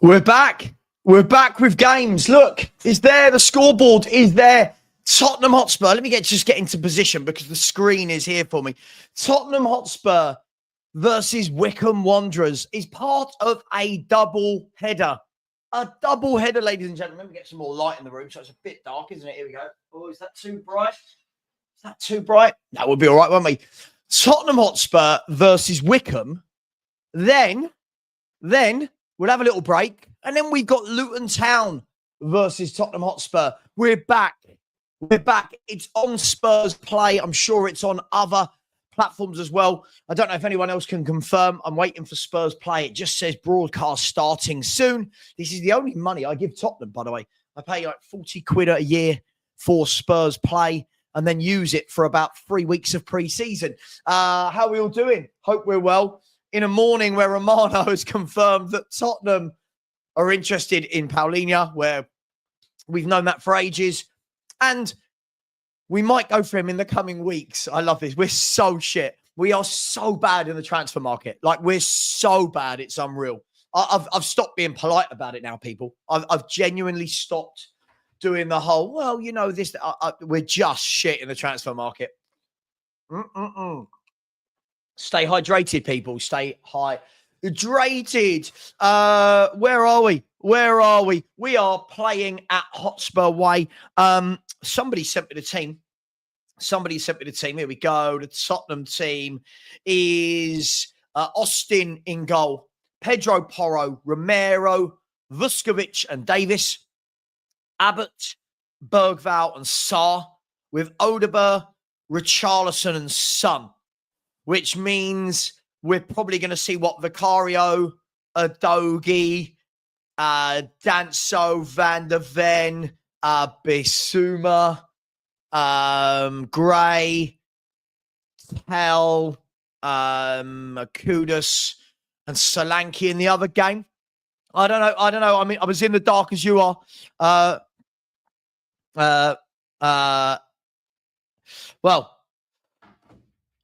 We're back. We're back with games. Look, is there. The scoreboard is there. Tottenham Hotspur. Let me just get into position because the screen is here for me. Tottenham Hotspur versus Wycombe Wanderers is part of a double header. A double header, ladies and gentlemen. Let me get some more light in the room so it's a bit dark, isn't it? Here we go. Oh, is that too bright? Is that too bright? That would be all right, won't we? Tottenham Hotspur versus Wycombe. Then we'll have a little break. And then we've got Luton Town versus Tottenham Hotspur. We're back. We're back. It's on Spurs Play. I'm sure it's on other platforms as well. I don't know if anyone else can confirm. I'm waiting for Spurs Play. It just says broadcast starting soon. This is the only money I give Tottenham, by the way. I pay like 40 quid a year for Spurs Play and then use it for about 3 weeks of pre-season. How are we all doing? Hope we're well. In a morning where Romano has confirmed that Tottenham are interested in Paulinho, where we've known that for ages. And we might go for him in the coming weeks. I love this. We're so shit. We are so bad in the transfer market. Like, we're so bad. It's unreal. I've stopped being polite about it now, people. I've genuinely stopped doing the whole, well, you know, this. We're just shit in the transfer market. Stay hydrated, people. Stay hydrated. Where are we? Where are we? We are playing at Hotspur Way. Somebody sent me the team. Here we go. The Tottenham team is Austin in goal. Pedro Porro, Romero, Vuskovic and Davis. Abbott, Bergvall and Sarr. With Odegaard, Richarlison and Son. Which means we're probably going to see what Vicario, Adogi, Danso, Van der Ven, Bissouma, Gray, Tell, Kudus, and Solanke in the other game. I don't know. I mean, I was in the dark as you are. Well,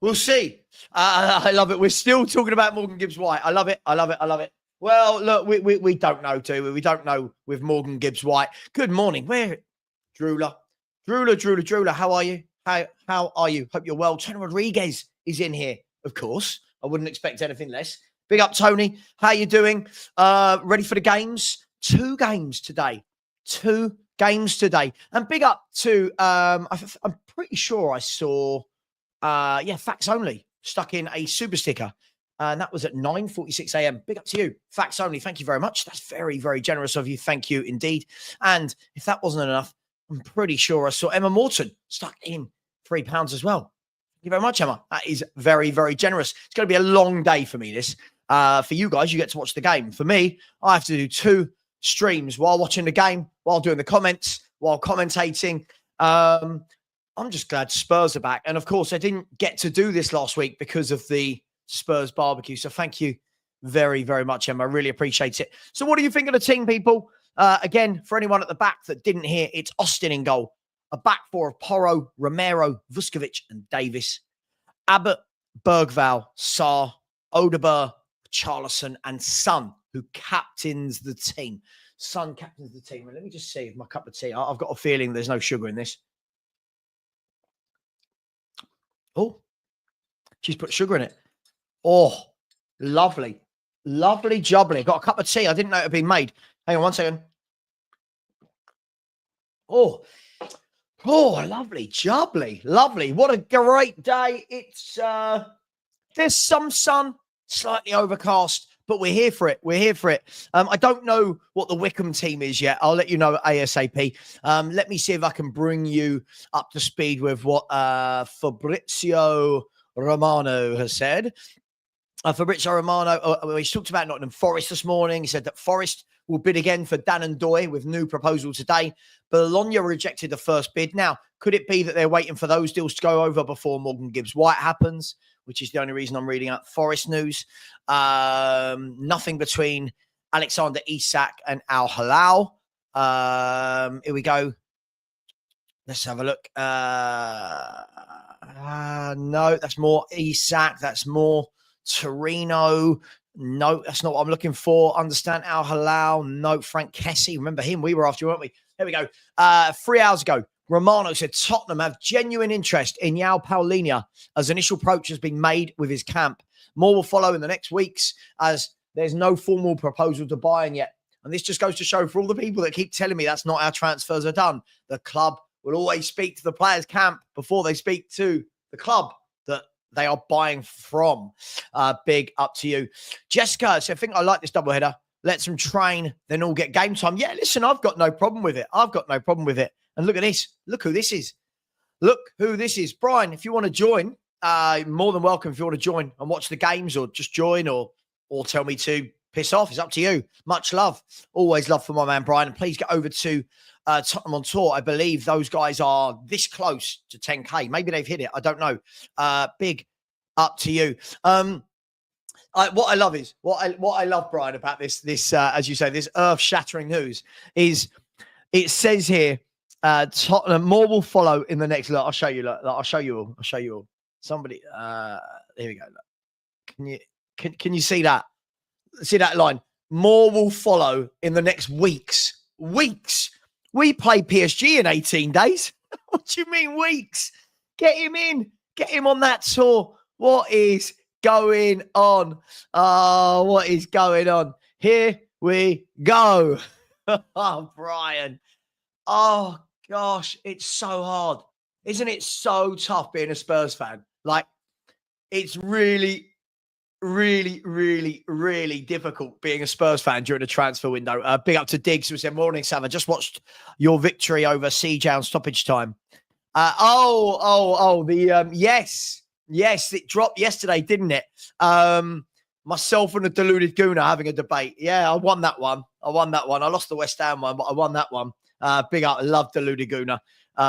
we'll see. I love it. We're still talking about Morgan Gibbs-White. I love it. Well, look, we don't know, do we? We don't know with Morgan Gibbs-White. Good morning. Where? Drooler. How are you? How are you? Hope you're well. Tony Rodriguez is in here, of course. I wouldn't expect anything less. Big up, Tony. How you doing? Ready for the games? 2 games today. And big up to, I'm pretty sure I saw, Facts Only stuck in a super sticker. And that was at 9:46 a.m. Big up to you. Facts Only. Thank you very much. That's very, very generous of you. Thank you indeed. And if that wasn't enough, I'm pretty sure I saw Emma Morton stuck in £3 as well. Thank you very much, Emma. That is very, very generous. It's going to be a long day for me, this. For you guys, you get to watch the game. For me, I have to do 2 streams while watching the game, while doing the comments, while commentating. I'm just glad Spurs are back. And of course, I didn't get to do this last week because of the Spurs barbecue. So thank you very, very much, Emma. I really appreciate it. So what do you think of the team, people? Again, for anyone at the back that didn't hear, it's Austin in goal. A back 4 of Porro, Romero, Vuskovic and Davis. Abbott, Bergvall, Sarr, Odegaard, Richarlison and Son, who captains the team. Son captains the team. And let me just see if my cup of tea, I've got a feeling there's no sugar in this. Oh, she's put sugar in it. Oh, lovely. Lovely jubbly. Got a cup of tea. I didn't know it had been made. Hang on 1 second. Oh, lovely jubbly. Lovely. What a great day. It's, there's some sun, slightly overcast, but we're here for it. I don't know what the Wycombe team is yet. I'll let you know ASAP. Let me see if I can bring you up to speed with what Fabrizio Romano has said. Fabrizio Romano, he talked about Nottingham Forest this morning. He said that Forest will bid again for Dan and Doy with new proposal today. Bologna rejected the first bid. Now, could it be that they're waiting for those deals to go over before Morgan Gibbs-White happens, which is the only reason I'm reading out Forest news? Nothing between Alexander Isak and Al Hilal. Here we go. Let's have a look. No, that's more Isak. That's more Torino. No, that's not what I'm looking for. Understand Al Halal. No, Frank Kessie. Remember him? We were after, weren't we? There we go. 3 hours ago, Romano said Tottenham have genuine interest in João Paulinho as initial approach has been made with his camp. More will follow in the next weeks as there's no formal proposal to buy in yet. And this just goes to show for all the people that keep telling me that's not how transfers are done. The club will always speak to the players' camp before they speak to the club that they are buying from. Big up to you. Jessica, so I think I like this doubleheader. Let them train, then all get game time. Yeah, listen, I've got no problem with it. I've got no problem with it. And look at this. Look who this is. Look who this is. Brian, if you want to join, more than welcome if you want to join and watch the games or just join or tell me to piss off. It's up to you. Much love. Always love for my man, Brian. And please get over to Tottenham on tour. I believe those guys are this close to 10K. Maybe they've hit it. I don't know. Big up to you. What I love is what I love, Brian, about this as you say, this earth-shattering news is it says here, Tottenham more will follow in the next. Look, I'll show you. Look, I'll show you all. I'll show you all. Somebody, here we go. Look. Can you see that? See that line? More will follow in the next weeks. Weeks. We play PSG in 18 days. What do you mean weeks? Get him in. Get him on that tour. What is going on? Oh, what is going on? Here we go. Oh, Brian. Oh, gosh. It's so hard. Isn't it so tough being a Spurs fan? Like, it's really, really, really, really difficult being a Spurs fan during the transfer window. Big up to Diggs who said, morning, Sam. I just watched your victory over CJ on stoppage time. Yes, it dropped yesterday, didn't it? Myself and the deluded Gooner having a debate. Yeah, I won that one. I lost the West Ham one, but I won that one. Big up. I love deluded Gooner.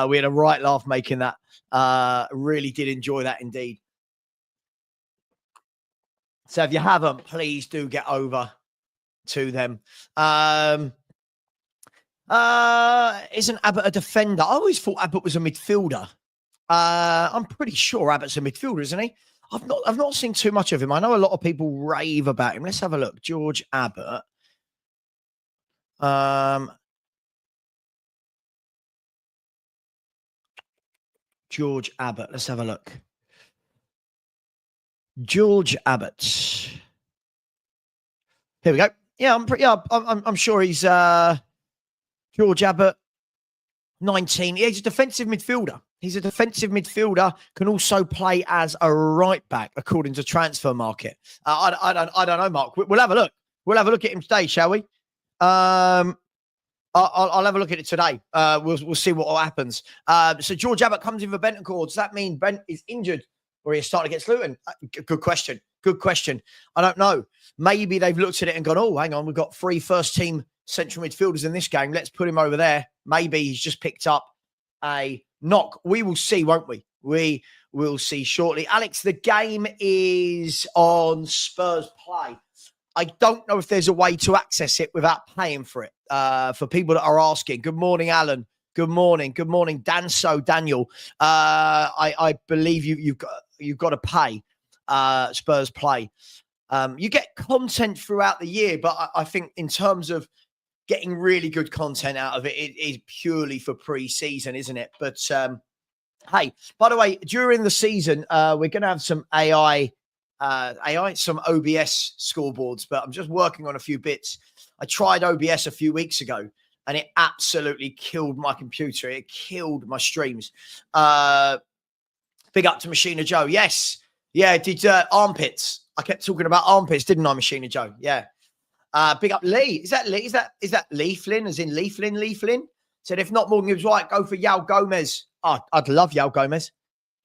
We had a right laugh making that. Really did enjoy that indeed. So if you haven't, please do get over to them. Isn't Abbott a defender? I always thought Abbott was a midfielder. I'm pretty sure Abbott's a midfielder, isn't he? I've not seen too much of him. I know a lot of people rave about him. Let's have a look. George Abbott. George Abbott. Let's have a look. George Abbott. Here we go. Yeah, I'm sure he's George Abbott, 19. Yeah, he's a defensive midfielder. He's a defensive midfielder, can also play as a right back, according to Transfer Market. I don't know, Mark. We'll have a look. We'll have a look at him today, shall we? I'll have a look at it today. We'll see what happens. So George Abbott comes in for Bentancur. Does that mean Brent is injured or he's starting against Luton? Good question. Good question. I don't know. Maybe they've looked at it and gone, oh, hang on, we've got 3 first-team central midfielders in this game. Let's put him over there. Maybe he's just picked up a knock. We will see, won't we? We will see shortly. Alex, the game is on Spurs Play. I don't know if there's a way to access it without paying for it. For people that are asking. Good morning, Alan. Good morning. Good morning, Daniel. I believe you've got to pay Spurs Play. You get content throughout the year, but I think in terms of getting really good content out of it, it is purely for pre-season, isn't it? But hey, by the way, during the season, we're going to have some some OBS scoreboards, but I'm just working on a few bits. I tried OBS a few weeks ago and it absolutely killed my computer. It killed my streams. Big up to Machina Joe. Yes. Yeah, did armpits. I kept talking about armpits, didn't I, Machina Joe? Yeah. Big up Lee. Is that Lee? Is that Lee Flynn, as in Lee Flynn? Lee Flynn said, if not Morgan gives right, go for João Gomez. Oh, I'd love João Gomez.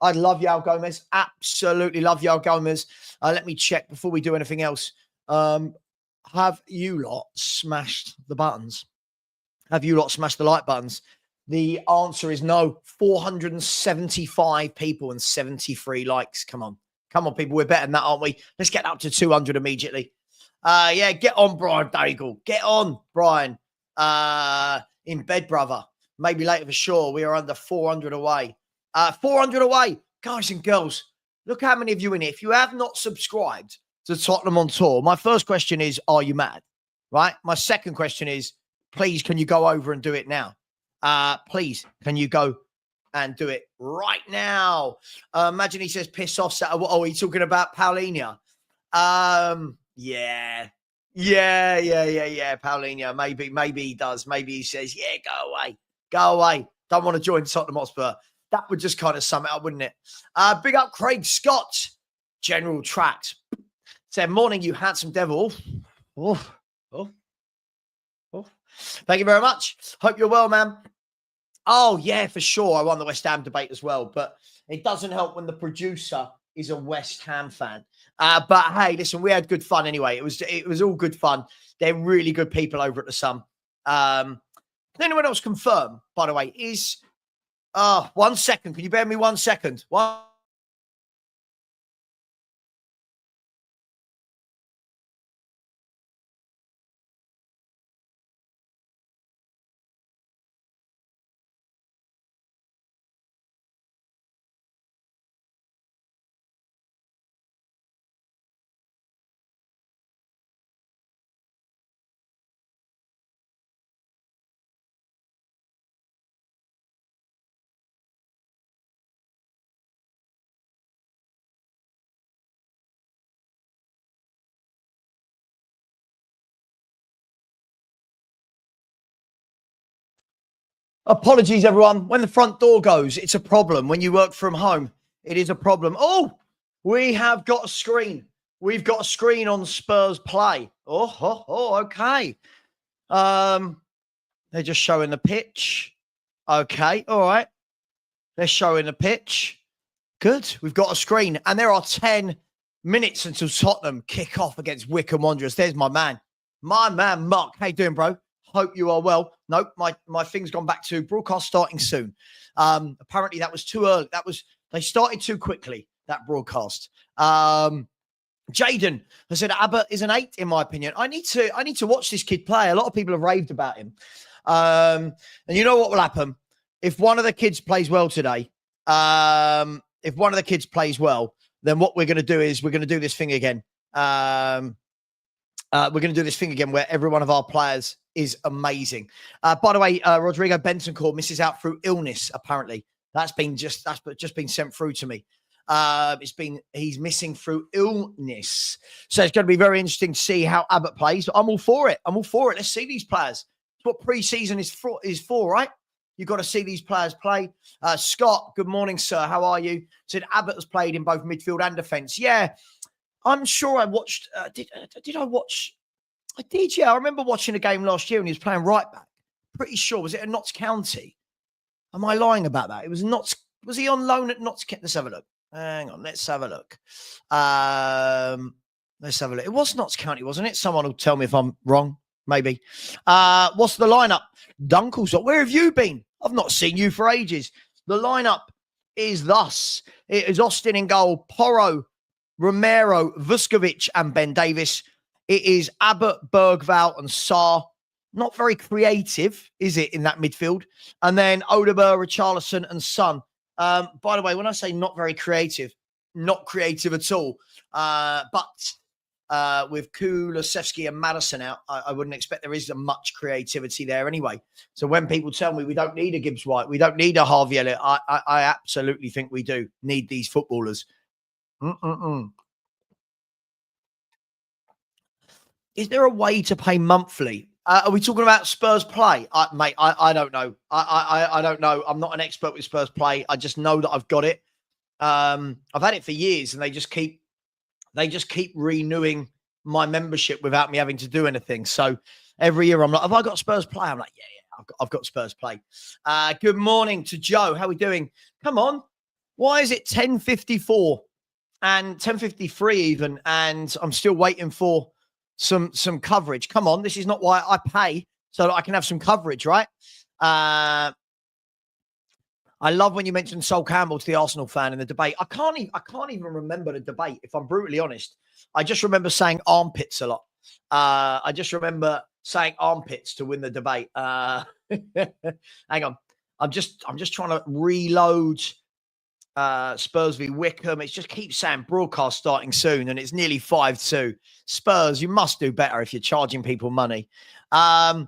I'd love João Gomez. Absolutely love João Gomez. Let me check before we do anything else. Have you lot smashed the buttons? Have you lot smashed the like buttons? The answer is no. 475 people and 73 likes. Come on. Come on, people. We're better than that, aren't we? Let's get up to 200 immediately. Yeah, get on, Brian Daigle. Get on, Brian. In bed, brother. Maybe later for sure. We are under 400 away. 400 away. Guys and girls, look how many of you in here. If you have not subscribed to Tottenham on tour, my first question is, are you mad? Right? My second question is, please, can you go over and do it now? Please, can you go and do it right now? Imagine he says, piss off. Oh, he's talking about Paulinho. Yeah. Paulinho. Maybe he does. Maybe he says, yeah, go away. Don't want to join Tottenham Hotspur. That would just kind of sum it up, wouldn't it? Big up Craig Scott, General Tract. Said, morning, you handsome devil. Oh. Thank you very much. Hope you're well, man. Oh, yeah, for sure. I won the West Ham debate as well, but it doesn't help when the producer is a West Ham fan. But hey, listen, we had good fun anyway. It was all good fun. They're really good people over at the Sun. Can anyone else confirm, by the way, is 1 second. Can you bear me 1 second? Apologies, everyone. When the front door goes, it's a problem. When you work from home, it is a problem. Oh, we have got a screen. We've got a screen on Spurs play. Okay. They're just showing the pitch. Okay, all right. They're showing the pitch. Good. We've got a screen. And there are 10 minutes until Tottenham kick off against Wycombe Wanderers. There's my man. My man, Mark. How you doing, bro? Hope you are well. Nope, my thing's gone back to broadcast starting soon. Apparently that was too early. They started too quickly, that broadcast. Jaden has said Abbott is an 8 in my opinion. I need to watch this kid play. A lot of people have raved about him. And you know what will happen? If one of the kids plays well today, then what we're going to do is we're going to do this thing again. We're going to do this thing again where every one of our players is amazing. By the way, Rodrigo Bentancur misses out through illness, apparently. That's just been sent through to me. He's missing through illness. So it's going to be very interesting to see how Abbott plays. I'm all for it. Let's see these players. It's what pre-season is for, right? You've got to see these players play. Scott, good morning, sir. How are you? Said Abbott has played in both midfield and defence. Yeah, I'm sure I watched. Did I watch? I did, yeah. I remember watching a game last year and he was playing right back. Pretty sure. Was it at Notts County? Am I lying about that? It was Notts. Was he on loan at Notts County? Let's have a look. Hang on. Let's have a look. It was Notts County, wasn't it? Someone will tell me if I'm wrong. Maybe. What's the lineup? Dunkel's. Where have you been? I've not seen you for ages. The lineup is thus. It is Austin in goal, Porro, Romero, Vuskovic, and Ben Davis. It is Abbott, Bergvall, and Sarr. Not very creative, is it, in that midfield? And then Odegaard, Richarlison, and Son. By the way, when I say not very creative, not creative at all. But with Kulusevski and Madison out, I wouldn't expect there is much creativity there anyway. So when people tell me we don't need a Gibbs White, we don't need a Harvey Elliott, I absolutely think we do need these footballers. Is there a way to pay monthly? Are we talking about Spurs play? Mate, I don't know. I don't know. I'm not an expert with Spurs play. I just know that I've got it. I've had it for years and they just keep renewing my membership without me having to do anything. So every year I'm like, have I got Spurs play? I'm like, yeah, I've got Spurs play. Good morning to Joe. How are we doing? Come on. Why is it 10:54 and 10:53 even? And I'm still waiting for some coverage. Come on. This is not why I pay, so that I can have some coverage, right? I love when you mentioned Sol Campbell to the Arsenal fan in the debate. I can't even remember the debate, if I'm brutally honest. I just remember saying armpits a lot. I just remember saying armpits to win the debate. Hang on. I'm just trying to reload Spurs v Wycombe. It just keeps saying broadcast starting soon, and it's nearly 5-2. Spurs, you must do better if you're charging people money. My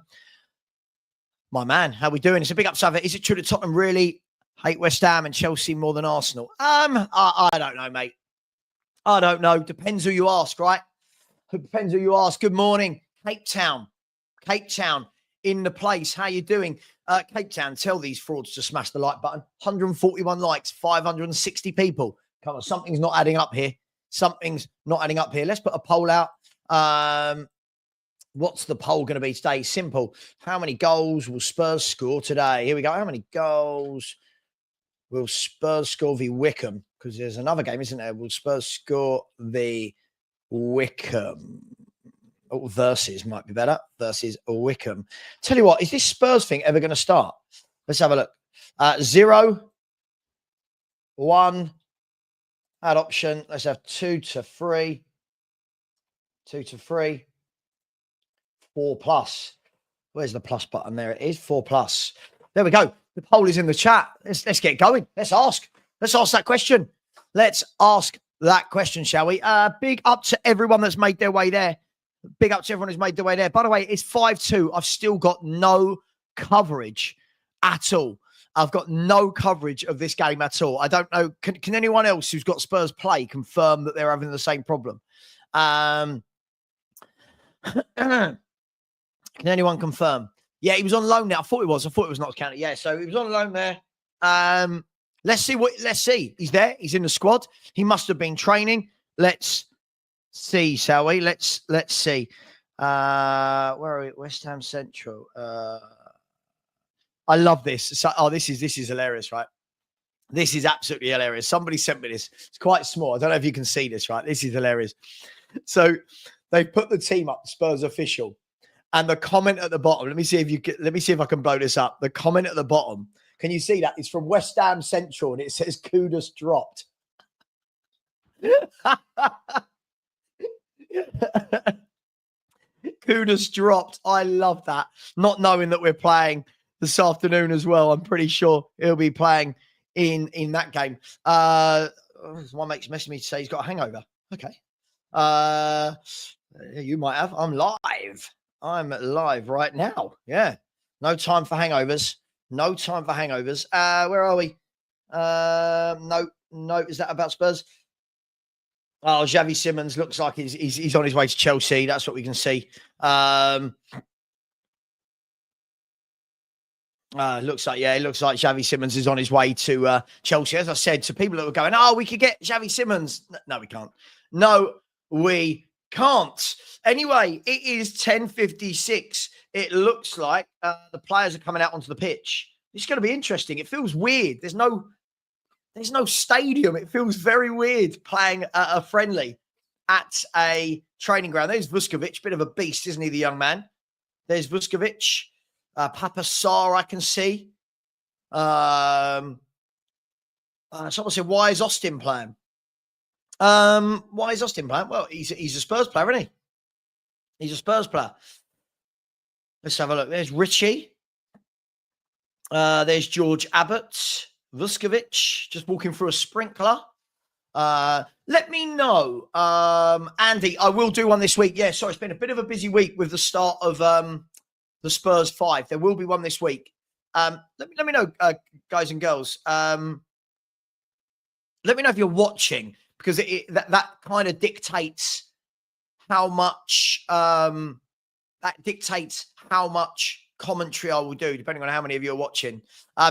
man, how we doing? It's a big upset. Is it true that Tottenham really hate West Ham and Chelsea more than Arsenal? I don't know, mate. I don't know. Depends who you ask, right? Depends who you ask. Good morning, Cape Town. Cape Town in the place. How you doing? Cape Town, tell these frauds to smash the like button. 141 likes, 560 people. Come on, something's not adding up here. Something's not adding up here. Let's put a poll out. What's the poll going to be today? Simple. How many goals will Spurs score today? Here we go. How many goals will Spurs score v Wycombe? Because there's another game, isn't there? Will Spurs score v Wycombe? Oh, versus might be better. Versus Wycombe. Tell you what, is this Spurs thing ever going to start? Let's have a look. 0, 1. Add option. Let's have 2 to 3. 2 to 3. 4 plus. Where's the plus button? There it is. 4 plus. There we go. The poll is in the chat. Let's get going. Let's ask. Let's ask that question. Let's ask that question, shall we? Big up to everyone that's made their way there. Big up to everyone who's made their way there. By the way, it's 5-2. I've still got no coverage at all. I've got no coverage of this game at all. I don't know. Can anyone else who's got Spurs play confirm that they're having the same problem? Can anyone confirm? Yeah, he was on loan there. I thought it was not counted. Yeah, so he was on loan there. Let's see. He's there. He's in the squad. He must have been training. Let's see, shall we? Let's see. Where are we? West Ham Central. I love this. So, this is hilarious, right? This is absolutely hilarious. Somebody sent me this. It's quite small. I don't know if you can see this, right? This is hilarious. So they put the team up, Spurs official, and the comment at the bottom. Let me see if I can blow this up. The comment at the bottom. Can you see that? It's from West Ham Central, and it says "Kudos dropped." Kudos dropped. I love that. Not knowing that we're playing this afternoon as well. I'm pretty sure he'll be playing in that game. One makes me say he's got a hangover. Okay. You might have. I'm live right now. Yeah. No time for hangovers. No time for hangovers. Where are we? No. Is that about Spurs? Oh, Xavi Simons looks like he's on his way to Chelsea. That's what we can see. It looks like Xavi Simons is on his way to Chelsea. As I said, to people that were going, we could get Xavi Simons. No, we can't. No, we can't. Anyway, it is 10:56. It looks like the players are coming out onto the pitch. It's going to be interesting. It feels weird. There's no stadium. It feels very weird playing a friendly at a training ground. There's Vuskovic, bit of a beast, isn't he, the young man? There's Vuskovic. Papa Sarr, I can see. Someone said, why is Austin playing? Why is Austin playing? Well, he's a Spurs player, isn't he? He's a Spurs player. Let's have a look. There's Richie. There's George Abbott. Vuskovic, just walking through a sprinkler. Let me know. Andy, I will do one this week. Yeah, sorry, it's been a bit of a busy week with the start of the Spurs 5. There will be one this week. Let me know, guys and girls. Let me know if you're watching, because that kind of dictates how much commentary I will do, depending on how many of you are watching.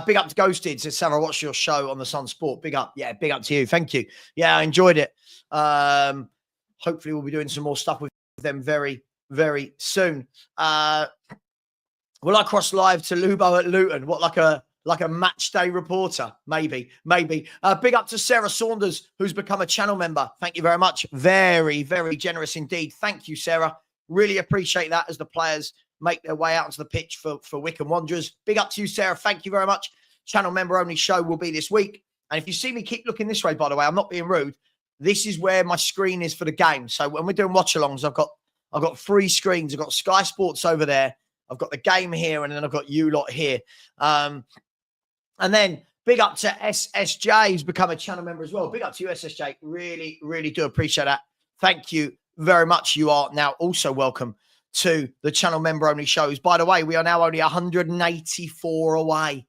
Big up to Ghosted. Says, Sam, I watched your show on the Sun Sport. Big up. Yeah, big up to you. Thank you. Yeah, I enjoyed it. Hopefully we'll be doing some more stuff with them very, very soon. Will I cross live to Lubo at Luton? What, like a match day reporter? Maybe. Big up to Sarah Saunders, who's become a channel member. Thank you very much. Very, very generous indeed. Thank you, Sarah. Really appreciate that as the players make their way out onto the pitch for Wycombe Wanderers. Big up to you, Sarah. Thank you very much. Channel member only show will be this week. And if you see me keep looking this way, by the way, I'm not being rude. This is where my screen is for the game. So when we're doing watch-alongs, I've got 3 screens. I've got Sky Sports over there. I've got the game here, and then I've got you lot here. And then Big up to SSJ, who's become a channel member as well. Big up to you, SSJ. Really, really do appreciate that. Thank you very much. You are now also welcome to the channel member only shows. By the way, we are now only 184 away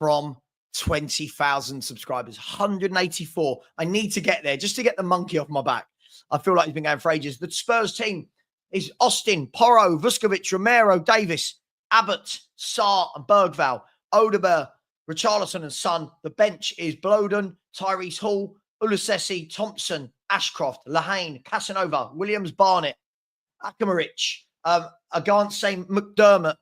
from 20,000 subscribers. 184. I need to get there just to get the monkey off my back. I feel like he's been going for ages. The Spurs team is Austin, Porro, Vuskovic, Romero, Davis, Abbott, Sarr, and Bergval, Odeberg, Richarlison and Son. The bench is Bloden, Tyrese Hall, Ulusesi, Thompson, Ashcroft, Lahane, Casanova, Williams, Barnett, Akamarich, Agance, McDermott,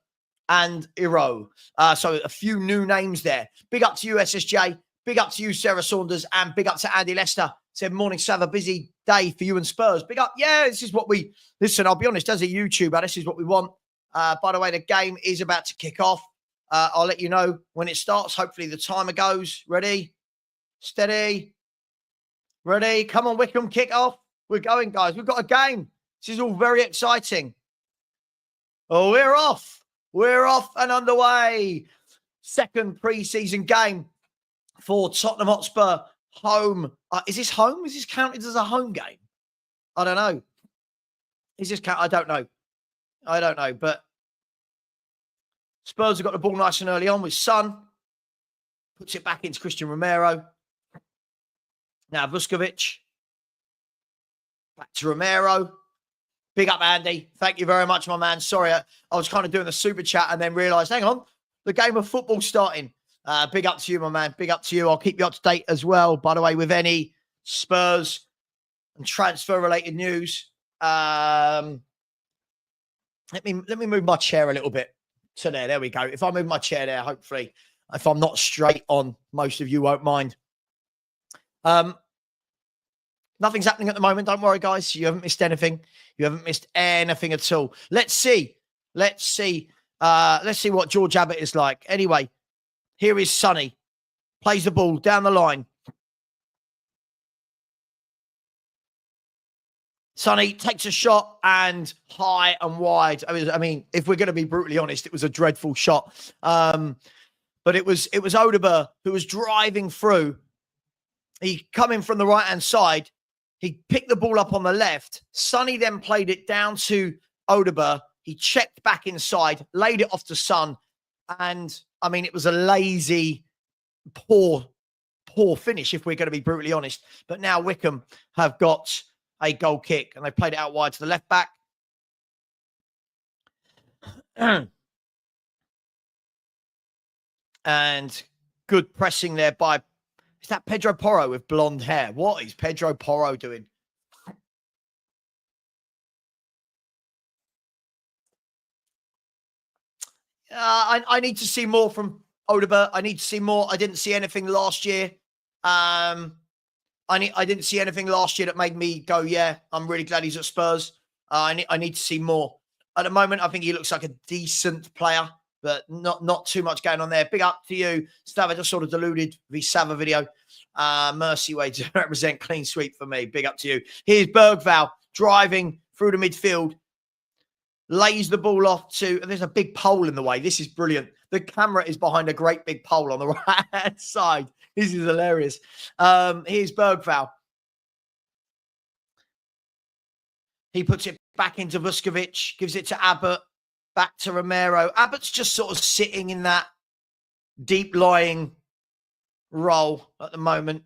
and Iro. So a few new names there. Big up to you, SSJ. Big up to you, Sarah Saunders. And big up to Andy Lester. Said, morning, Sav, a busy day for you and Spurs. Big up. Yeah, this is what we... Listen, I'll be honest, as a YouTuber, this is what we want. By the way, the game is about to kick off. I'll let you know when it starts. Hopefully the timer goes. Ready? Steady. Ready? Come on, Wycombe, kick off. We're going, guys. We've got a game. This is all very exciting. Oh, we're off. We're off and underway. Second pre-season game for Tottenham Hotspur. Home. Is this home? Is this counted as a home game? I don't know. Is this count? I don't know. I don't know, but Spurs have got the ball nice and early on with Son. Puts it back into Christian Romero. Now Vuskovic. Back to Romero. Big up, Andy. Thank you very much, my man. Sorry, I was kind of doing the super chat and then realised, hang on, the game of football starting. Big up to you, my man. Big up to you. I'll keep you up to date as well, by the way, with any Spurs and transfer-related news. Let me move my chair a little bit to there. There we go. If I move my chair there, hopefully, if I'm not straight on, most of you won't mind. Nothing's happening at the moment. Don't worry, guys. You haven't missed anything. You haven't missed anything at all. Let's see. Let's see what George Abbott is like. Anyway, here is Sonny. Plays the ball down the line. Sonny takes a shot and high and wide. I mean, if we're going to be brutally honest, it was a dreadful shot. But it was Odeberg who was driving through. He coming from the right-hand side. He picked the ball up on the left. Sonny then played it down to Odeberg. He checked back inside, laid it off to Son. And, I mean, it was a lazy, poor finish, if we're going to be brutally honest. But now Wycombe have got a goal kick, and they played it out wide to the left back. And good pressing there by... Is that Pedro Porro with blonde hair? What is Pedro Porro doing? I need to see more from Odeberg. I need to see more. I didn't see anything last year. I didn't see anything last year that made me go, yeah, I'm really glad he's at Spurs. I need to see more. At the moment, I think he looks like a decent player, but not too much going on there. Big up to you. Stava just sort of deluded the Sava video. Mercy way to represent clean sweep for me. Big up to you. Here's Bergval driving through the midfield. Lays the ball off to... There's a big pole in the way. This is brilliant. The camera is behind a great big pole on the right-hand side. This is hilarious. Here's Bergval. He puts it back into Vuskovic. Gives it to Abbott. Back to Romero. Abbott's just sort of sitting in that deep-lying role at the moment.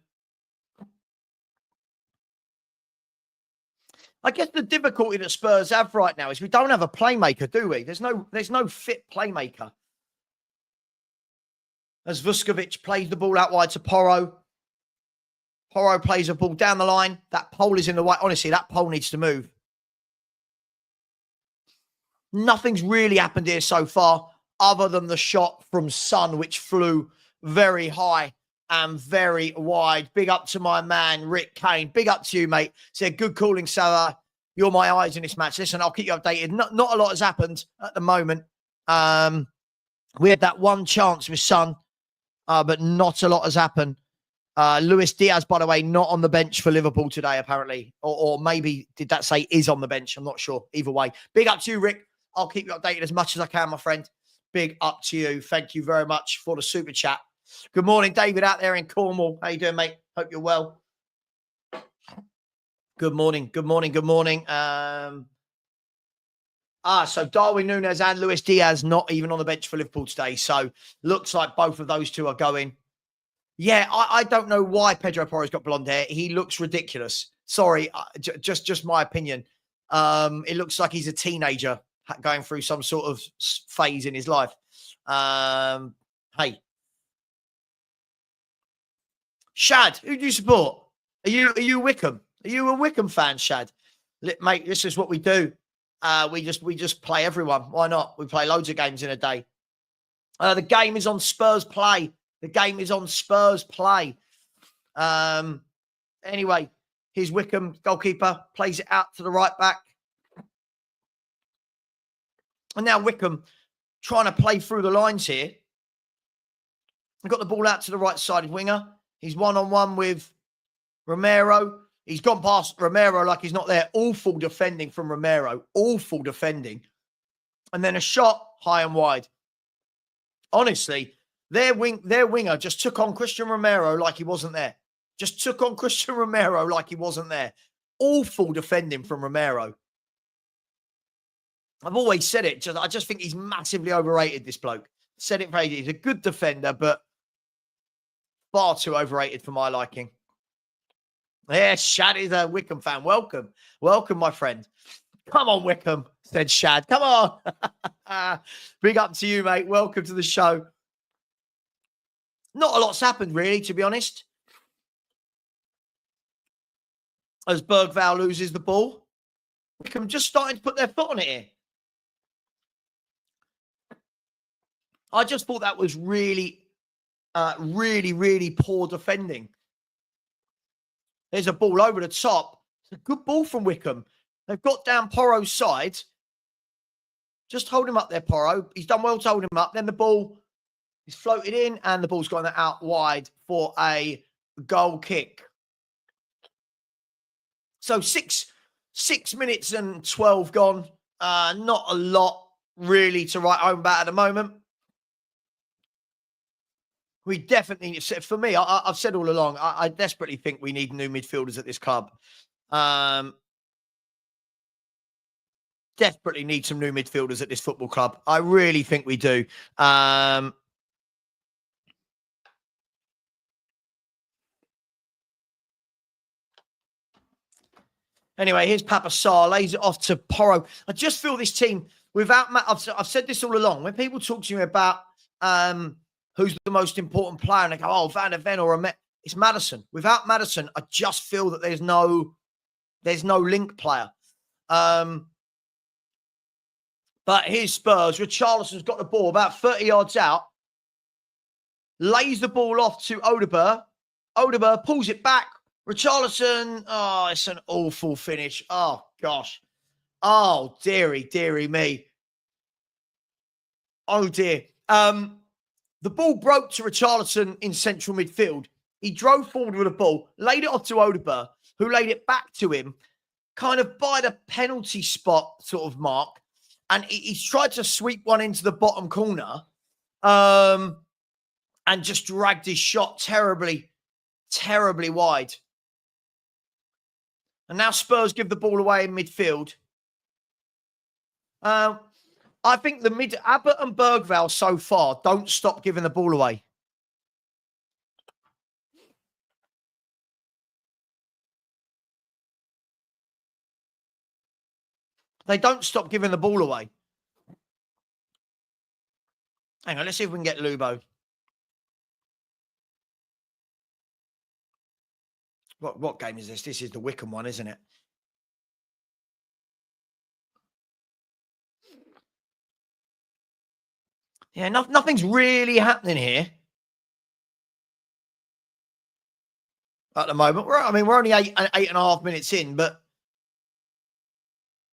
I guess the difficulty that Spurs have right now is we don't have a playmaker, do we? There's no fit playmaker. As Vuskovic plays the ball out wide to Porro. Porro plays a ball down the line. That pole is in the way. Honestly, that pole needs to move. Nothing's really happened here so far other than the shot from Son, which flew very high and very wide. Big up to my man, Rick Kane. Big up to you, mate. Said, good calling, Sarah. You're my eyes in this match. Listen, I'll keep you updated. Not a lot has happened at the moment. We had that one chance with Son, but not a lot has happened. Luis Diaz, by the way, not on the bench for Liverpool today, apparently. Or maybe, did that say is on the bench? I'm not sure. Either way. Big up to you, Rick. I'll keep you updated as much as I can, my friend. Big up to you. Thank you very much for the super chat. Good morning, David, out there in Cornwall. How you doing, mate? Hope you're well. Good morning. Good morning. Good morning. So Darwin Núñez and Luis Diaz not even on the bench for Liverpool today. So looks like both of those two are going. Yeah, I don't know why Pedro Porro's got blonde hair. He looks ridiculous. Sorry, just my opinion. It looks like he's a teenager going through some sort of phase in his life. Hey, Shad, who do you support? Are you Wycombe? Are you a Wycombe fan, Shad? Mate, this is what we do. We just play everyone. Why not? We play loads of games in a day. The game is on Spurs Play. The game is on Spurs Play. Anyway, here's Wycombe, goalkeeper, plays it out to the right back. And now Wycombe trying to play through the lines here. We've got the ball out to the right sided winger. He's one-on-one with Romero. He's gone past Romero like he's not there. Awful defending from Romero. Awful defending. And then a shot high and wide. Honestly, their winger just took on Christian Romero like he wasn't there. Just took on Christian Romero like he wasn't there. Awful defending from Romero. I've always said it. I just think he's massively overrated, this bloke. Said it for ages. He's a good defender, but far too overrated for my liking. Yeah, Shad is a Wycombe fan. Welcome. Welcome, my friend. Come on, Wycombe, said Shad. Come on. Big up to you, mate. Welcome to the show. Not a lot's happened, really, to be honest. As Bergvall loses the ball. Wycombe just starting to put their foot on it here. I just thought that was really poor defending. There's a ball over the top. It's a good ball from Wycombe. They've got down Porro's side. Just hold him up there, Porro. He's done well to hold him up. Then the ball is floated in and the ball's gone out wide for a goal kick. So six minutes and 12 gone. Not a lot really to write home about at the moment. We definitely, for me, I've said all along, I desperately think we need new midfielders at this club. Desperately need some new midfielders at this football club. I really think we do. Anyway, here's Papa Sarr, lays it off to Porro. I just feel this team, without, I've said this all along, when people talk to me about who's the most important player, and they go, oh, Van der Ven or it's Maddison. Without Maddison, I just feel that there's no link player. But here's Spurs. Richarlison's got the ball about 30 yards out. Lays the ball off to Odegaard. Odegaard pulls it back. Richarlison. Oh, it's an awful finish. Oh, gosh. Oh, dearie me. Oh, dear. The ball broke to Richarlison in central midfield. He drove forward with the ball, laid it off to Odegaard, who laid it back to him, kind of by the penalty spot sort of mark. And he's tried to sweep one into the bottom corner and just dragged his shot terribly wide. And now Spurs give the ball away in midfield. I think Abbott and Bergvall so far don't stop giving the ball away. They don't stop giving the ball away. Hang on, let's see if we can get Lubo. What game is this? This is the Wycombe one, isn't it? Yeah, nothing's really happening here at the moment. We're only eight and a half minutes in, but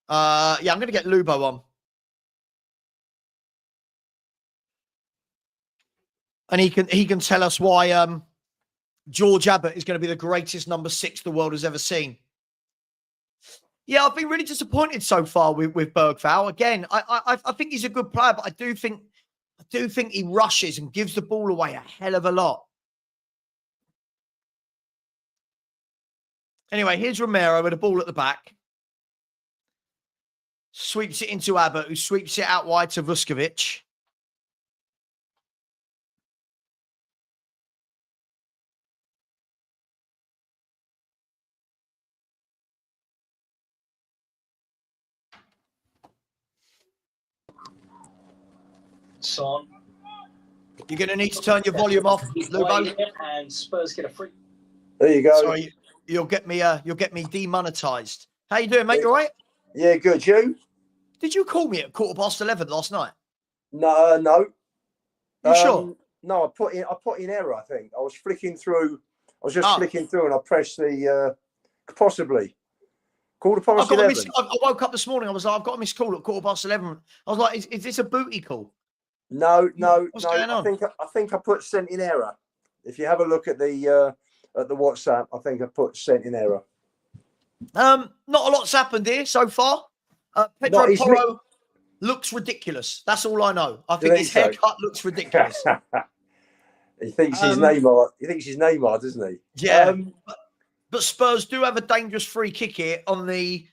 yeah, I'm going to get Lubo on. And he can tell us why George Abbott is going to be the greatest number 6 the world has ever seen. Yeah, I've been really disappointed so far with Bergvall. Again, I think he's a good player, but I do think he rushes and gives the ball away a hell of a lot. Anyway, here's Romero with a ball at the back. Sweeps it into Abbott, who sweeps it out wide to Vuskovic. Son. You're going to need to turn your volume off, Lubo. And Spurs get a free. There you go. Sorry, you'll get me demonetized. How you doing, mate? You all right? Yeah, good. You? Did you call me at 11:15 last night? No. You sure? No, I put in error. I think I was flicking through. I was just flicking through, and I pressed the possibly. Quarter past 11. I woke up this morning. I was like, I've got a missed call at 11:15. I was like, is this a booty call? No. What's going on? I think I put sent in error. If you have a look at the WhatsApp, I think I put sent in error. Not a lot's happened here so far. Pedro Porro looks ridiculous. That's all I know. I think his haircut looks ridiculous. He thinks he's Neymar. He thinks he's Neymar, doesn't he? Yeah. But Spurs do have a dangerous free kick here on the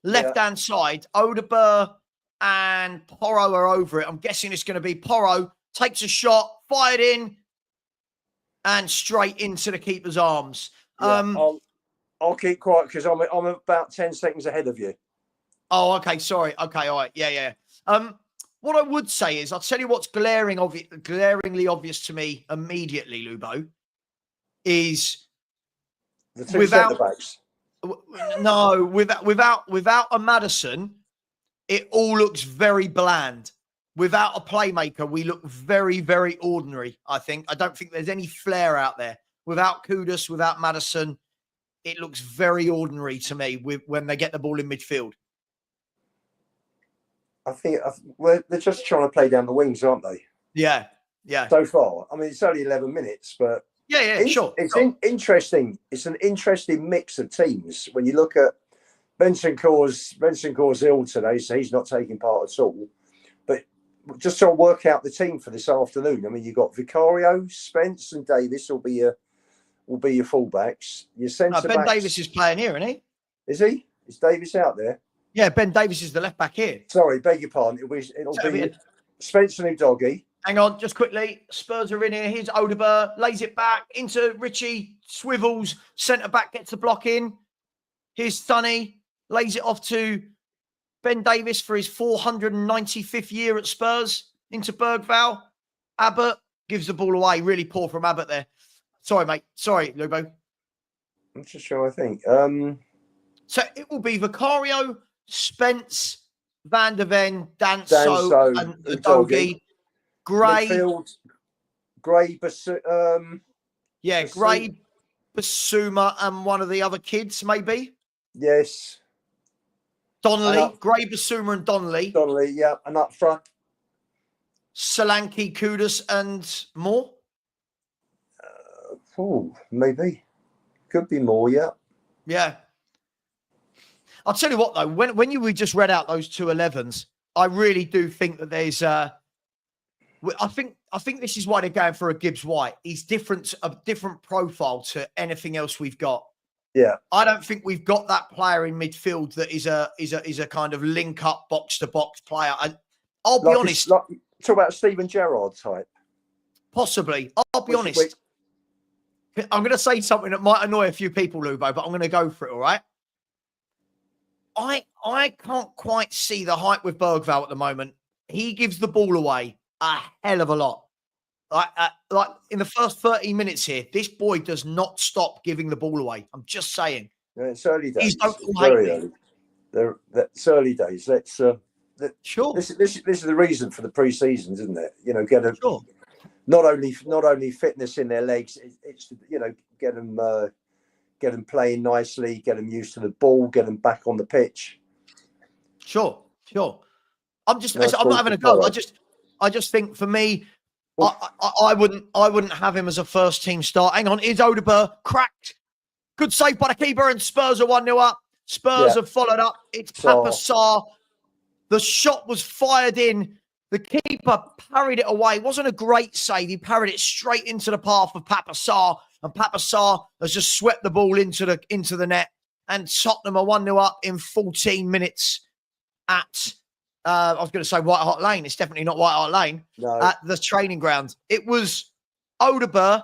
left-hand side. Odegaard and Porro are over it. I'm guessing it's going to be Porro takes a shot, fired in, and straight into the keeper's arms. Yeah, I'll keep quiet because I'm about 10 seconds ahead of you. Oh, okay. Sorry. Okay. All right. Yeah. What I would say is, I'll tell you what's glaringly obvious to me immediately, Lubo, is the two centre-backs. No, without a Maddison, it all looks very bland. Without a playmaker, we look very, very ordinary, I think. I don't think there's any flair out there. Without Kudus, without Maddison, it looks very ordinary to me when they get the ball in midfield. I think they're just trying to play down the wings, aren't they? Yeah. So far. I mean, it's only 11 minutes, but... Sure. It's interesting. It's an interesting mix of teams. When you look at Bentancur's ill today, so he's not taking part at all. But just trying to work out the team for this afternoon. I mean, you've got Vicario, Spence, and Davis will be your fullbacks. Your centre Ben backs. Davis is playing here, isn't he? Is he? Is Davis out there? Yeah, Ben Davis is the left back here. Sorry, beg your pardon. It'll be Spence and Udogie. Hang on, just quickly. Spurs are in here. Here's Odegaard, lays it back into Richie, swivels, centre back gets the block in. Here's Sonny, lays it off to Ben Davis for his 495th year at Spurs, into Bergvall. Abbott gives the ball away. Really poor from Abbott there. Sorry, mate. Sorry, Lubo. I'm just sure I think. So it will be Vicario, Spence, Van der Ven, Danso and Udogie. Gray, Gray, Gray, Basuma, and one of the other kids, maybe. Yes. Donnelly, Gray, Basuma, and Donnelly. Donnelly, yeah, and up front, Solanke, Kudus, and more. Maybe could be more. Yeah. Yeah. I'll tell you what though, when we just read out those two 11s, I really do think that there's I think this is why they're going for a Gibbs White. He's a different profile to anything else we've got. Yeah. I don't think we've got that player in midfield that is a kind of link up box to box player. I'll be honest. Talk about Steven Gerrard type. Possibly. I'll be honest. I'm going to say something that might annoy a few people, Lubo, but I'm going to go for it. All right. I can't quite see the height with Bergvall at the moment. He gives the ball away a hell of a lot. Like in the first 30 minutes here, this boy does not stop giving the ball away. I'm just saying. Yeah, it's early days. It's very early. It's early days. Sure. This is the reason for the pre-seasons, isn't it? You know, get them not only fitness in their legs. It's get them playing nicely, get them used to the ball, get them back on the pitch. Sure. I'm not having a go. I just think for me, I wouldn't have him as a first team start. Hang on, is Odegaard cracked? Good save by the keeper, and Spurs are 1-0 up. Spurs have followed up. It's Papa Sarr. The shot was fired in The keeper parried it away. It wasn't a great save. He parried it straight into the path of Papa Sarr, and Papa Sarr has just swept the ball into the net. And Tottenham are 1-0 up in 14 minutes at, I was going to say White Hart Lane. It's definitely not White Hart Lane. No. At the training ground. It was Odegaard,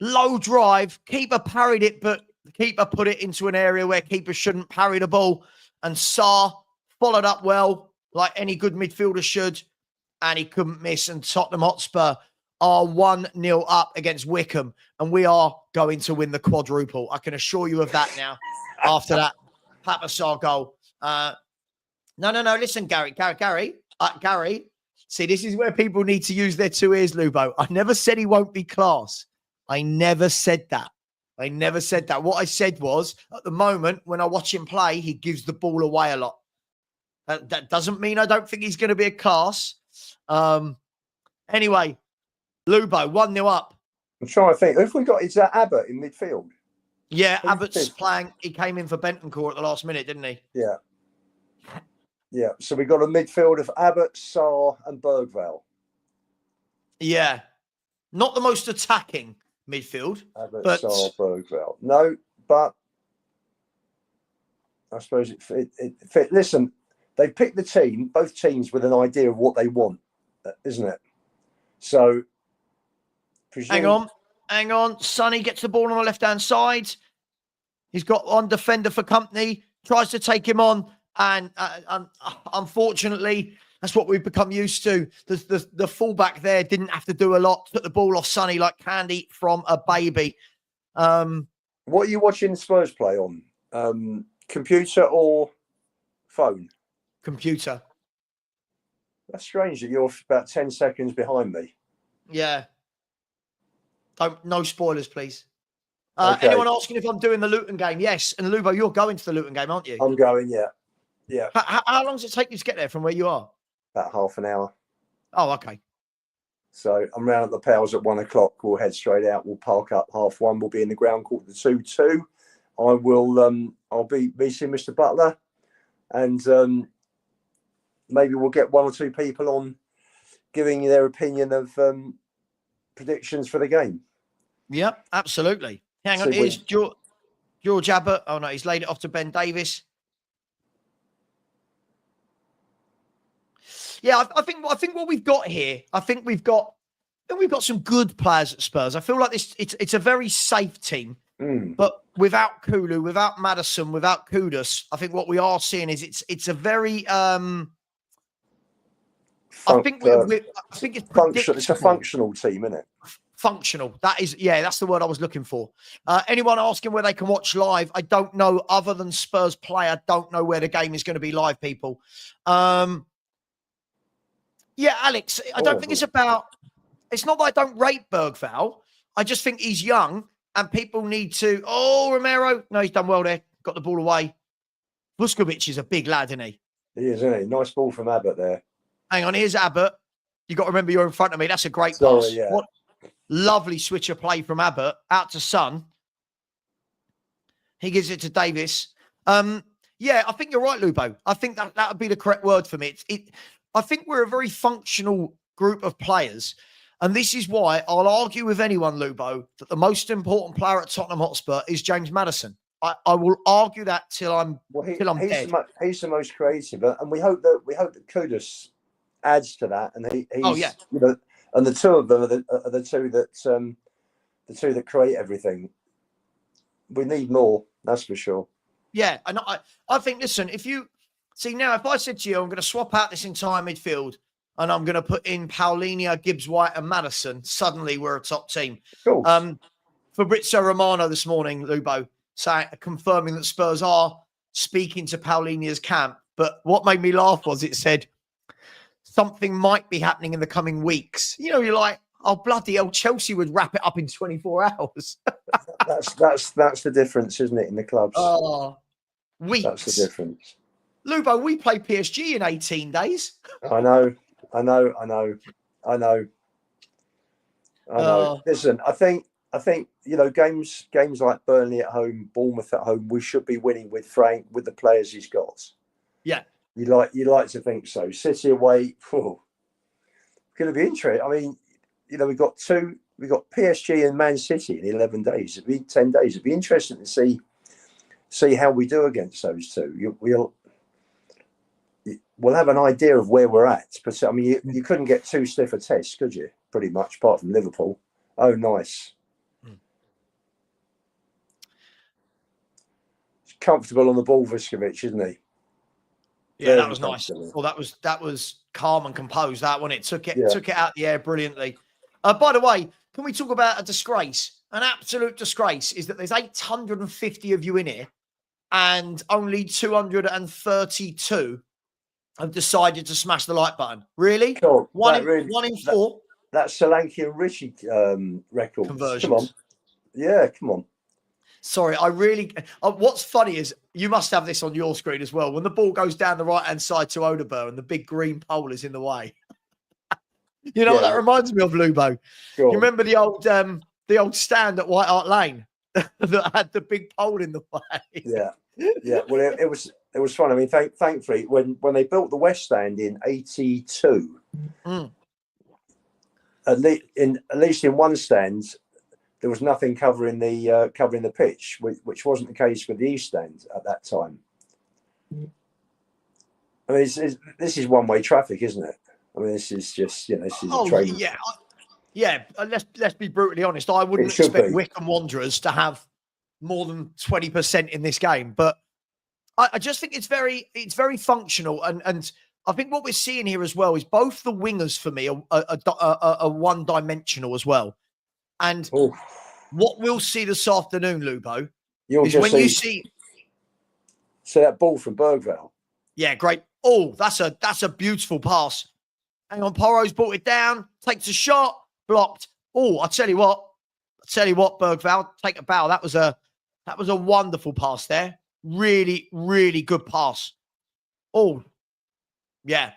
low drive. Keeper parried it, but the keeper put it into an area where keepers shouldn't parry the ball. And Sarr followed up well, like any good midfielder should, and he couldn't miss. And Tottenham Hotspur are 1-0 up against Wycombe, and we are going to win the quadruple. I can assure you of that now after that Papa Sarr goal. No. Listen, Gary. See, this is where people need to use their two ears, Lubo. I never said he won't be class. I never said that. What I said was, at the moment, when I watch him play, he gives the ball away a lot. That doesn't mean I don't think he's going to be a class. Anyway, Lubo, 1-0 up. I'm trying to think. Who have we got? Is that Abbott in midfield? Yeah, Abbott's playing. He came in for Bentancur at the last minute, didn't he? Yeah. Yeah. So we got a midfield of Abbott, Sarr, and Bergvall. Yeah. Not the most attacking midfield. Abbott, but... Sarr, Bergvall. No, but I suppose it fit. Listen, they picked the team, both teams, with an idea of what they want, isn't it? So, hang on. Sonny gets the ball on the left-hand side. He's got one defender for company, tries to take him on, and unfortunately, that's what we've become used to. The fullback there didn't have to do a lot, took the ball off Sonny like candy from a baby. What are you watching Spurs play on? Computer or phone? Computer. That's strange that you're about 10 seconds behind me. Yeah. No spoilers, please. Okay. Anyone asking if I'm doing the Luton game? Yes. And Lubo, you're going to the Luton game, aren't you? I'm going, yeah. Yeah. How long does it take you to get there from where you are? About half an hour. Oh, okay. So I'm round at the Pals at 1 o'clock. We'll head straight out. We'll park up 1:30. We'll be in the ground quarter to 2:02. I will. I'll be meeting Mr. Butler, and maybe we'll get one or two people on giving their opinion of predictions for the game. Yep, absolutely. Hang on, here's George Abbott. Oh no, he's laid it off to Ben Davis. Yeah, I think what we've got here, I think we've got some good players at Spurs. I feel like it's a very safe team. But without Kulu, without Maddison, without Kudus, I think what we are seeing is it's a very I think it's functional. It's a functional team, isn't it? Functional. That's the word I was looking for. Anyone asking where they can watch live? I don't know. Other than Spurs play, I don't know where the game is going to be live, people. Yeah, Alex, I don't think it's not that I don't rate Bergvall. I just think he's young and people need to. Oh, Romero. No, he's done well there. Got the ball away. Vuskovic is a big lad, isn't he? He is, isn't he? Nice ball from Abbott there. Hang on, here's Abbott. You got to remember you're in front of me. That's a great pass. Yeah. What lovely switch of play from Abbott out to Son. He gives it to Davis. Yeah, I think you're right, Lubo. I think that would be the correct word for me. I think we're a very functional group of players. And this is why I'll argue with anyone, Lubo, that the most important player at Tottenham Hotspur is James Maddison. I will argue that till I'm dead. He's the most creative, and we hope that Kudus adds to that. And he's, and the two of them are the two that create everything. We need more, that's for sure. Yeah, and I think, listen, if I said to you, I'm going to swap out this entire midfield and I'm going to put in Paulinho, Gibbs-White and Maddison, suddenly we're a top team. Cool. Fabrizio Romano this morning, Lubo, confirming that Spurs are speaking to Paulinho's camp. But what made me laugh was it said something might be happening in the coming weeks. You know, you're like, oh, bloody hell, Chelsea would wrap it up in 24 hours. That's the difference, isn't it, in the clubs? Oh, weeks. That's the difference. Lubo, we play PSG in 18 days. I know. Listen, I think games like Burnley at home, Bournemouth at home, we should be winning with Frank, with the players he's got. Yeah. You like to think so. City away, going to be interesting. I mean, we got PSG and Man City in 11 days. It'd be 10 days. It'd be interesting to see how we do against those two. We'll have an idea of where we're at. But I mean, you couldn't get too stiff a test, could you? Pretty much, apart from Liverpool. Oh, nice. He's comfortable on the ball, Vuskovic, isn't he? Yeah, that was nice. Well, that was calm and composed. That one, it took it out the air brilliantly. By the way, can we talk about a disgrace? An absolute disgrace is that there's 850 of you in here, and only 232 have decided to smash the like button. Really? Cool. One in four. That's Solanke and Richie records. Conversions. Come on. Yeah, come on. Sorry, I really... what's funny is you must have this on your screen as well. When the ball goes down the right-hand side to Odegaard and the big green pole is in the way. You know what that reminds me of, Lubo? Sure. You remember the old stand at White Hart Lane that had the big pole in the way? Yeah. Yeah, well, it was fun. I mean, thankfully, when they built the West Stand in '82, at least in one stand, there was nothing covering the pitch, which wasn't the case with the East Stand at that time. I mean, this is one-way traffic, isn't it? I mean, this is just this is a train. Yeah. Let's be brutally honest. I wouldn't expect Wycombe Wanderers to have more than 20% in this game, but I just think it's very functional, and I think what we're seeing here as well is both the wingers for me are one-dimensional as well, and what we'll see this afternoon, Lubo, is when you see that ball from Bergvall. Yeah, great. Oh, that's a beautiful pass. Hang on, Porro's brought it down, takes a shot, blocked. Oh, I tell you what, Bergvall, take a bow. That was a wonderful pass there. Really, really good pass. Oh, yeah.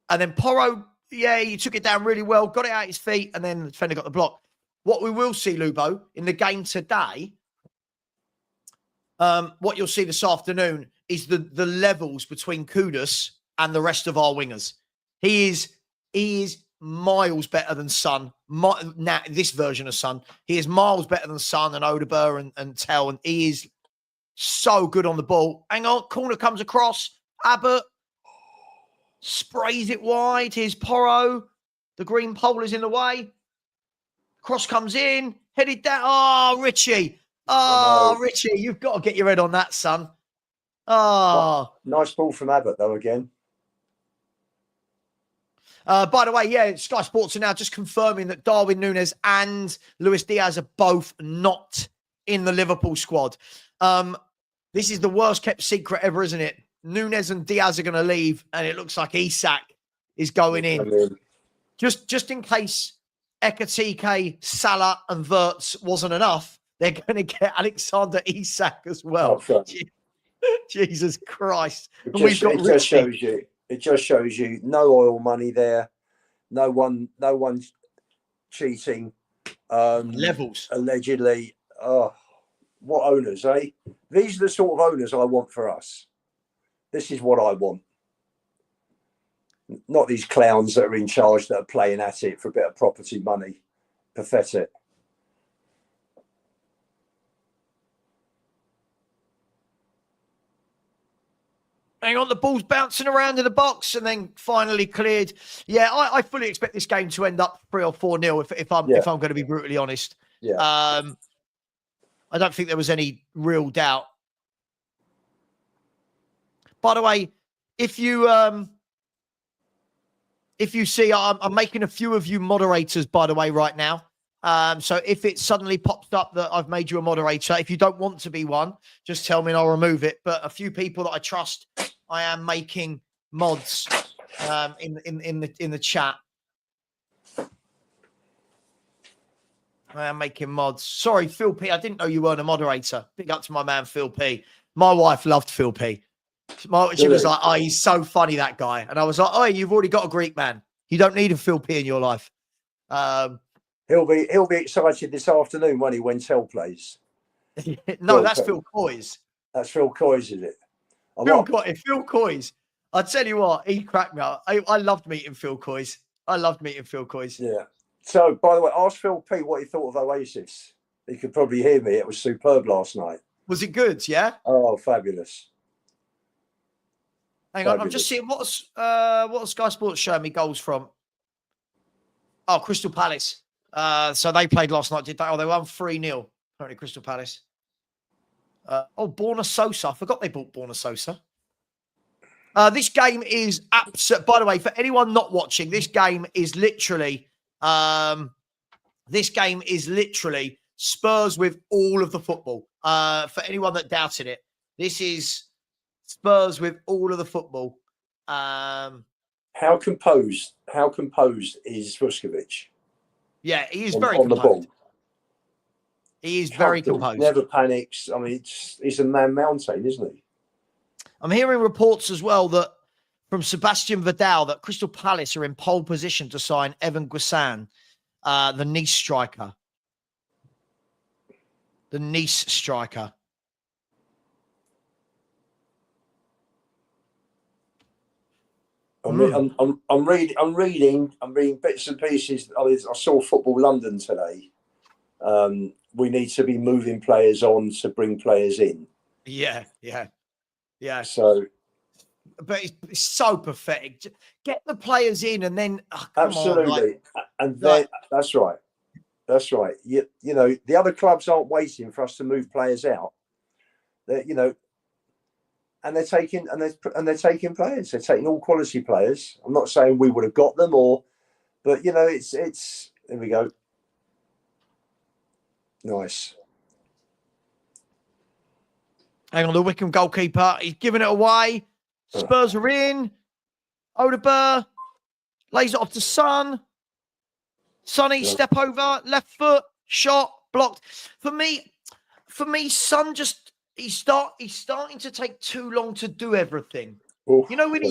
And then Porro, he took it down really well, got it out his feet, and then the defender got the block. What we will see, Lubo, in the game today, what you'll see this afternoon is the levels between Kudus and the rest of our wingers. He is miles better than Son. Now, this version of Son, he is miles better than Son and Odegaard and Tell, and he is so good on the ball. Hang on, corner comes across. Abbott sprays it wide. Here's Porro. The green pole is in the way. Cross comes in, headed down. Oh, Richie. Oh, Richie, you've got to get your head on that, son. Oh. Nice ball from Abbott, though, again. By the way, Sky Sports are now just confirming that Darwin Núñez and Luis Diaz are both not in the Liverpool squad. This is the worst kept secret ever, isn't it? Núñez and Diaz are going to leave, and it looks like Isak is going in. Just in case Ekatike, Salah, and Wirtz wasn't enough, they're going to get Alexander Isak as well. Oh, Jesus Christ! It just shows you no oil money there, no one cheating. Levels allegedly. Oh, what owners, eh? These are the sort of owners I want for us. This is what I want. Not these clowns that are in charge that are playing at it for a bit of property money. Pathetic. Hang on, the ball's bouncing around in the box and then finally cleared. Yeah, I fully expect this game to end up 3 or 4-0 if I'm going to be brutally honest. Yeah. I don't think there was any real doubt. By the way, if you see, I'm making a few of you moderators, by the way, right now. So if it suddenly pops up that I've made you a moderator, if you don't want to be one, just tell me and I'll remove it. But a few people that I trust, I am making mods in the chat. I am making mods. Sorry, Phil P. I didn't know you weren't a moderator. Big up to my man, Phil P. My wife loved Phil P. She was like, oh, he's so funny, that guy. And I was like, oh, you've already got a Greek man. You don't need a Phil P in your life. He'll be excited this afternoon when Tell plays. No, that's Phil Coys. That's Phil Coys, is it? Phil Coys. I tell you what, he cracked me up. I loved meeting Phil Coys. I loved meeting Phil Coys. Yeah. So, by the way, ask Phil P what he thought of Oasis. He could probably hear me. It was superb last night. Was it good? Yeah. Oh, fabulous. Hang on, I'm just seeing what Sky Sports showing me goals from. Oh, Crystal Palace. So they played last night, did they? Oh, they won 3-0. Apparently, Crystal Palace. Borna Sosa. I forgot they bought Borna Sosa. This game is absolute. By the way, for anyone not watching, this game is literally Spurs with all of the football. For anyone that doubted it, this is Spurs with all of the football. How composed is Vuskovic? Yeah, he is very on the composed. ball. He is very composed. Never panics. I mean, he's a man mountain, isn't he? I'm hearing reports as well that from Sebastian Vidal that Crystal Palace are in pole position to sign Evan Guissan, the Nice striker. The Nice striker. I'm reading bits and pieces. I saw Football London today. We need to be moving players on to bring players in. Yeah. So, but it's so pathetic. Get the players in, and then absolutely, that's right. That's right. You know, the other clubs aren't waiting for us to move players out. And they're taking players. They're taking all quality players. I'm not saying we would have got them, but it's. There we go. Nice. Hang on, the Wycombe goalkeeper. He's giving it away. Spurs are in. Odegaard lays it off to Son. Sonny, step over, left foot, shot, blocked. For me, Son just he's starting to take too long to do everything. Oof. You know when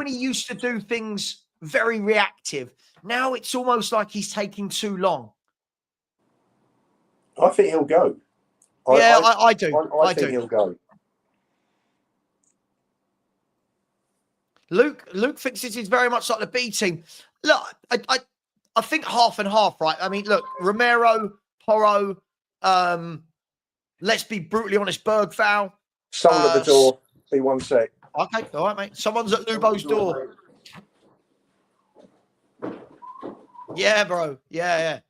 he used to do things very reactive. Now it's almost like he's taking too long. I think he'll go. I do. I think he'll go. Luke thinks this is very much like the B team. Look, I think half and half, right? I mean, look, Romero, Porro, let's be brutally honest, Bergfowl. Someone at the door. Be 1 sec. Okay, all right, mate. Someone's at Lubo's door. Yeah, bro. Yeah.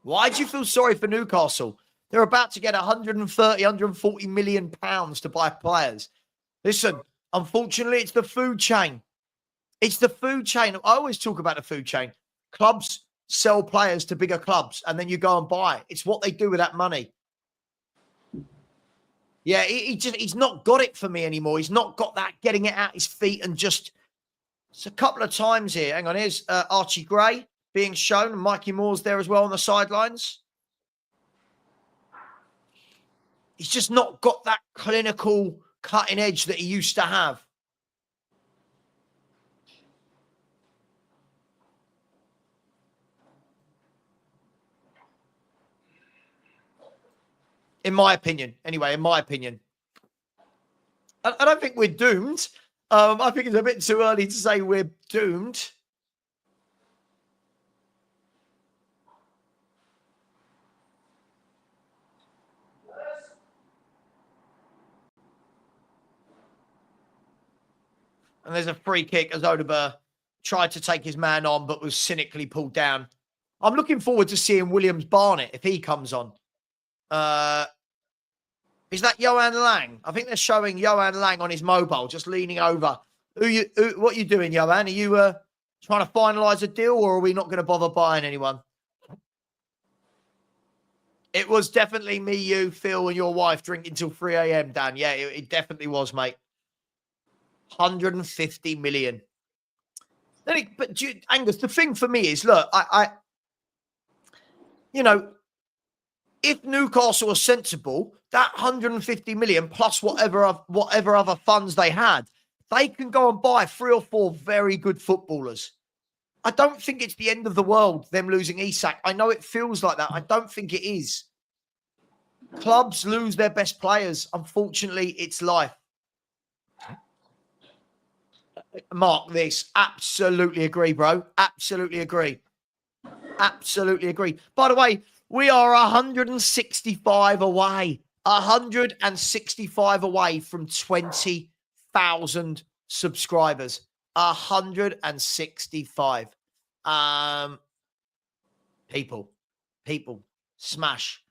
Why do you feel sorry for Newcastle? They're about to get 130, 140 million pounds to buy players. Listen, unfortunately, it's the food chain. It's the food chain. I always talk about the food chain. Clubs sell players to bigger clubs, and then you go and buy it. It's what they do with that money. Yeah, he's not got it for me anymore. He's not got that getting it at his feet and just... It's a couple of times here. Hang on, here's Archie Gray being shown. Mikey Moore's there as well on the sidelines. He's just not got that clinical cutting edge that he used to have. In my opinion. Anyway, in my opinion. I don't think we're doomed. I think it's a bit too early to say we're doomed. And there's a free kick as Odegaard tried to take his man on, but was cynically pulled down. I'm looking forward to seeing Williams Barnett if he comes on. Is that Johan Lang? I think they're showing Johan Lang on his mobile, just leaning over. What are you doing, Johan? Are you trying to finalise a deal, or are we not going to bother buying anyone? It was definitely me, you, Phil, and your wife drinking till 3 a.m., Dan. Yeah, it definitely was, mate. 150 million. But Angus, the thing for me is, look, if Newcastle are sensible, that 150 million plus whatever other funds they had, they can go and buy 3 or 4 very good footballers. I don't think it's the end of the world, them losing Isak. I know it feels like that. I don't think it is. Clubs lose their best players. Unfortunately, it's life. Mark this. Absolutely agree, bro. Absolutely agree. Absolutely agree. By the way, we are 165 away. 165 away from 20,000 subscribers. 165. People, smash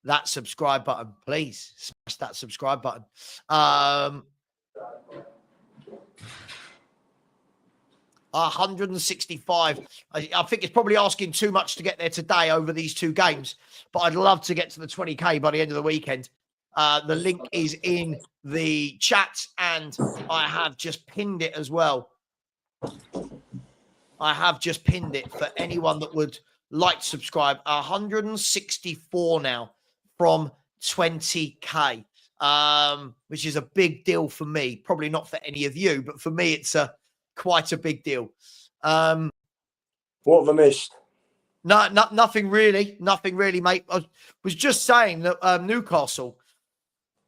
that subscribe button, please. Smash that subscribe button. 165. I think it's probably asking too much to get there today over these two games, but I'd love to get to the 20K by the end of the weekend. The link is in the chat, and I have just pinned it as well. I have just pinned it for anyone that would like to subscribe. 164 now from 20K, which is a big deal for me. Probably not for any of you, but for me, it's quite a big deal. What have I missed? No, nothing really, mate. I was just saying that Newcastle,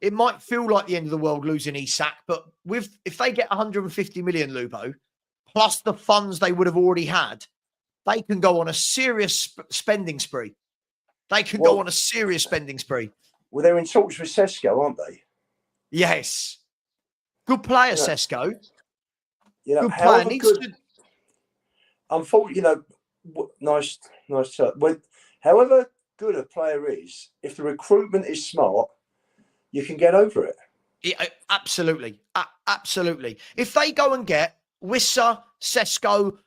it might feel like the end of the world losing Isak, but if they get 150 million, Lubo, plus the funds they would have already had, they can go on a serious spending spree. They can go on a serious spending spree. Well, they're in talks with Sesko, aren't they? Yes. Good player, Sesko. Good player. Unfortunately, nice. However good a player is, if the recruitment is smart, you can get over it. Yeah, absolutely. Absolutely. If they go and get Wissa, Sesko,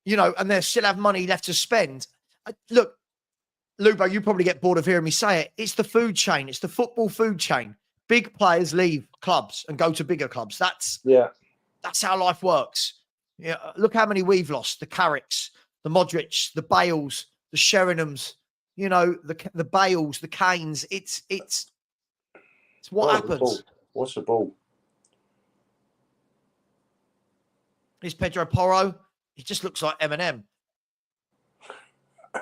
and they still have money left to spend. Look, Lubo, you probably get bored of hearing me say it. It's the food chain. It's the football food chain. Big players leave clubs and go to bigger clubs. That's how life works. Yeah, look how many we've lost: the Carricks, the Modric, the Bales, the Sheringham's. The Bales, the Kanes. It's what happens. What's the ball? Is Pedro Porro? He just looks like Eminem.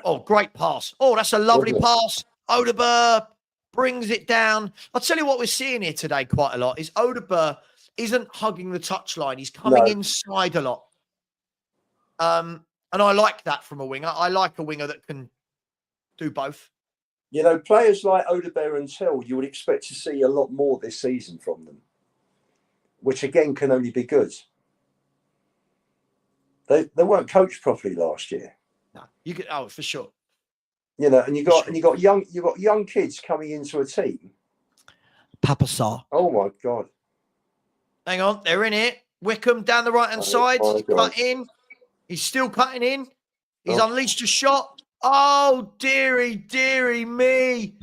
Oh, great pass. Oh, that's a lovely pass. Odegaard brings it down. I'll tell you what we're seeing here today quite a lot is Odegaard isn't hugging the touchline. He's coming inside a lot. And I like that from a winger. I like a winger that can do both. Players like Odegaard and Tell, you would expect to see a lot more this season from them, which again can only be good. They weren't coached properly last year. No, for sure. And you got young kids coming into a team. Papa Sarr. Oh my God! Hang on, they're in it. Wycombe down the right hand side. Cut in. He's still cutting in. He's unleashed a shot. Oh, dearie me.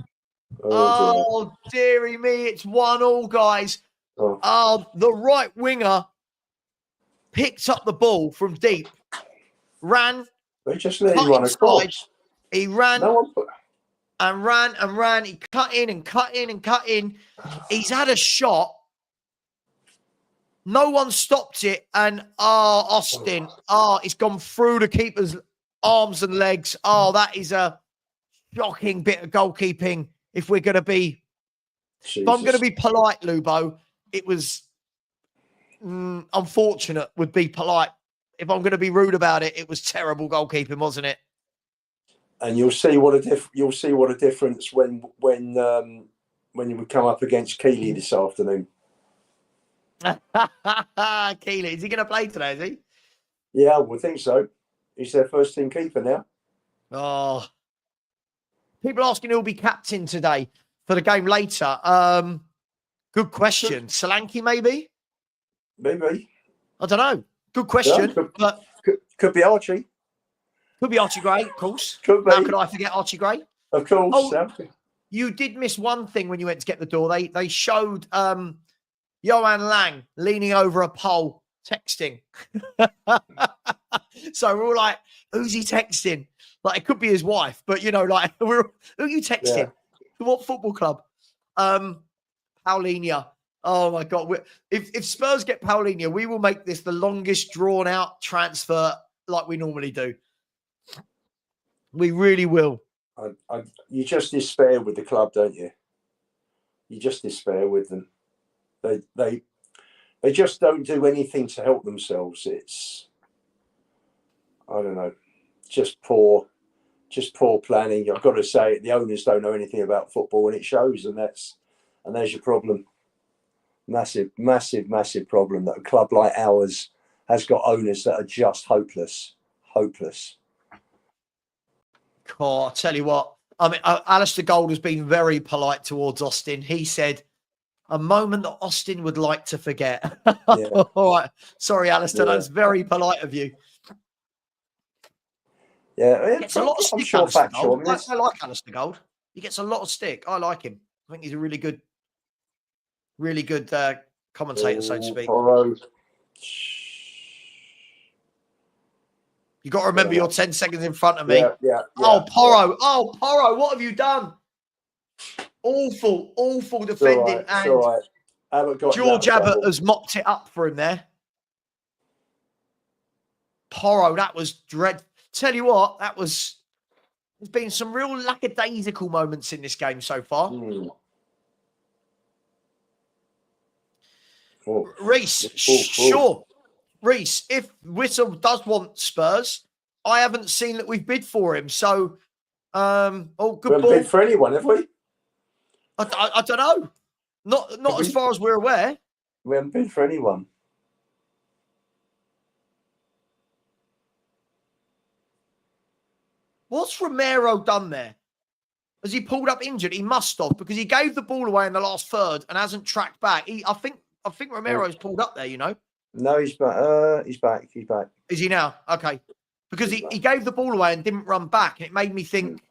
Oh, dearie me. It's 1-1, guys. Oh, the right winger picked up the ball from deep. Ran. They just let him run across. He ran and ran. He cut in and cut in and cut in. He's had a shot. No one stopped it. And, Austin. It's gone through the keeper's arms and legs. That is a shocking bit of goalkeeping. If we're going to be, if I'm going to be polite, Lubo, it was unfortunate. Would be polite. If I'm going to be rude about it, it was terrible goalkeeping, wasn't it? And you'll see what a difference when you would come up against Keeley this afternoon. Keeley, is he going to play today? Is he? Yeah, I would think so. He's their first team keeper now. Oh, people asking who'll be captain today for the game later. Good question. Solanke, maybe? Maybe. I don't know. Good question. Yeah, could be Archie. Could be Archie Gray, of course. Could be. How could I forget Archie Gray? Of course. Oh, you did miss one thing when you went to get the door. They showed Johan Lang leaning over a pole texting. So we're all like, who's he texting? Like, it could be his wife, but who are you texting? Yeah. What football club? Paulinho. Oh my God. If Spurs get Paulinho, we will make this the longest drawn out transfer like we normally do. We really will. You just despair with the club, don't you? you just despair with them. They just don't do anything to help themselves. It's, I don't know, just poor planning. I've got to say it, the owners don't know anything about football, and it shows, and there's your problem. Massive problem that a club like ours has got owners that are just hopeless. Oh, I'll tell you what. I mean, Alistair Gold has been very polite towards Austin. He said, a moment that Austin would like to forget. Yeah. All right. Sorry, Alistair. Yeah. That's very polite of you. Yeah. Gets a lot of stick, I'm sure Alistair factual. Gold. I like Alistair Gold. He gets a lot of stick. I like him. I think he's a really good commentator, so to speak. Porro. You got to remember you're 10 seconds in front of me. Yeah. Oh, Porro. Yeah. Oh, Porro. What have you done? Awful defending. It's all right. George Abbott has mopped it up for him there. Porro, that was dread. Tell you what, there's been some real lackadaisical moments in this game so far. Reese, sure. Reese, if Whittle does want Spurs, I haven't seen that we've bid for him. So, good ball. We haven't bid for anyone, have we? I don't know. Not as far as we're aware. We haven't bid for anyone. What's Romero done there? Has he pulled up injured? He must have, because he gave the ball away in the last third and hasn't tracked back. I think Romero's pulled up there, you know? No, he's back. He's back. Is he now? Okay. Because he gave the ball away and didn't run back. And it made me think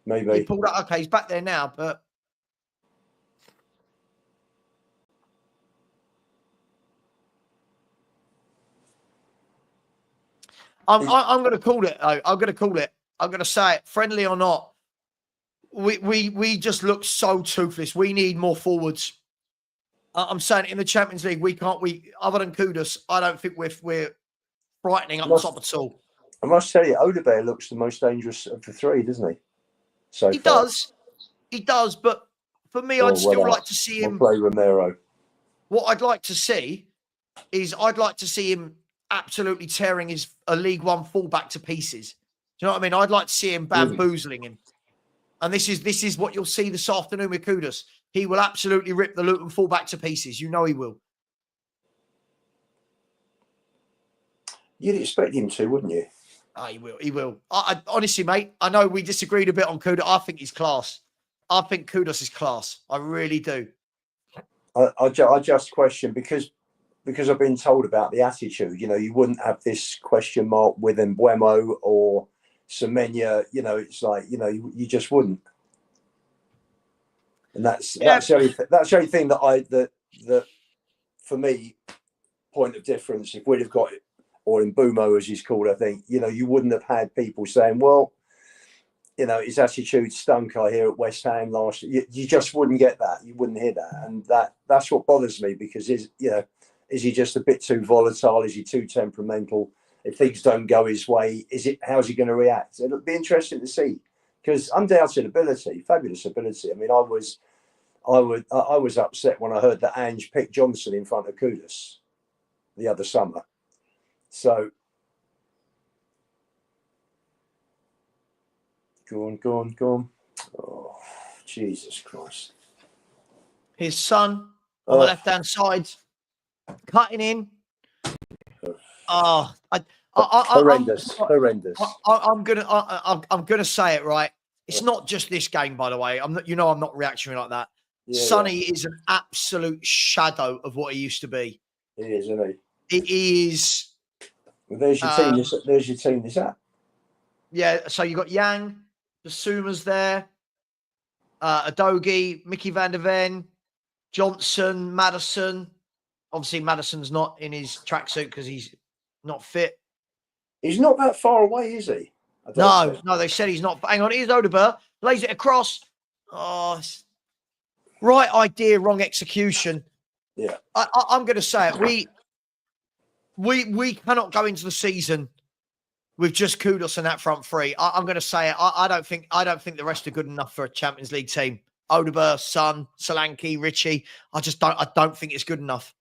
maybe he pulled up. Okay, he's back there now, but I'm going to call it. I'm going to call it. I'm going to say it, friendly or not. We just look so toothless. We need more forwards. I'm saying in the Champions League, we other than Kudus, I don't think we're frightening up top at all. I must tell you, Odebear looks the most dangerous of the three, doesn't he? He does. But for me, I'd still like to see him play Romero. What I'd like to see is him absolutely tearing a League One fullback to pieces. Do you know what I mean? I'd like to see him bamboozling him. And this is what you'll see this afternoon with Kudus. He will absolutely rip the Luton fullback to pieces. You know he will. You'd expect him to, wouldn't you? Oh, he will. He will. I honestly, mate, I know we disagreed a bit on Kudus. I think he's class. I think Kudus is class. I really do. I just question because I've been told about the attitude. You know, you wouldn't have this question mark with Mbuemo or Semenya. You know, it's like, you know, you just wouldn't. And that's the only thing that for me, point of difference. If we'd have got it, or Mbuemo as he's called, I think, you know, you wouldn't have had people saying, well, you know, his attitude stunk, I hear, at West Ham last year. You just wouldn't get that. You wouldn't hear that. And that's what bothers me, because is he just a bit too volatile? Is he too temperamental? If things don't go his way, how's he going to react? It'll be interesting to see, because undoubted ability, fabulous ability. I mean, I was upset when I heard that Ange picked Johnson in front of Kudus the other summer. So go on. Oh, Jesus Christ. His son on the left-hand side, cutting in. Horrendous. I'm gonna say it right. It's not just this game, by the way. I'm not reactionary like that. Yeah, Sonny is an absolute shadow of what he used to be. He is, isn't he? He is. Well, there's your team. There's your team. Is that? Yeah. So you got Yang, the Sumas there, Adogi, Mickey van der Ven, Johnson, Maddison. Obviously, Maddison's not in his tracksuit because he's not fit. He's not that far away, is he? No, they said he's not. Hang on, here's Odebear. Lays it across. Oh, right idea, wrong execution. Yeah. I'm going to say it. We cannot go into the season with just Kudus and that front three. I'm going to say it. I don't think the rest are good enough for a Champions League team. Odegaard, Son, Solanke, Richie. I don't think it's good enough.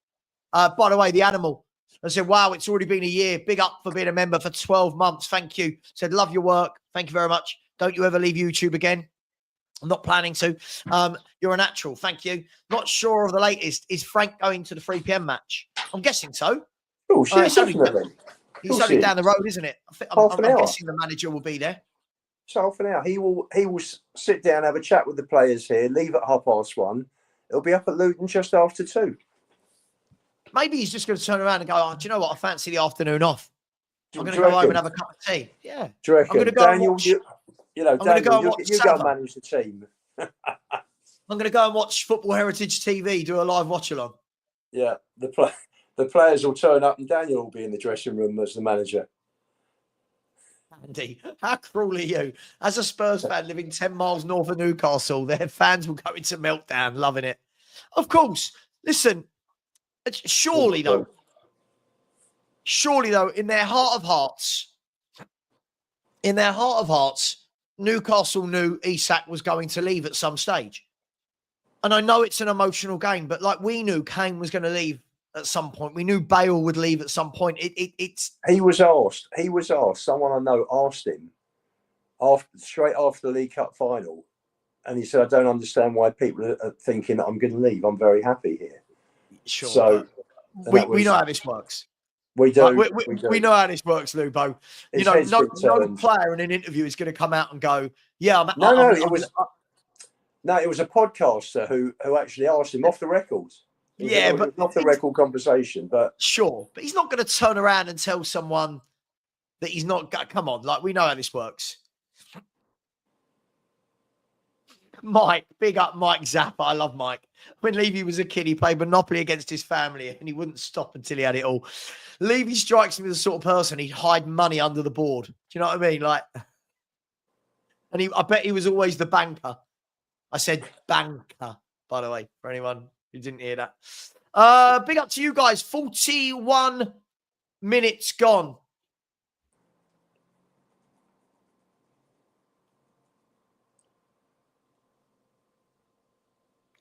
By the way, the animal. I said, wow, it's already been a year. Big up for being a member for 12 months. Thank you. Said, love your work. Thank you very much. Don't you ever leave YouTube again. I'm not planning to. You're a natural. Thank you. Not sure of the latest. Is Frank going to the 3 p.m. match? I'm guessing so. Oh, shit, definitely. It's only down the road, isn't it? I'm guessing the manager will be there. So half an hour. He will sit down, have a chat with the players here, leave at 1:30. He'll be up at Luton just after 2. Maybe he's just going to turn around and go, oh, do you know what? I fancy the afternoon off. I'm going to Do go you home and reckon? have a cup of tea. Yeah. Do you reckon? I'm going to go Daniel, and watch. Daniel, you go and manage the team. I'm going to go and watch Football Heritage TV, do a live watch-along. Yeah, the players will turn up and Daniel will be in the dressing room as the manager. Andy, how cruel are you? As a Spurs fan living 10 miles north of Newcastle, their fans will go into meltdown, loving it. Of course. Listen, surely though, in their heart of hearts, Newcastle knew Isak was going to leave at some stage. And I know it's an emotional game, but like we knew Kane was going to leave at some point. We knew Bale would leave at some point. He was asked. Someone I know asked him straight after the League Cup final, and he said, "I don't understand why people are thinking that I'm going to leave. I'm very happy here." Sure. So we know how this works. We do. Like, we know how this works, Lubo. You know, no player in an interview is going to come out and go, "Yeah, it was a podcaster who actually asked him off the record. It was off the record conversation, but sure, but he's not going to turn around and tell someone that he's not. Come on, like we know how this works. Mike, big up Mike Zappa. I love Mike. When Levy was a kid, he played Monopoly against his family and he wouldn't stop until he had it all. Levy strikes me as the sort of person he'd hide money under the board. Do you know what I mean? Like, and I bet he was always the banker. I said banker, by the way, for anyone who didn't hear that. Big up to you guys. 41 minutes gone.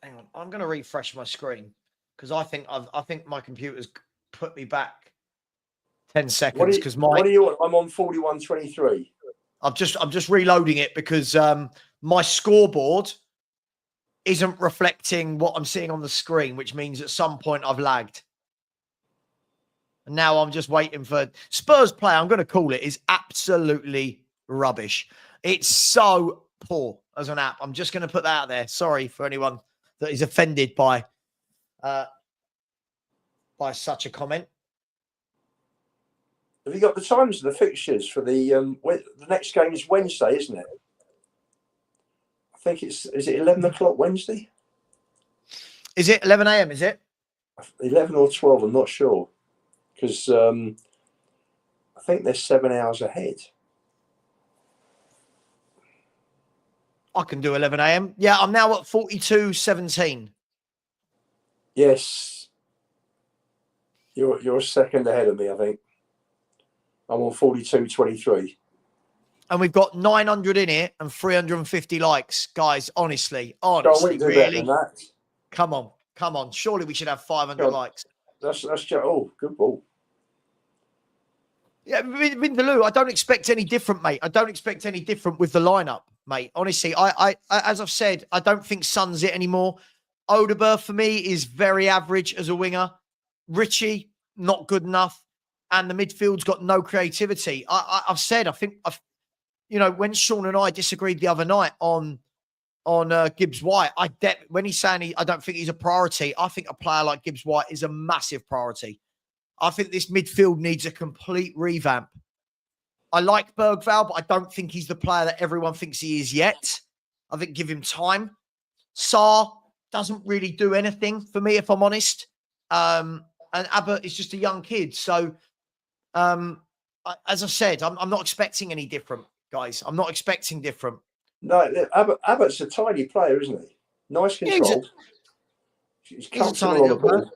Hang on, I'm going to refresh my screen because I think my computer's put me back 10 seconds because what are you on? I'm on 41.23. I'm just reloading it because my scoreboard isn't reflecting what I'm seeing on the screen, which means at some point I've lagged. And now I'm just waiting for Spurs play. I'm going to call it is absolutely rubbish. It's so poor as an app. I'm just going to put that out there. Sorry for anyone that is offended by such a comment. Have you got the times of the fixtures for the next game is Wednesday, isn't it? I think is it 11 o'clock Wednesday? Is it 11 a.m., is it? 11 or 12, I'm not sure. Because I think they're 7 hours ahead. I can do 11 a.m. Yeah, I'm now at 42.17. Yes. You're a second ahead of me, I think. I'm on 42.23. And we've got 900 in it and 350 likes. Guys, honestly, really? Come on. Surely we should have 500 likes. That's just, good ball. Yeah, Vindaloo, I don't expect any different, mate. I don't expect any different with the lineup, mate. Honestly, I as I've said, I don't think Son's it anymore. Odegaard for me is very average as a winger. Richie, not good enough. And the midfield's got no creativity. I've said, when Sean and I disagreed the other night on Gibbs White, when he's saying I don't think he's a priority, I think a player like Gibbs White is a massive priority. I think this midfield needs a complete revamp. I like Bergvall, but I don't think he's the player that everyone thinks he is yet. I think give him time. Sarr doesn't really do anything for me, if I'm honest. And Abbott is just a young kid. So, as I said, I'm not expecting any different, guys. I'm not expecting different. No, Abbott's a tiny player, isn't he? Nice control. He's comfortable on the ball.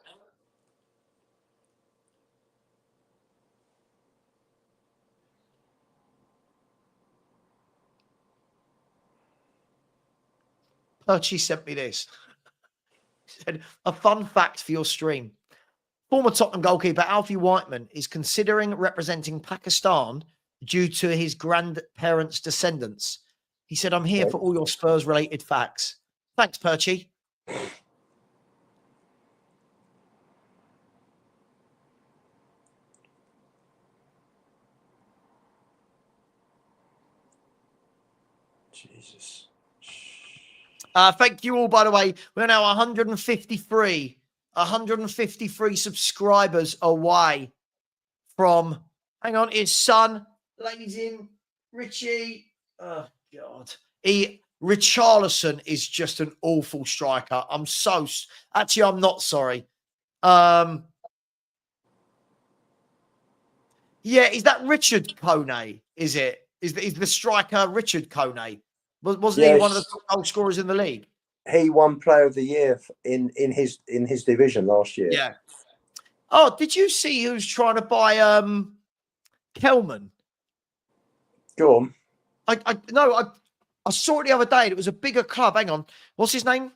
Perchie sent me this. He said, a fun fact for your stream. Former Tottenham goalkeeper Alfie Whiteman is considering representing Pakistan due to his grandparents' descendants. He said, I'm here for all your Spurs-related facts. Thanks, Perchie. Jesus. Thank you all, by the way. We're now 153 subscribers away from, hang on, his son, ladies in, Richie. Oh, God. Richarlison is just an awful striker. Actually, I'm not sorry. Yeah, is that Richard Kone? Is it? Is the striker Richard Kone? Wasn't he one of the top goal scorers in the league? He won Player of the Year in his division last year. Yeah. Oh, did you see who's trying to buy Kelman? Go on. I saw it the other day. And it was a bigger club. Hang on, what's his name?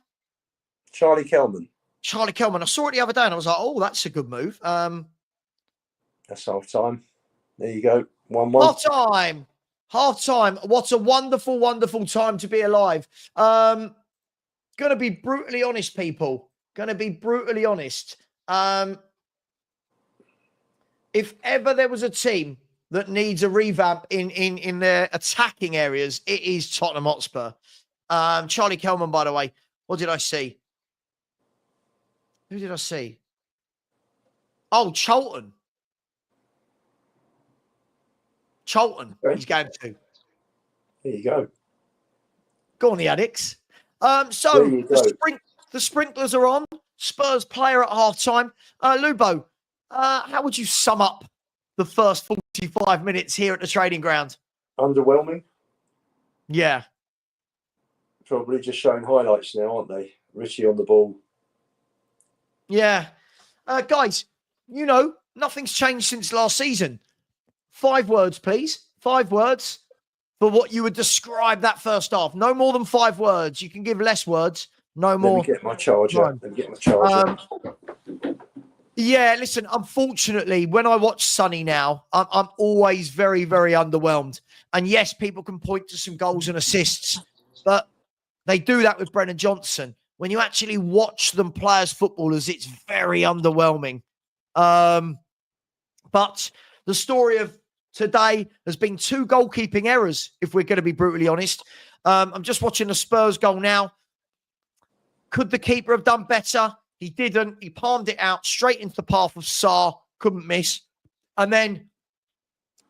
Charlie Kelman. Charlie Kelman. I saw it the other day, and I was like, "Oh, that's a good move." That's half time. There you go. 1-1. Half time. What a wonderful, wonderful time to be alive. Gonna be brutally honest, people. Gonna be brutally honest. If ever there was a team that needs a revamp in their attacking areas, it is Tottenham Hotspur. Charlie Kelman, by the way. What did I see? Who did I see? Oh, Charlton. He's going to. There you go. Go on, the addicts. So the sprinklers are on. Spurs player at half-time. Lubo, how would you sum up the first 45 minutes here at the training ground? Underwhelming. Yeah. Probably just showing highlights now, aren't they? Richie on the ball. Yeah. Guys, nothing's changed since last season. 5 words, please. 5 words for what you would describe that first half. No more than 5 words. You can give less words. No more. Let me get my charger. Yeah, listen, unfortunately, when I watch Sonny now, I'm always very, very underwhelmed. And yes, people can point to some goals and assists, but they do that with Brennan Johnson. When you actually watch them play as footballers, it's very underwhelming. But the story of today has been 2 goalkeeping errors, if we're going to be brutally honest. I'm just watching the Spurs goal now. Could the keeper have done better? He didn't. He palmed it out straight into the path of Sarr. Couldn't miss. And then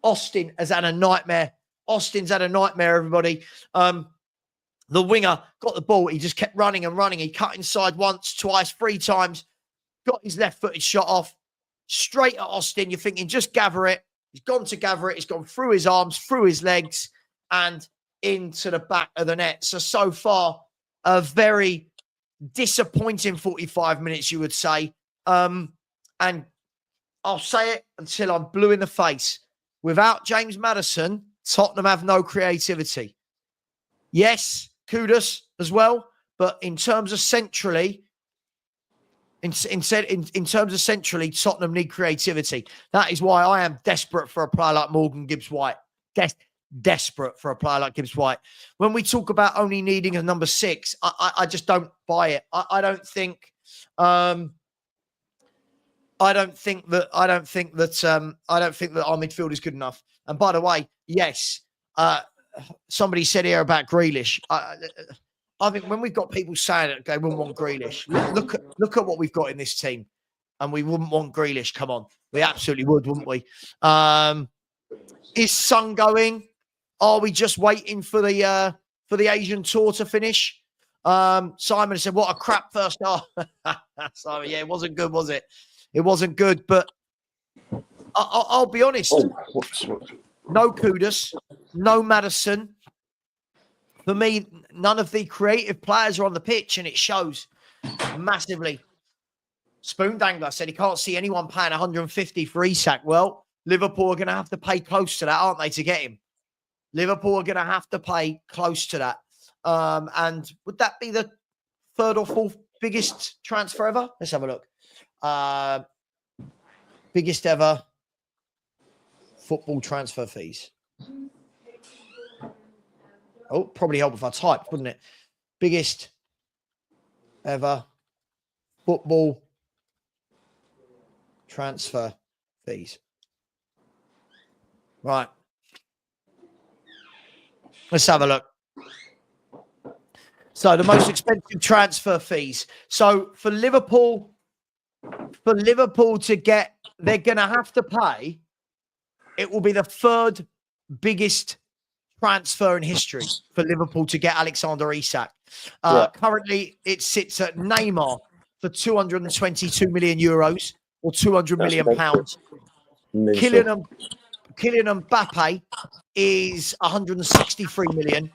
Austin has had a nightmare. Austin's had a nightmare, everybody. The winger got the ball. He just kept running and running. He cut inside once, twice, 3 times. Got his left-footed shot off. Straight at Austin. You're thinking, just gather it. He's gone to gather it. He's gone through his arms, through his legs, and into the back of the net. So far, a very disappointing 45 minutes, you would say. And I'll say it until I'm blue in the face. Without James Maddison, Tottenham have no creativity. Yes, Kudus as well, but in terms of centrally, in terms of centrally, Tottenham need creativity. That is why I am desperate for a player like Morgan Gibbs-White. Desperate for a player like Gibbs-White. When we talk about only needing a number 6, I just don't buy it. I don't think that our midfield is good enough. And by the way, yes, somebody said here about Grealish. I think when we've got people saying that they wouldn't want Grealish, look at what we've got in this team, and we wouldn't want Grealish. Come on, we absolutely would, wouldn't we? Is Son going? Are we just waiting for the Asian tour to finish? Simon said, "What a crap first half." Simon, yeah, it wasn't good, was it? It wasn't good, but I'll be honest. No Kudus, no Maddison. For me, none of the creative players are on the pitch, and it shows massively. Spoon Dangler said he can't see anyone paying 150 for Isak. Well, Liverpool are going to have to pay close to that, aren't they, to get him? Liverpool are going to have to pay close to that. And would that be the third or fourth biggest transfer ever? Let's have a look. Biggest ever football transfer fees. Oh, probably help if I typed, wouldn't it? Biggest ever football transfer fees. Right. Let's have a look. So the most expensive transfer fees. So for Liverpool to get, they're going to have to pay. It will be the third biggest transfer in history for Liverpool to get Alexander Isak. Currently, it sits at Neymar for 222 million euros or 200 million pounds. Kylian Mbappe is 163 million.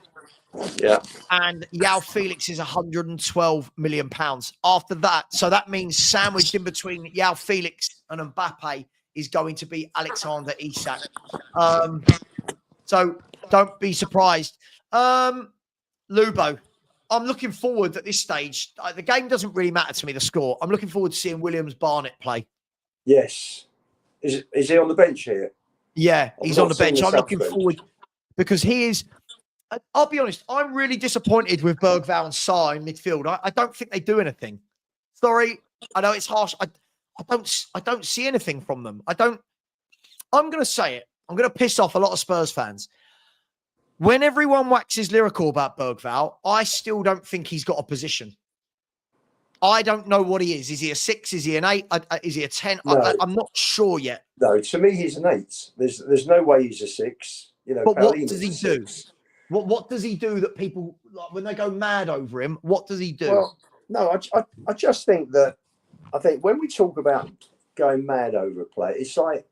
Yeah. And João Felix is 112 million pounds. After that, so that means sandwiched in between João Felix and Mbappe is going to be Alexander Isak. So don't be surprised. Lubo, I'm looking forward at this stage. The game doesn't really matter to me, the score. I'm looking forward to seeing Williams Barnett play. Yes. Is he on the bench here? Yeah, he's on the bench. I'm looking forward because he is. I'll be honest, I'm really disappointed with Bergvall and Sarr in midfield. I don't think they do anything. Sorry, I know it's harsh. I don't see anything from them. I'm going to say it. I'm going to piss off a lot of Spurs fans. When everyone waxes lyrical about Bergvall, I still don't think he's got a position. I don't know what he is. Is he a 6? Is he an 8? Is he a 10? No. I'm not sure yet. No, to me, he's an 8. There's no way he's a 6. You know, but what Paulina's does he do? What does he do that people, like, when they go mad over him, what does he do? Well, no, I just think that, when we talk about going mad over a player, it's like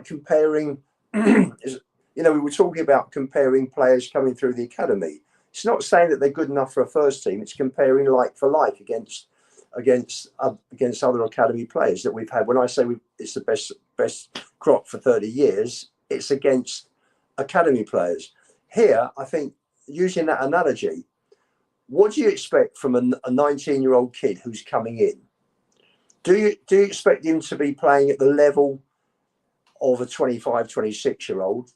comparing, we were talking about comparing players coming through the academy. It's not saying that they're good enough for a first team. It's comparing like for like against other academy players that we've had. When I say it's the best crop for 30 years, it's against academy players. Here, I think, using that analogy, what do you expect from a 19-year-old kid who's coming in? Do you expect him to be playing at the level of a 25, 26-year-old?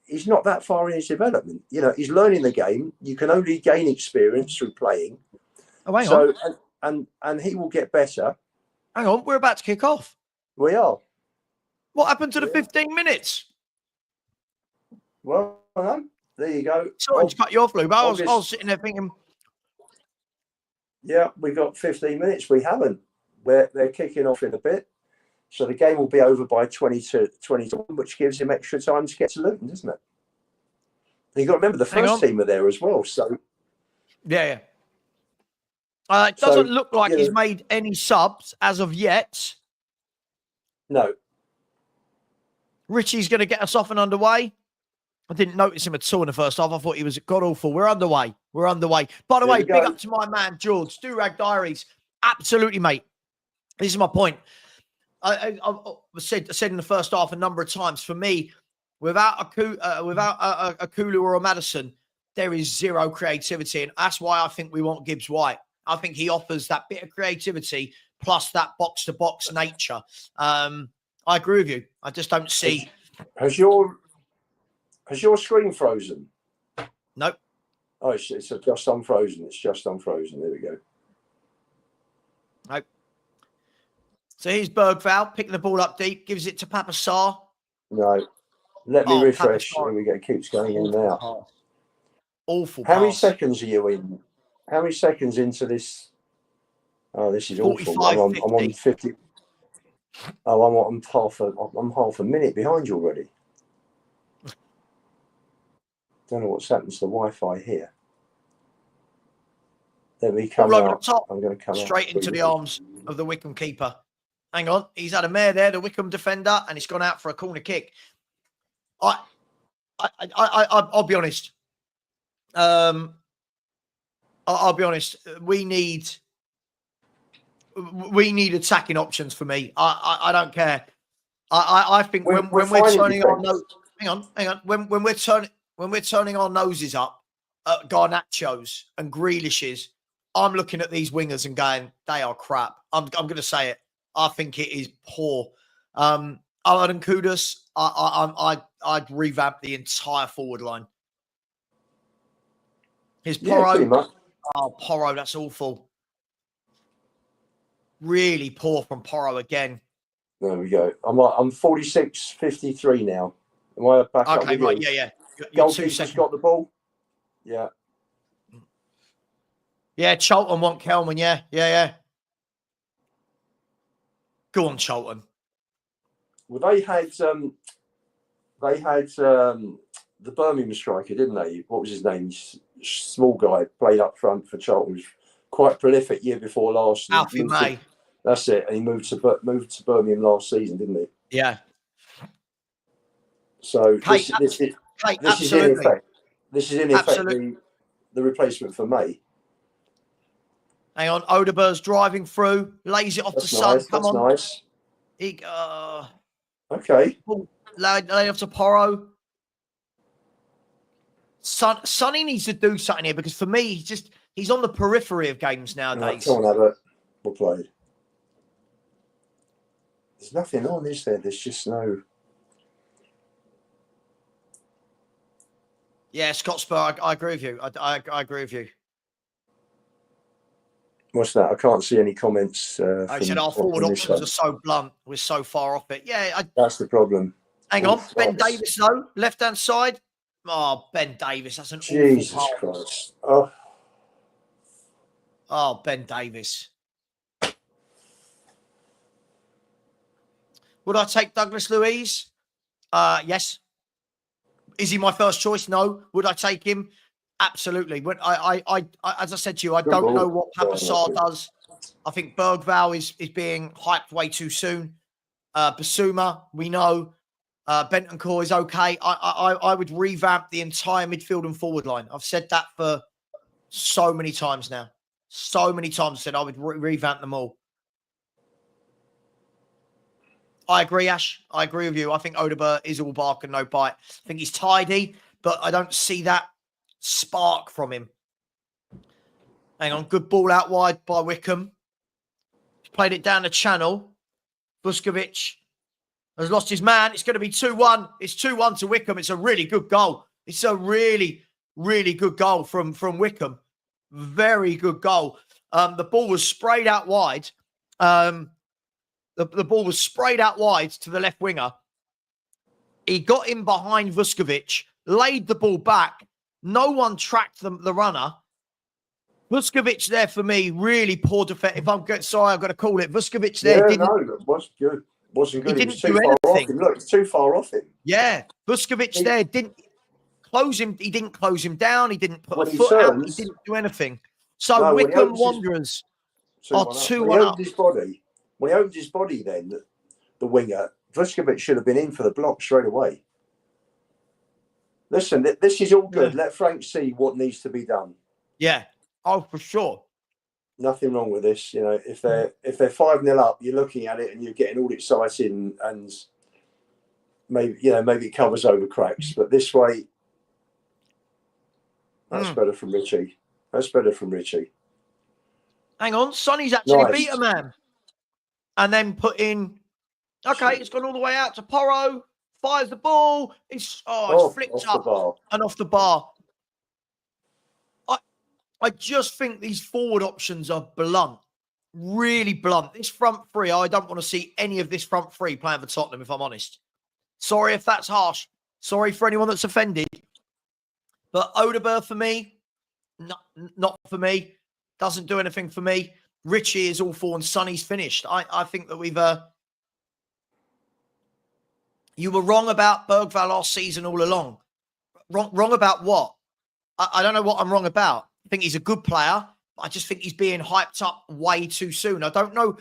He's not that far in his development. You know, he's learning the game. You can only gain experience through playing. Oh, hang on. And he will get better. Hang on, we're about to kick off. We are. What happened to the 15 minutes? Well, there you go. Sorry to cut you off, Lou, but I was sitting there thinking. Yeah, we've got 15 minutes. We haven't. They're kicking off in a bit. So the game will be over by 22, which gives him extra time to get to Luton, doesn't it? And you've got to remember the first team are there as well. So yeah. It doesn't look like he's made any subs as of yet. No. Richie's going to get us off and underway. I didn't notice him at all in the first half. I thought he was god-awful. We're underway. By the way, big up to my man, George. Do-Rag Diaries. Absolutely, mate. This is my point. I said in the first half a number of times, for me, without a Kulu or a Maddison, there is zero creativity. And that's why I think we want Gibbs White. I think he offers that bit of creativity plus that box-to-box nature. I agree with you. I just don't see... Has your screen frozen? Nope. Oh, it's just unfrozen. It's just unfrozen. There we go. Nope. So here's Bergvall picking the ball up deep, gives it to Papa Sarr. No. Let me refresh. Here we go. It keeps going in and out. Awful. How many seconds are you in? How many seconds into this? Oh, this is awful. I'm on 50. Oh, I'm half a minute behind you already. Don't know what's happened to the Wi-Fi here. Let me come out. I'm going to come straight into the arms of the Wycombe keeper. Hang on, he's had a mare there, the Wycombe defender, and he's gone out for a corner kick. I'll be honest. I'll be honest. We need attacking options for me. I don't care. I think when we're turning our nose, hang on. When we're turning our noses up Garnachos and Grealishes, I'm looking at these wingers and going, they are crap. I'm going to say it. I think it is poor. Other than Kudus, I'd revamp the entire forward line. His Porro. Pretty much. Oh, Porro, that's awful. Really poor from Porro again. There we go. I'm 46-53 now. Am I back up with right, you? yeah. Goalkeeper's got the ball. Yeah. Yeah, Charlton want Kelman. Yeah. Go on, Charlton. Well, they had the Birmingham striker, didn't they? What was his name? Small guy, played up front for Charlton. Was quite prolific year before last. Alfie May. That's it. And he moved to Birmingham last season, didn't he? Yeah. So Kate, this is in effect the replacement for May. Hang on, Odeber's driving through, lays it off to Son. Come on. Nice. Okay. Laid off to Porro. Sonny needs to do something here because for me, he's on the periphery of games nowadays. Come on, Abbott. We'll play. There's nothing on, is there? There's just no. Yeah, Scott Spur, I agree with you. I agree with you. What's that? I can't see any comments. I said our forward options are so blunt. We're so far off it. Yeah. That's the problem. Hang on. Ben Davis, though. Left-hand side. Oh, Ben Davis. That's an Jesus awful Christ. Oh, Ben Davis. Would I take Douglas Luiz? Yes. Is he my first choice? No. Would I take him? Absolutely. When I as I said to you, I don't know what Papassar does. I think Bergvall is being hyped way too soon. Basuma, we know. Bentancur is okay. I would revamp the entire midfield and forward line. I've said that for so many times now. So many times I said I would revamp them all. I agree, Ash. I agree with you. I think Odeber is all bark and no bite. I think he's tidy, but I don't see that spark from him. Hang on. Good ball out wide by Wycombe. He's played it down the channel. Vuskovic has lost his man. It's going to be 2-1. It's 2-1 to Wycombe. It's a really good goal. It's a really, really good goal from Wycombe. Very good goal. The ball was sprayed out wide. The ball was sprayed out wide to the left winger. He got in behind Vuskovic, laid the ball back. No one tracked the runner. Vuskovic there for me, really poor defense. If I'm sorry, I've got to call it. Vuskovic there. Yeah, it was good. Wasn't good. He was didn't too do far anything. off him. Look, it's too far off him. Yeah, Vuskovic there didn't close him. He didn't close him down. He didn't put a foot out. He didn't do anything. So Wycombe Wanderers are 2-1 up. When he opened his body, then the winger Vuskovic should have been in for the block straight away. Listen, this is all good. Yeah. Let Frank see what needs to be done. Yeah. Oh, for sure. Nothing wrong with this. You know, if they're 5-0 up, you're looking at it and you're getting all excited and maybe it covers over cracks. But this way, that's better from Richie. That's better from Richie. Hang on, Sonny's actually beat a man. And then put in, it's gone all the way out to Porro, fires the ball, it's flicked up and off the bar. I just think these forward options are blunt, really blunt. This front three, I don't want to see any of this front three playing for Tottenham, if I'm honest. Sorry if that's harsh. Sorry for anyone that's offended. But Odeber for me, not for me. Doesn't do anything for me. Richie is all for and Sonny's finished. I think that we've... You were wrong about Bergvall last season all along. Wrong about what? I don't know what I'm wrong about. I think he's a good player. I just think he's being hyped up way too soon. I don't know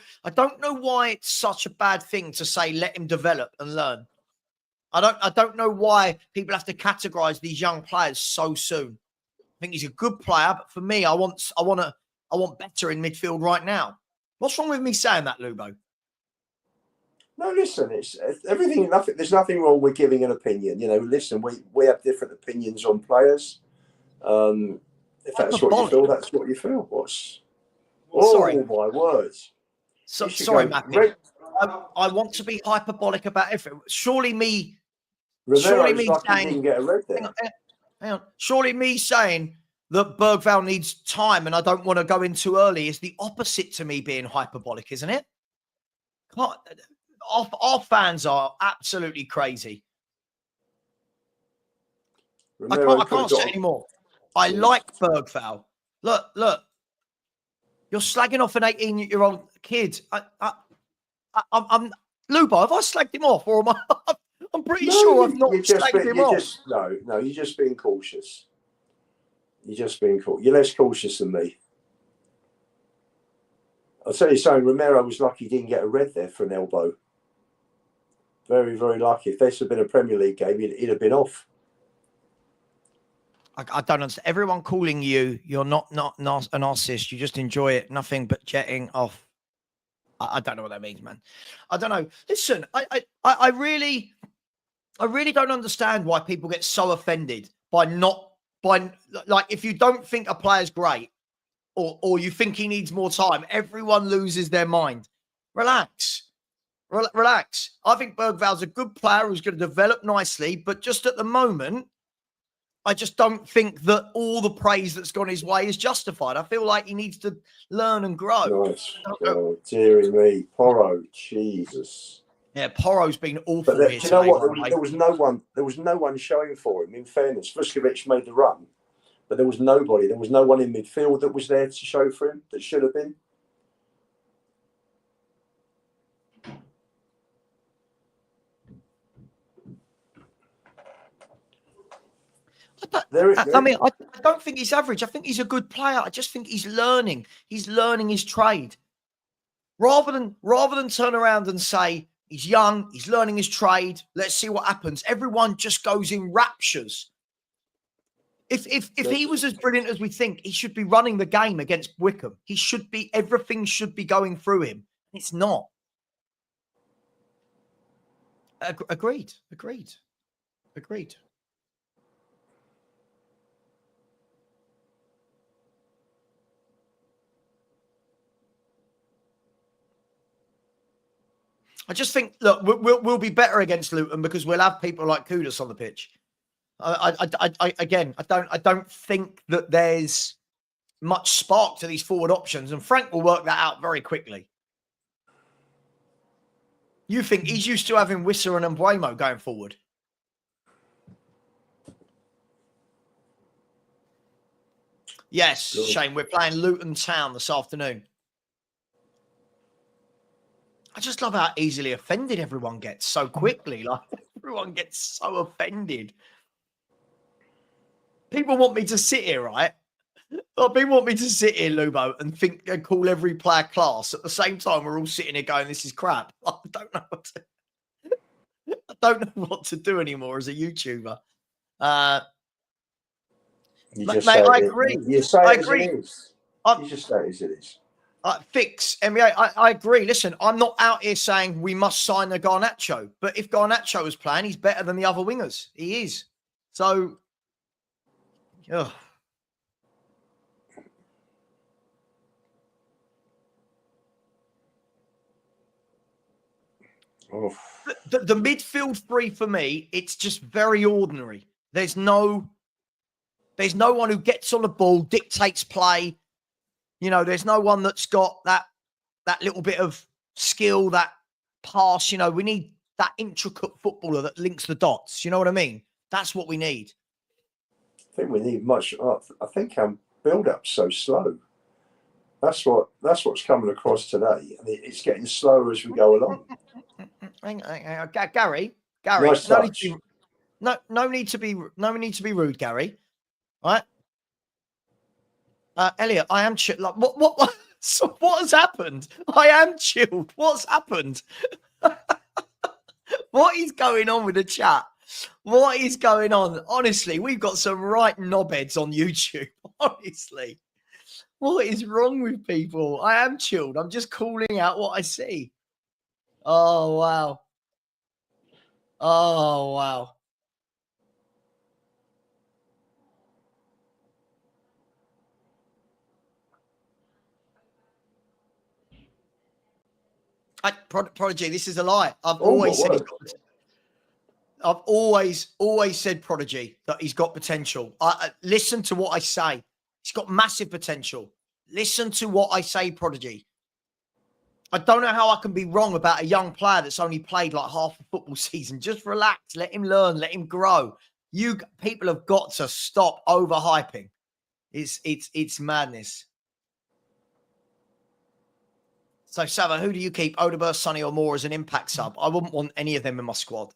why it's such a bad thing to say let him develop and learn. I don't know why people have to categorize these young players so soon. I think he's a good player, but for me, I want better in midfield right now. What's wrong with me saying that, Lubo? No, listen, it's everything. There's nothing wrong with giving an opinion. You know, listen, we have different opinions on players. If that's what you feel, that's what you feel. Sorry. My words. Sorry, Mappy. I want to be hyperbolic about everything. Surely me Romero's saying, lucky he didn't get a red there. hang on. Surely me saying that Bergvall needs time and I don't want to go in too early is the opposite to me being hyperbolic, isn't it? Our fans are absolutely crazy. Romero I can't say anymore. I like Bergvall. Look. You're slagging off an 18-year-old kid. I'm Lubo, have I slagged him off? Or am I? I'm pretty sure I've not slagged him off. No, you're just being cautious. You're less cautious than me. I'll tell you something, Romero was lucky he didn't get a red there for an elbow. Very, very lucky. If this had been a Premier League game, he'd have been off. I don't understand. Everyone calling you're not a narcissist. You just enjoy it. Nothing but jetting off. I don't know what that means, man. I don't know. Listen, I really don't understand why people get so offended by like if you don't think a player's great or you think he needs more time, everyone loses their mind. Relax. Relax. I think Bergvall's a good player who's going to develop nicely, but just at the moment, I just don't think that all the praise that's gone his way is justified. I feel like he needs to learn and grow. Nice. Oh, dearie me. Porro. Jesus. Yeah, Porro's been awful. But you know what? There was no one showing for him, in fairness. Vuskovic made the run, but there was nobody. There was no one in midfield that was there to show for him that should have been. I don't think he's average. I think he's a good player. I just think he's learning. He's learning his trade. Rather than turn around and say he's young, he's learning his trade. Let's see what happens. Everyone just goes in raptures. If he was as brilliant as we think, he should be running the game against Wycombe. Everything should be going through him. It's not. Agreed. I just think, look, we'll be better against Luton because we'll have people like Kudus on the pitch. I don't think that there's much spark to these forward options, and Frank will work that out very quickly. You think he's used to having Wissa and Mbuemo going forward? Yes, Good. Shane, we're playing Luton Town this afternoon. I just love how easily offended everyone gets so quickly. Like, everyone gets so offended. People want me to sit here, right? People want me to sit here, Lubo, and think and call every player class. At the same time, we're all sitting here going, "This is crap." I don't know what to do anymore as a YouTuber. I agree. You say it as it is. You just say it as it is. Fix, MEA, I agree. Listen, I'm not out here saying we must sign the Garnacho, but if Garnacho is playing, he's better than the other wingers. He is. So, ugh. The midfield three for me, it's just very ordinary. There's no one who gets on the ball, dictates play. You know, there's no one that's got that little bit of skill, that pass. You know, we need that intricate footballer that links the dots. You know what I mean? That's what we need. I think we need much. I think our build-up's so slow. That's what's coming across today. I mean, it's getting slower as we go along. Gary, nice no need to be rude, Gary. All right, Elliot, I am chilled. Like, what? So what has happened? I am chilled. What's happened? What is going on with the chat? What is going on? Honestly, we've got some right knobheads on YouTube. Honestly, what is wrong with people? I am chilled. I'm just calling out what I see. Oh, wow. Oh, wow. Prodigy, this is a lie. I've Oh, always my said word. I've always said Prodigy, that he's got potential. Listen to what I say. He's got massive potential. Listen to what I say, Prodigy. I don't know how I can be wrong about a young player that's only played like half a football season. Just relax, let him learn, let him grow. You people have got to stop overhyping. It's madness. So, Sava, who do you keep, Odegaard, Sonny, or Moore as an impact sub? I wouldn't want any of them in my squad.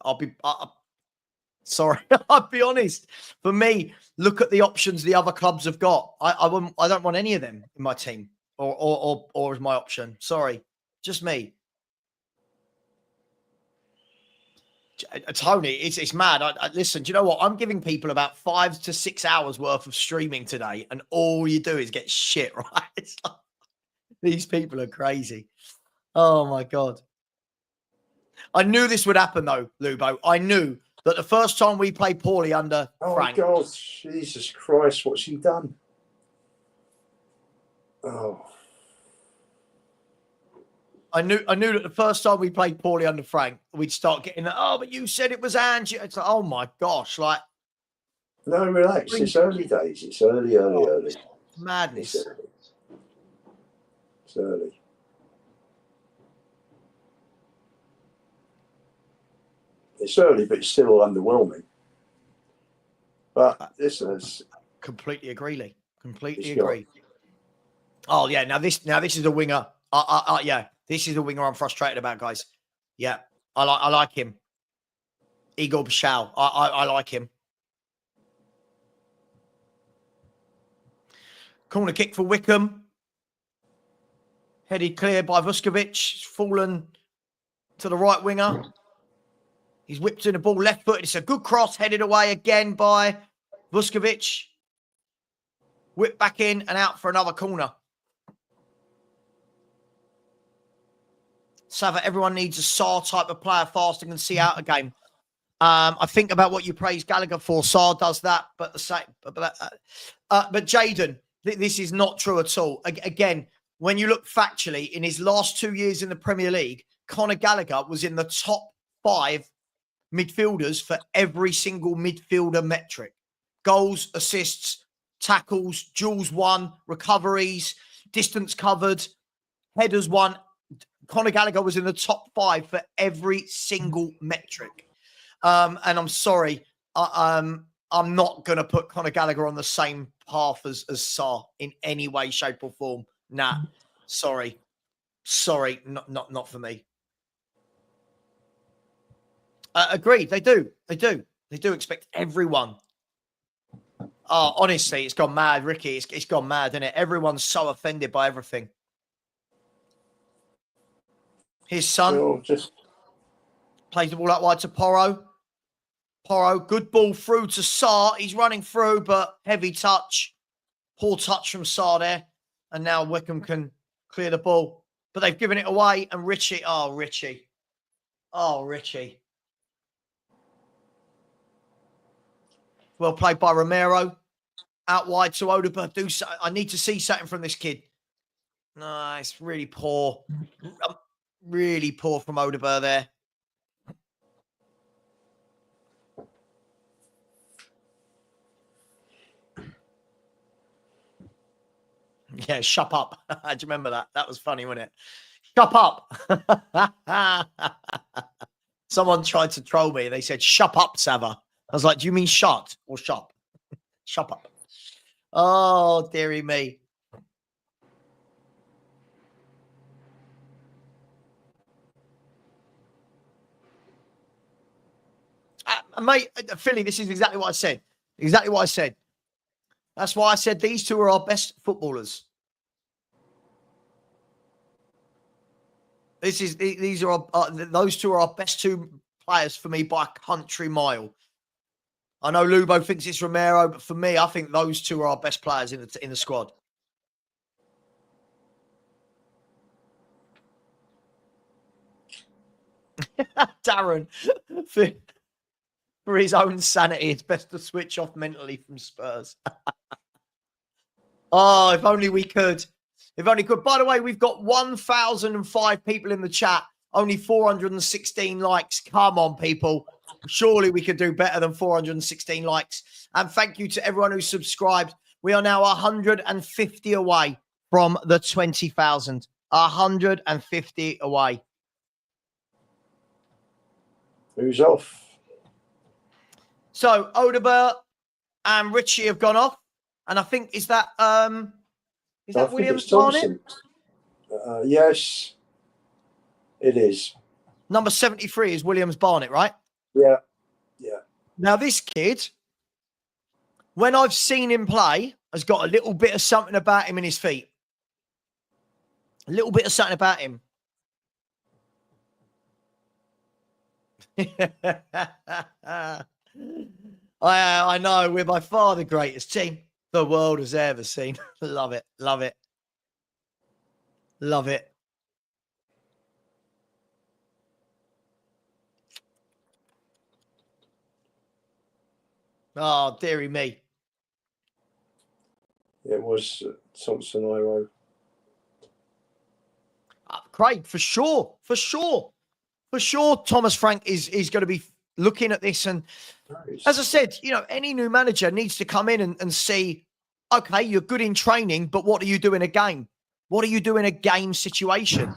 Sorry, I'll be honest. For me, look at the options the other clubs have got. I don't want any of them in my team or as my option. Sorry, just me. Tony, it's mad. Listen, do you know what? I'm giving people about 5 to 6 hours worth of streaming today, and all you do is get shit, right? It's like, these people are crazy. Oh my God. I knew this would happen though, Lubo. I knew that the first time we played poorly under Frank. Oh, God. Jesus Christ. What's he done? Oh. I knew that the first time we played poorly under Frank, we'd start getting that, oh, but you said it was Ange. It's like, oh my gosh. Like, No, relax. It's early days. It's early. madness. It's early. It's early, but it's still underwhelming. But this is completely agree, Lee. Completely agree. Oh yeah, now this is a winger. Yeah, this is a winger I'm frustrated about, guys. Yeah, I like him. Igor Bashal. I like him. Corner kick for Wycombe. Headed clear by Vuskovic. Fallen to the right winger. He's whipped in the ball left foot. It's a good cross, headed away again by Vuskovic. Whipped back in and out for another corner. Sava, everyone needs a Sarr type of player fast and can see out a game. I think about what you praise Gallagher for. Sarr does that, but the same. But Jayden, this is not true at all. Again, when you look factually, in his last 2 years in the Premier League, Conor Gallagher was in the top 5 midfielders for every single midfielder metric. Goals, assists, tackles, duels won, recoveries, distance covered, headers won. Conor Gallagher was in the top 5 for every single metric. And I'm sorry, I'm not going to put Conor Gallagher on the same path as Sarr in any way, shape or form. Nah, sorry, not for me. Agreed. They do expect everyone. Oh, honestly, it's gone mad, Ricky. It's gone mad, isn't it? Everyone's so offended by everything. His son plays the ball out wide to Porro. Porro, good ball through to Sarr. He's running through, but heavy touch. Poor touch from Sarr there. And now Wycombe can clear the ball. But they've given it away. And Richie. Well played by Romero. Out wide to Odegaard. I need to see something from this kid. No, it's really poor. Really poor from Odegaard there. Yeah, shut up. Do you remember that? That was funny, wasn't it? Shut up. Someone tried to troll me. They said, shut up, Sava. I was like, do you mean shut or shop? Shut up. Oh, dearie me. Mate, Philly, this is exactly what I said. Exactly what I said. That's why I said these two are our best footballers. These are those two are our best 2 players for me by a country mile. I know Lubo thinks it's Romero, but for me, I think those 2 are our best players in the squad. Darren, for his own sanity, it's best to switch off mentally from Spurs. Oh, if only we could. If only could. By the way, we've got 1,005 people in the chat. Only 416 likes. Come on, people. Surely we could do better than 416 likes. And thank you to everyone who subscribed. We are now 150 away from the 20,000. 150 away. Who's off? So Odegaard and Richie have gone off. And I think, is that Williams Barnett? Yes, it is. Number 73 is Williams Barnett, right? Yeah. Now, this kid, when I've seen him play, has got a little bit of something about him in his feet. A little bit of something about him. I know, we're by far the greatest team the world has ever seen. Love it. Love it. Love it. Oh, dearie me. It was Thompson Iro. Craig, for sure. For sure. For sure, Thomas Frank is going to be looking at this. And as I said, you know, any new manager needs to come in and see, okay, you're good in training, but what do you do in a game? What do you do in a game situation?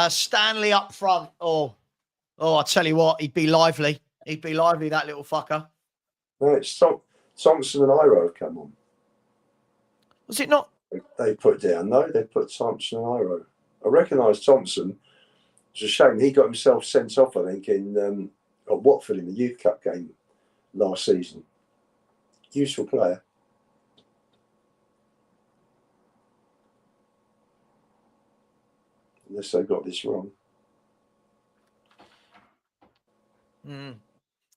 Stanley up front. Oh, I tell you what, he'd be lively. He'd be lively, that little fucker. No, it's Thompson and Iro have come on. Was it not? They put down, no, they put Thompson and Iro. I recognise Thompson. It's a shame he got himself sent off, I think, in at Watford in the Youth Cup game last season. Useful player. Unless they got this wrong.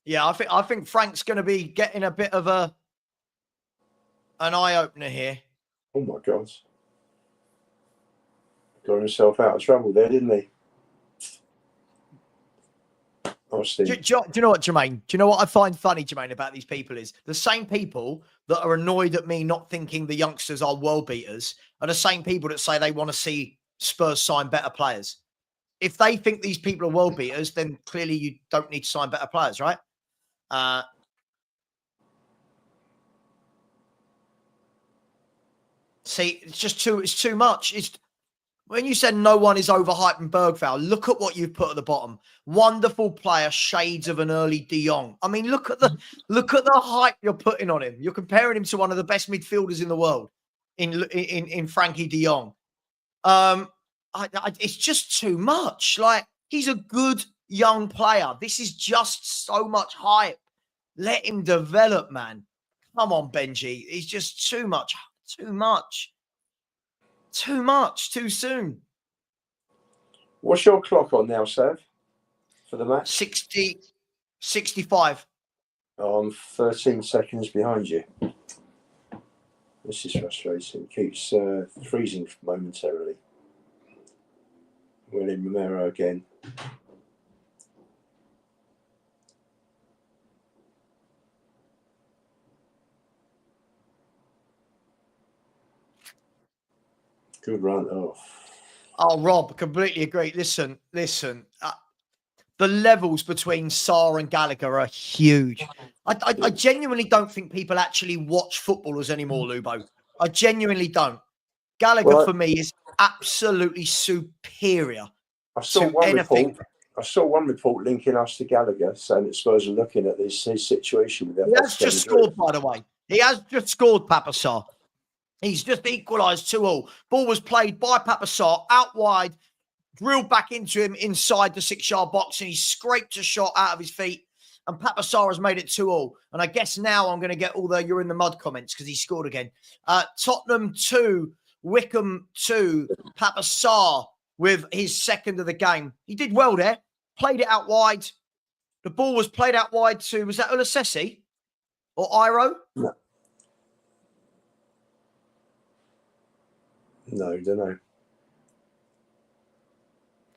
Yeah, I think Frank's going to be getting a bit of an eye opener here. Oh my God! Got himself out of trouble there, didn't he? Do you know what, Jermaine? Do you know what I find funny, Jermaine, about these people is the same people that are annoyed at me not thinking the youngsters are world beaters are the same people that say they want to see Spurs sign better players. If they think these people are world beaters, then clearly you don't need to sign better players, right? See, it's too much. It's when you said no one is overhyping Bergvall, look at what you've put at the bottom. Wonderful player, shades of an early De Jong. I mean, look at the hype you're putting on him. You're comparing him to one of the best midfielders in the world in Frankie De Jong. It's just too much. Like, he's a good young player. This is just so much hype. Let him develop, man. Come on, Benji. He's just too much. Too much. Too much. Too soon. What's your clock on now, Sav, for the match? 65. I'm 13 seconds behind you. This is frustrating. Keeps freezing momentarily. William Romero again. Good run. Oh, Rob, completely agree. Listen. The levels between Sarr and Gallagher are huge. I genuinely don't think people actually watch footballers anymore, Lubo. I genuinely don't. Gallagher, for me, is absolutely superior to anything. I saw one report linking us to Gallagher, saying that Spurs are looking at his situation. He has just scored, by the way. He has just scored, Papa Sarr. He's just equalised 2-2. Ball was played by Papa Sarr out wide, drilled back into him inside the 6-yard box, and he scraped a shot out of his feet. And Papa Sarr has made it 2-2. And I guess now I'm going to get all the "you're in the mud" comments because he scored again. Tottenham 2, Wycombe 2. Papa Sarr with his second of the game. He did well there. Played it out wide. The ball was played out wide to, was that Ulasesi or Iro? No, don't know.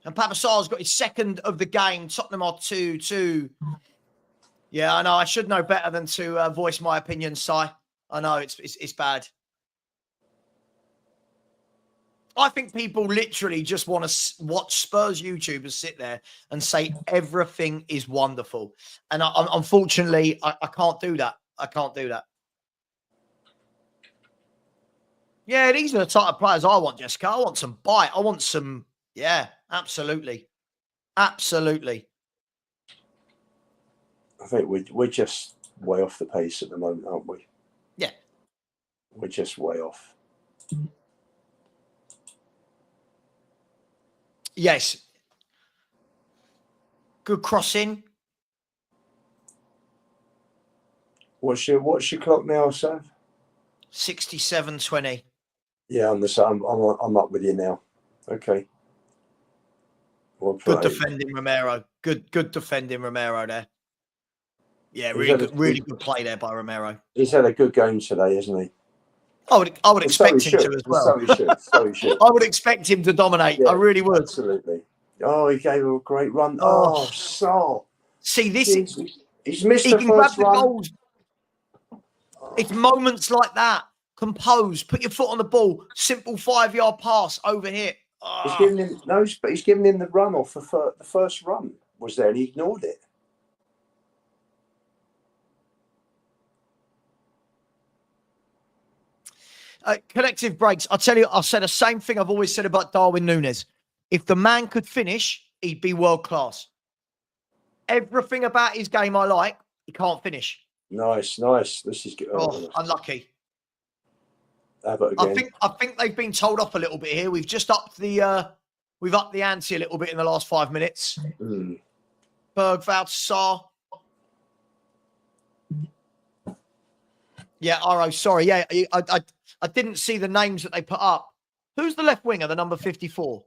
And Papa Sarr's got his second of the game. Tottenham are 2-2. Yeah, I know. I should know better than to voice my opinion, Si. I know it's bad. I think people literally just want to watch Spurs YouTubers sit there and say everything is wonderful. And unfortunately, I can't do that. I can't do that. Yeah, these are the type of players I want, Jessica. I want some bite. I want some, yeah, absolutely. Absolutely. I think we're just way off the pace at the moment, aren't we? Yeah. We're just way off. Yes. Good crossing. What's your clock now, Sav? 67-20. Yeah, I'm the same. I'm up with you now. Okay. Well Good played. defending, Romero. Good defending, Romero there. Yeah, really good play there by Romero. He's had a good game today, hasn't he? I would expect him to as well. So he should. So he should. I would expect him to dominate. Yeah, I really would. Absolutely. Oh, he gave him a great run. Oh, so. See, this is... He's missed He the can grab first the run. goals. It's moments like that. Compose. Put your foot on the ball. Simple 5-yard pass over here. He's giving him but he's giving him the run off the first run was there, and he ignored it. Collective breaks. I'll tell you, I'll say the same thing I've always said about Darwin Núñez. If the man could finish, he'd be world class. Everything about his game I like, he can't finish. Nice. This is good. Oh, unlucky. Have it again. I think they've been told off a little bit here. We've just upped the ante a little bit in the last 5 minutes. Bergvall, Sarr. Yeah, Aro, sorry. Yeah, I didn't see the names that they put up. Who's the left winger, the number 54?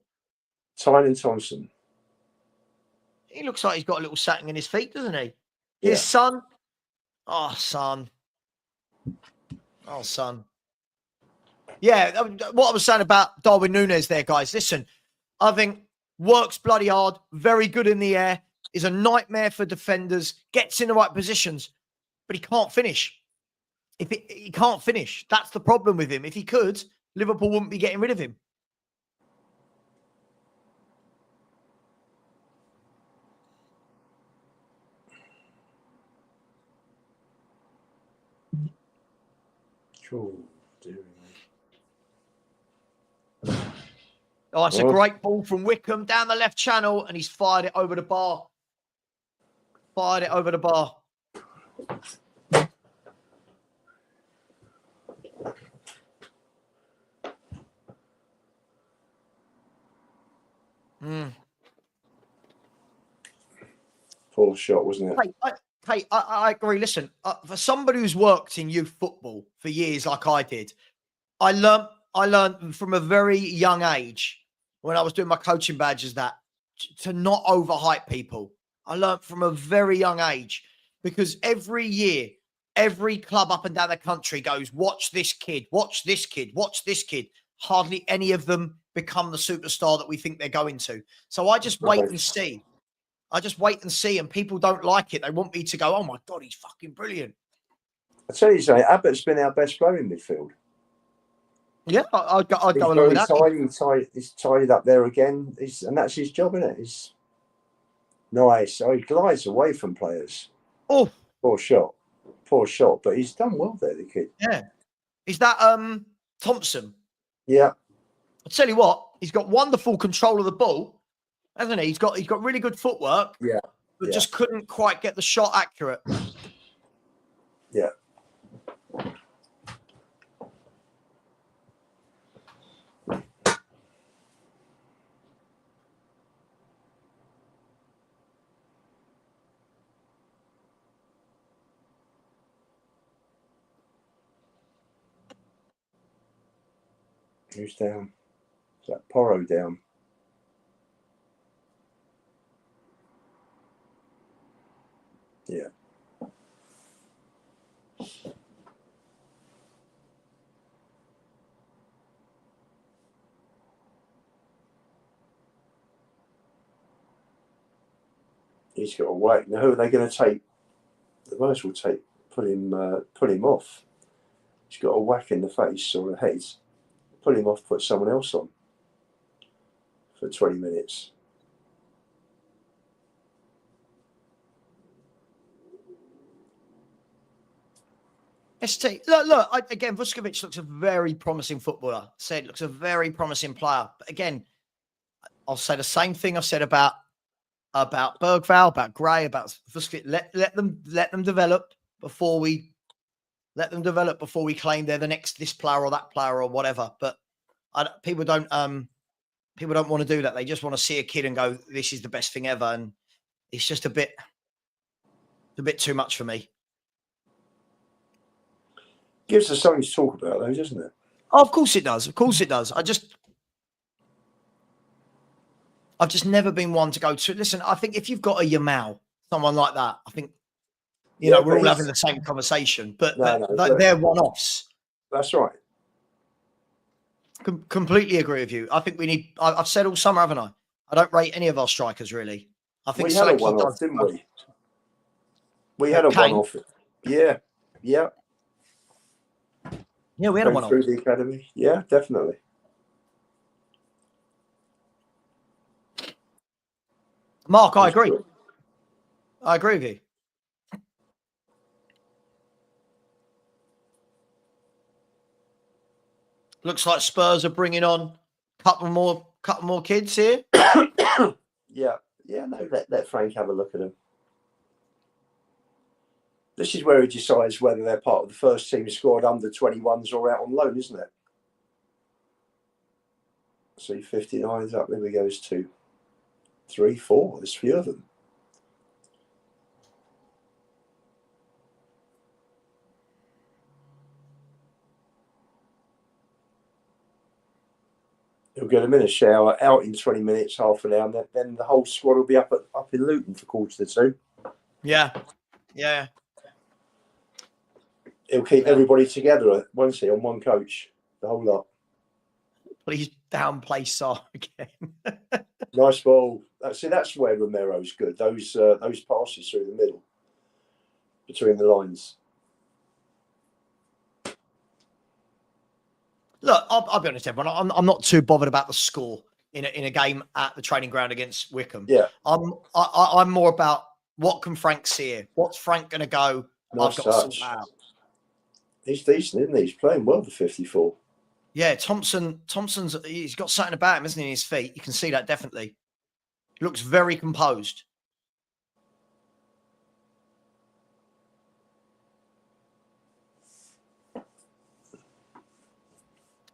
Tynan Thompson. He looks like he's got a little satin in his feet, doesn't he? Yeah. His son. Oh, son. Oh, son. Yeah, what I was saying about Darwin Núñez there, guys. Listen, I think works bloody hard, very good in the air, is a nightmare for defenders, gets in the right positions, but he can't finish. He can't finish. That's the problem with him. If he could, Liverpool wouldn't be getting rid of him. Cool. Oh, it's a great ball from Wycombe down the left channel, and he's fired it over the bar. Fired it over the bar. Poor shot, wasn't it? I agree. Listen, for somebody who's worked in youth football for years like I did, I learned from a very young age when I was doing my coaching badges that to not overhype people. I learned from a very young age because every year, every club up and down the country goes, watch this kid, watch this kid, watch this kid. Hardly any of them become the superstar that we think they're going to. So I just wait and see. I just wait and see, and people don't like it. They want me to go, oh, my God, he's fucking brilliant. I tell you something, Abbott's been our best player in midfield. Yeah, I'd go along with that. He's tied up there again, and that's his job, isn't it? He's nice. Oh, he glides away from players. Oh, poor shot, but he's done well there, the kid. Yeah, is that Thompson? Yeah. I'll tell you what, he's got wonderful control of the ball, hasn't he? He's got really good footwork. Yeah, but just couldn't quite get the shot accurate. Yeah. Who's down? Is that Porro down? Yeah. He's got a whack. Now, who are they going to take? The most will put him off. He's got a whack in the face or a head. Pull him off, put someone else on for 20 minutes. ST, look. Again, Vuskovic looks a very promising footballer. Said looks a very promising player. But again, I'll say the same thing I've said about Bergvall, about Gray, about Vuskovic. Let them develop before we claim they're the next this player or that player or whatever. But people don't want to do that. They just want to see a kid and go, "This is the best thing ever," and it's just a bit too much for me. Gives us something to talk about, though, doesn't it? Oh, of course it does. Of course it does. I've just never been one to go to. Listen, I think if you've got a Yamal, someone like that, I think you know we're all having the same conversation. But they're one-offs. That's right. Completely agree with you. I think we need. I've said all summer, haven't I? I don't rate any of our strikers really. I think we had a one-off, didn't we? We had a one-off. Yeah. Yeah, we had a one-off through the academy. Yeah, definitely. Mark, I agree. I agree with you. Looks like Spurs are bringing on a couple more kids here. Yeah. No, let Frank have a look at them. This is where he decides whether they're part of the first team squad, under 21s, or out on loan, isn't it? See, 59's up. There we go. There's 2, 3, 4. There's a few of them. He'll get them in a shower, out in 20 minutes, half an hour. Then the whole squad will be up in Luton for 1:45. Yeah. He'll keep everybody together, won't he, on one coach, the whole lot. Please downplay Sarr again. Nice ball. That's where Romero's good. Those passes through the middle, between the lines. Look, I'll be honest, everyone. I'm not too bothered about the score in a game at the training ground against Wycombe. Yeah. I'm more about what can Frank see here. What's Frank going to go? Nice I've got touch. to sort out. He's decent, isn't he? He's playing well for 54. Yeah, Thompson's he's got something about him, isn't he, in his feet? You can see that definitely. He looks very composed.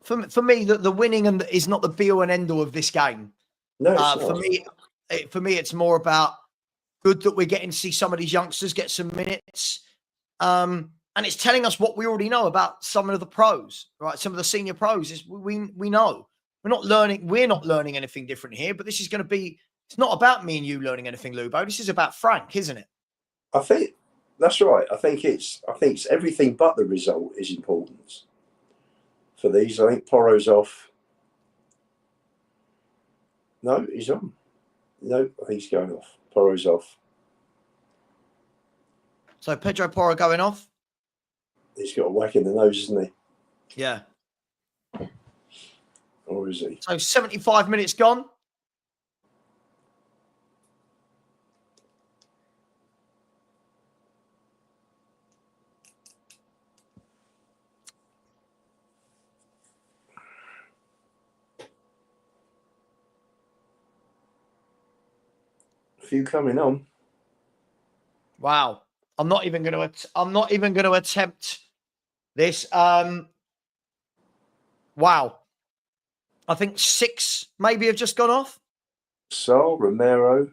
For me, the winning is not the be all and end all of this game. No, for me, it's more about good that we're getting to see some of these youngsters get some minutes. And it's telling us what we already know about some of the pros, right? Some of the senior pros is we know. We're not learning anything different here, but this is going to be, it's not about me and you learning anything, Lubo. This is about Frank, isn't it? I think that's right. I think it's everything but the result is important for these. I think Porro's off. No, he's on. No, I think he's going off. Porro's off. So Pedro Porro going off? He's got a whack in the nose, isn't he? Yeah. Or is he? So 75 minutes gone. A few coming on. Wow. I'm not even going to attempt this. Wow. I think 6 maybe have just gone off. Saul, Romero,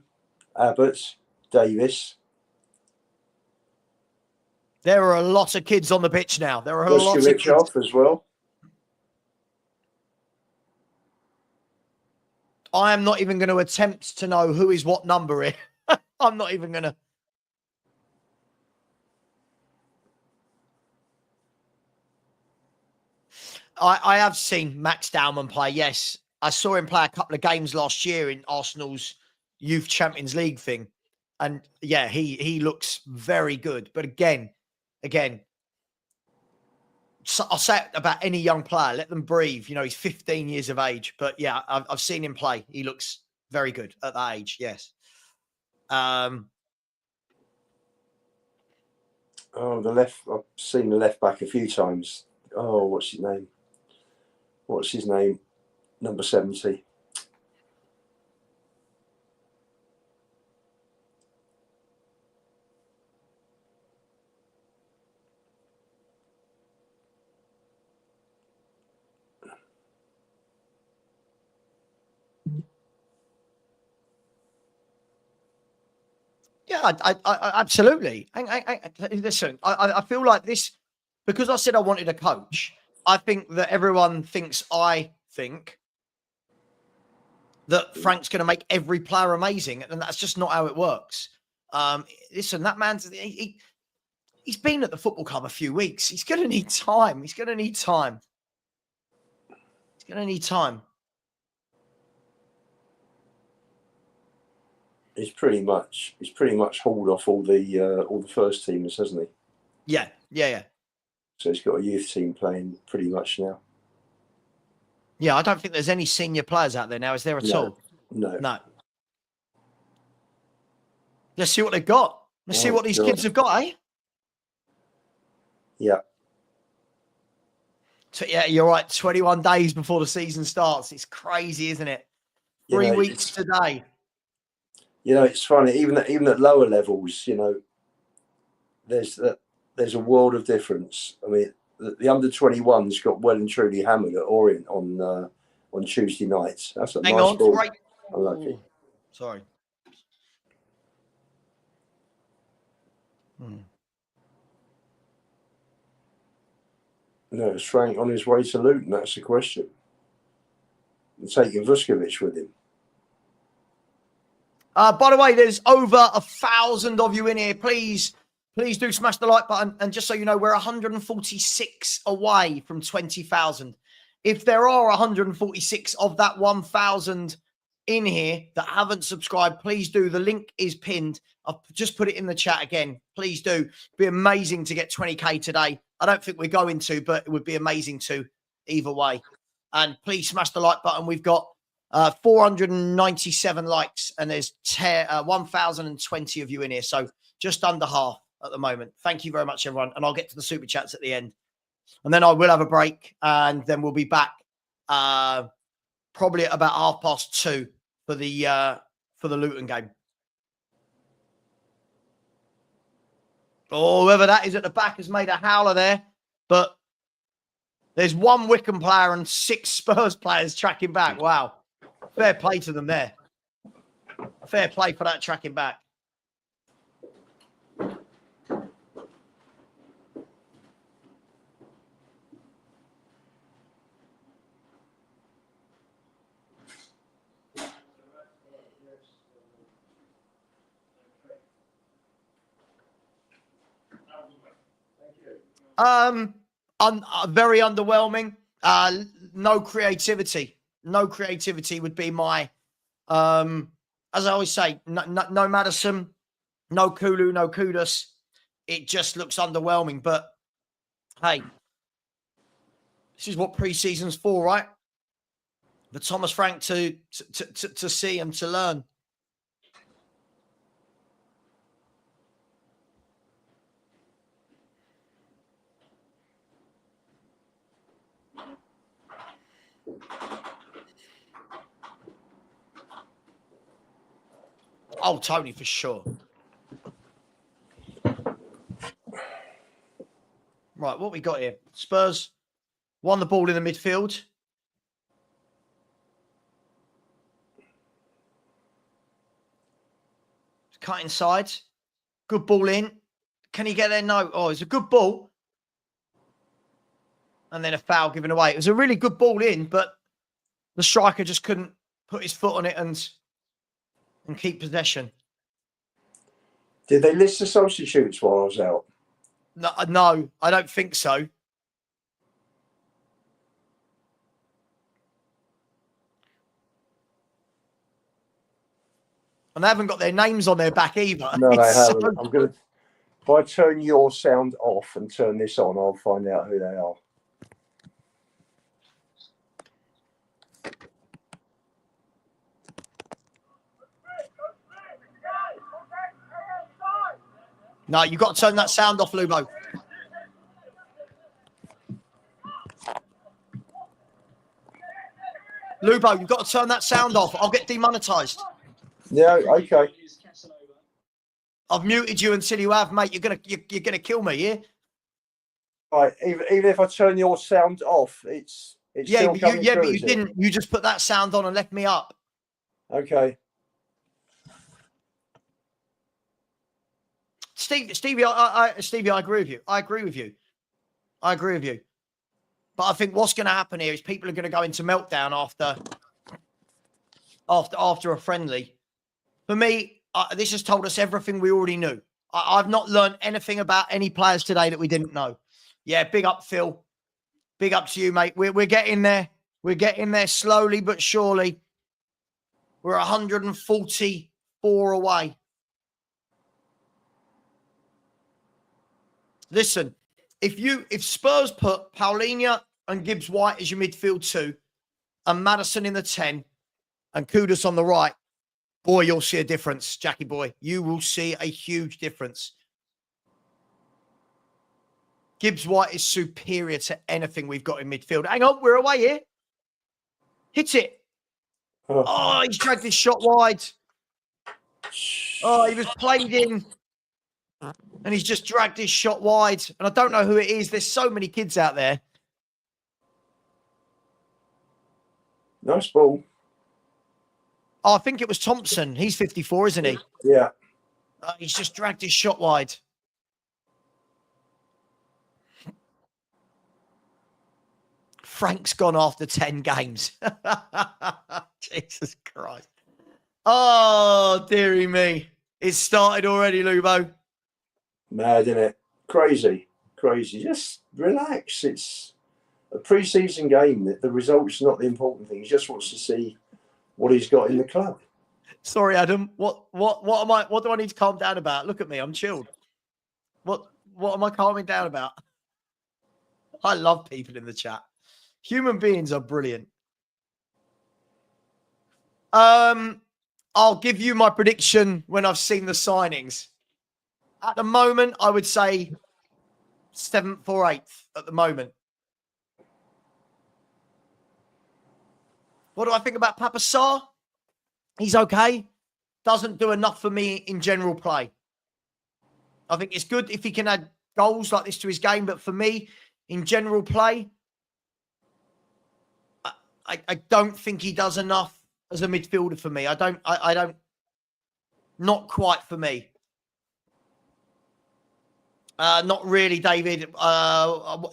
Abbott, Davis. There are a lot of kids on the pitch now. There are a lot of kids off as well. I am not even going to attempt to know who is what number here. I'm not even going to. I have seen Max Dowman play, yes. I saw him play a couple of games last year in Arsenal's Youth Champions League thing. And yeah, he looks very good. But again, So I'll say it about any young player. Let them breathe. You know, he's 15 years of age. But yeah, I've seen him play. He looks very good at that age. Yes. Oh, the left. I've seen the left back a few times. Oh, what's his name? What's his name? Number 70. Yeah, I absolutely. Listen, I feel like this, because I said I wanted a coach, I think that everyone thinks I think that Frank's going to make every player amazing. And that's just not how it works. Listen, that man's, he's been at the football club a few weeks. He's going to need time. He's going to need time. He's going to need time. He's pretty much hauled off all the first teamers, hasn't he? Yeah. So he's got a youth team playing pretty much now. Yeah, I don't think there's any senior players out there now. Is there at all? No. Let's see what they've got. Let's see what these kids have got, eh? Yeah. So, yeah, you're right. 21 days before the season starts. It's crazy, isn't it? 3 weeks today. You know, it's funny. Even at lower levels, you know, there's a world of difference. I mean, the under-21s got well and truly hammered at Orient on Tuesday nights. That's a Hang nice on, ball. right. Unlucky. Sorry. No, it's Frank on his way to Luton. That's the question. And taking Vuskovic with him. By the way, there's over 1,000 of you in here. Please do smash the like button. And just so you know, we're 146 away from 20,000. If there are 146 of that 1,000 in here that haven't subscribed, please do. The link is pinned. I've just put it in the chat again. Please do. It'd be amazing to get 20K today. I don't think we're going to, but it would be amazing to either way. And please smash the like button. We've got 497 likes and there's 1,020 of you in here. So just under half at the moment. Thank you very much, everyone. And I'll get to the super chats at the end. And then I will have a break and then we'll be back probably at about 2:30 for the Luton game. Oh, whoever that is at the back has made a howler there. But there's one Wycombe player and 6 Spurs players tracking back. Wow. Fair play to them there. Fair play for that tracking back. Very underwhelming. No creativity. No creativity would be my, as I always say, no Maddison, no Kulu, no Kudus. It just looks underwhelming. But hey, this is what pre-season's for, right? For Thomas Frank to see and to learn. Oh, Tony, for sure. Right, what we got here? Spurs won the ball in the midfield. Cut inside. Good ball in. Can he get there? No. Oh, it's a good ball. And then a foul given away. It was a really good ball in, but the striker just couldn't put his foot on it and keep possession. Did they list the substitutes while I was out? No, I don't think so. And they haven't got their names on their back either. No, they haven't. If I turn your sound off and turn this on, I'll find out who they are. No, you've got to turn that sound off, Lubo. Lubo, you've got to turn that sound off. I'll get demonetized. Yeah, okay. I've muted you until you have, mate. You're gonna kill me, yeah? Right, even if I turn your sound off, it's Yeah, still but coming you through, but you is it? didn't. You just put that sound on and left me up. Okay. Stevie, I agree with you. I agree with you. But I think what's going to happen here is people are going to go into meltdown after a friendly. For me, this has told us everything we already knew. I've not learned anything about any players today that we didn't know. Yeah, big up, Phil. Big up to you, mate. We're getting there. We're getting there slowly but surely. We're 144 away. Listen, if Spurs put Paulinho and Gibbs White as your midfield 2 and Maddison in the 10 and Kudus on the right, boy, you'll see a difference, Jackie boy. You will see a huge difference. Gibbs White is superior to anything we've got in midfield. Hang on, we're away here. Hit it. Oh, he's dragged his shot wide. Oh, he was played in. And he's just dragged his shot wide. And I don't know who it is. There's so many kids out there. Nice ball. Oh, I think it was Thompson. He's 54, isn't he? Yeah. He's just dragged his shot wide. Frank's gone after 10 games. Jesus Christ. Oh, dearie me. It's started already, Lubo. Mad, isn't it? Crazy. Just relax. It's a pre-season game. The result's not the important thing. He just wants to see what he's got in the club. Sorry, Adam. What do I need to calm down about? Look at me. I'm chilled. What am I calming down about? I love people in the chat. Human beings are brilliant. I'll give you my prediction when I've seen the signings. At the moment, I would say 7th or 8th at the moment. What do I think about Papa Sarr? He's okay. Doesn't do enough for me in general play. I think it's good if he can add goals like this to his game, but for me, in general play, I don't think he does enough as a midfielder for me. I don't, not quite for me. Not really, David.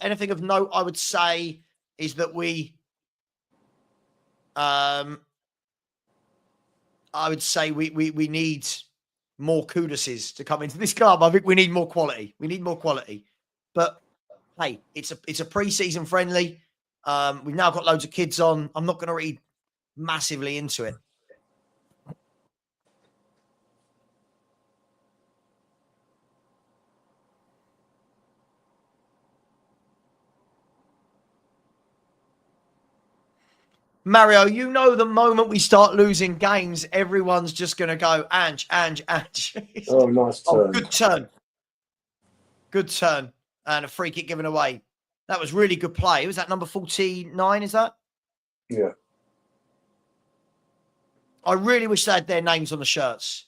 Anything of note, I would say, is that I would say we need more Kuduses to come into this club. I think we need more quality. But hey, it's a pre-season friendly. We've now got loads of kids on. I'm not going to read massively into it. Mario, you know the moment we start losing games, everyone's just going to go, Ange. Oh, nice turn. Oh, good turn. And a free kick given away. That was really good play. Was that number 49, is that? Yeah. I really wish they had their names on the shirts.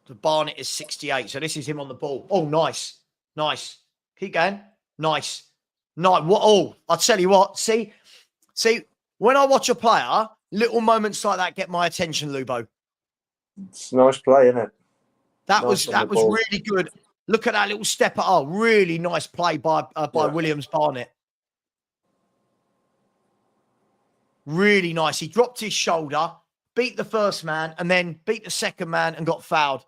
The Barnett is 68, so this is him on the ball. Oh, nice. Keep going. Nice. What? Oh, I'll tell you what. See, when I watch a player, little moments like that get my attention, Lubo. It's a nice play, isn't it? That was really good. Look at that little step. Oh, really nice play by Williams Barnett. Really nice. He dropped his shoulder, beat the first man, and then beat the second man and got fouled.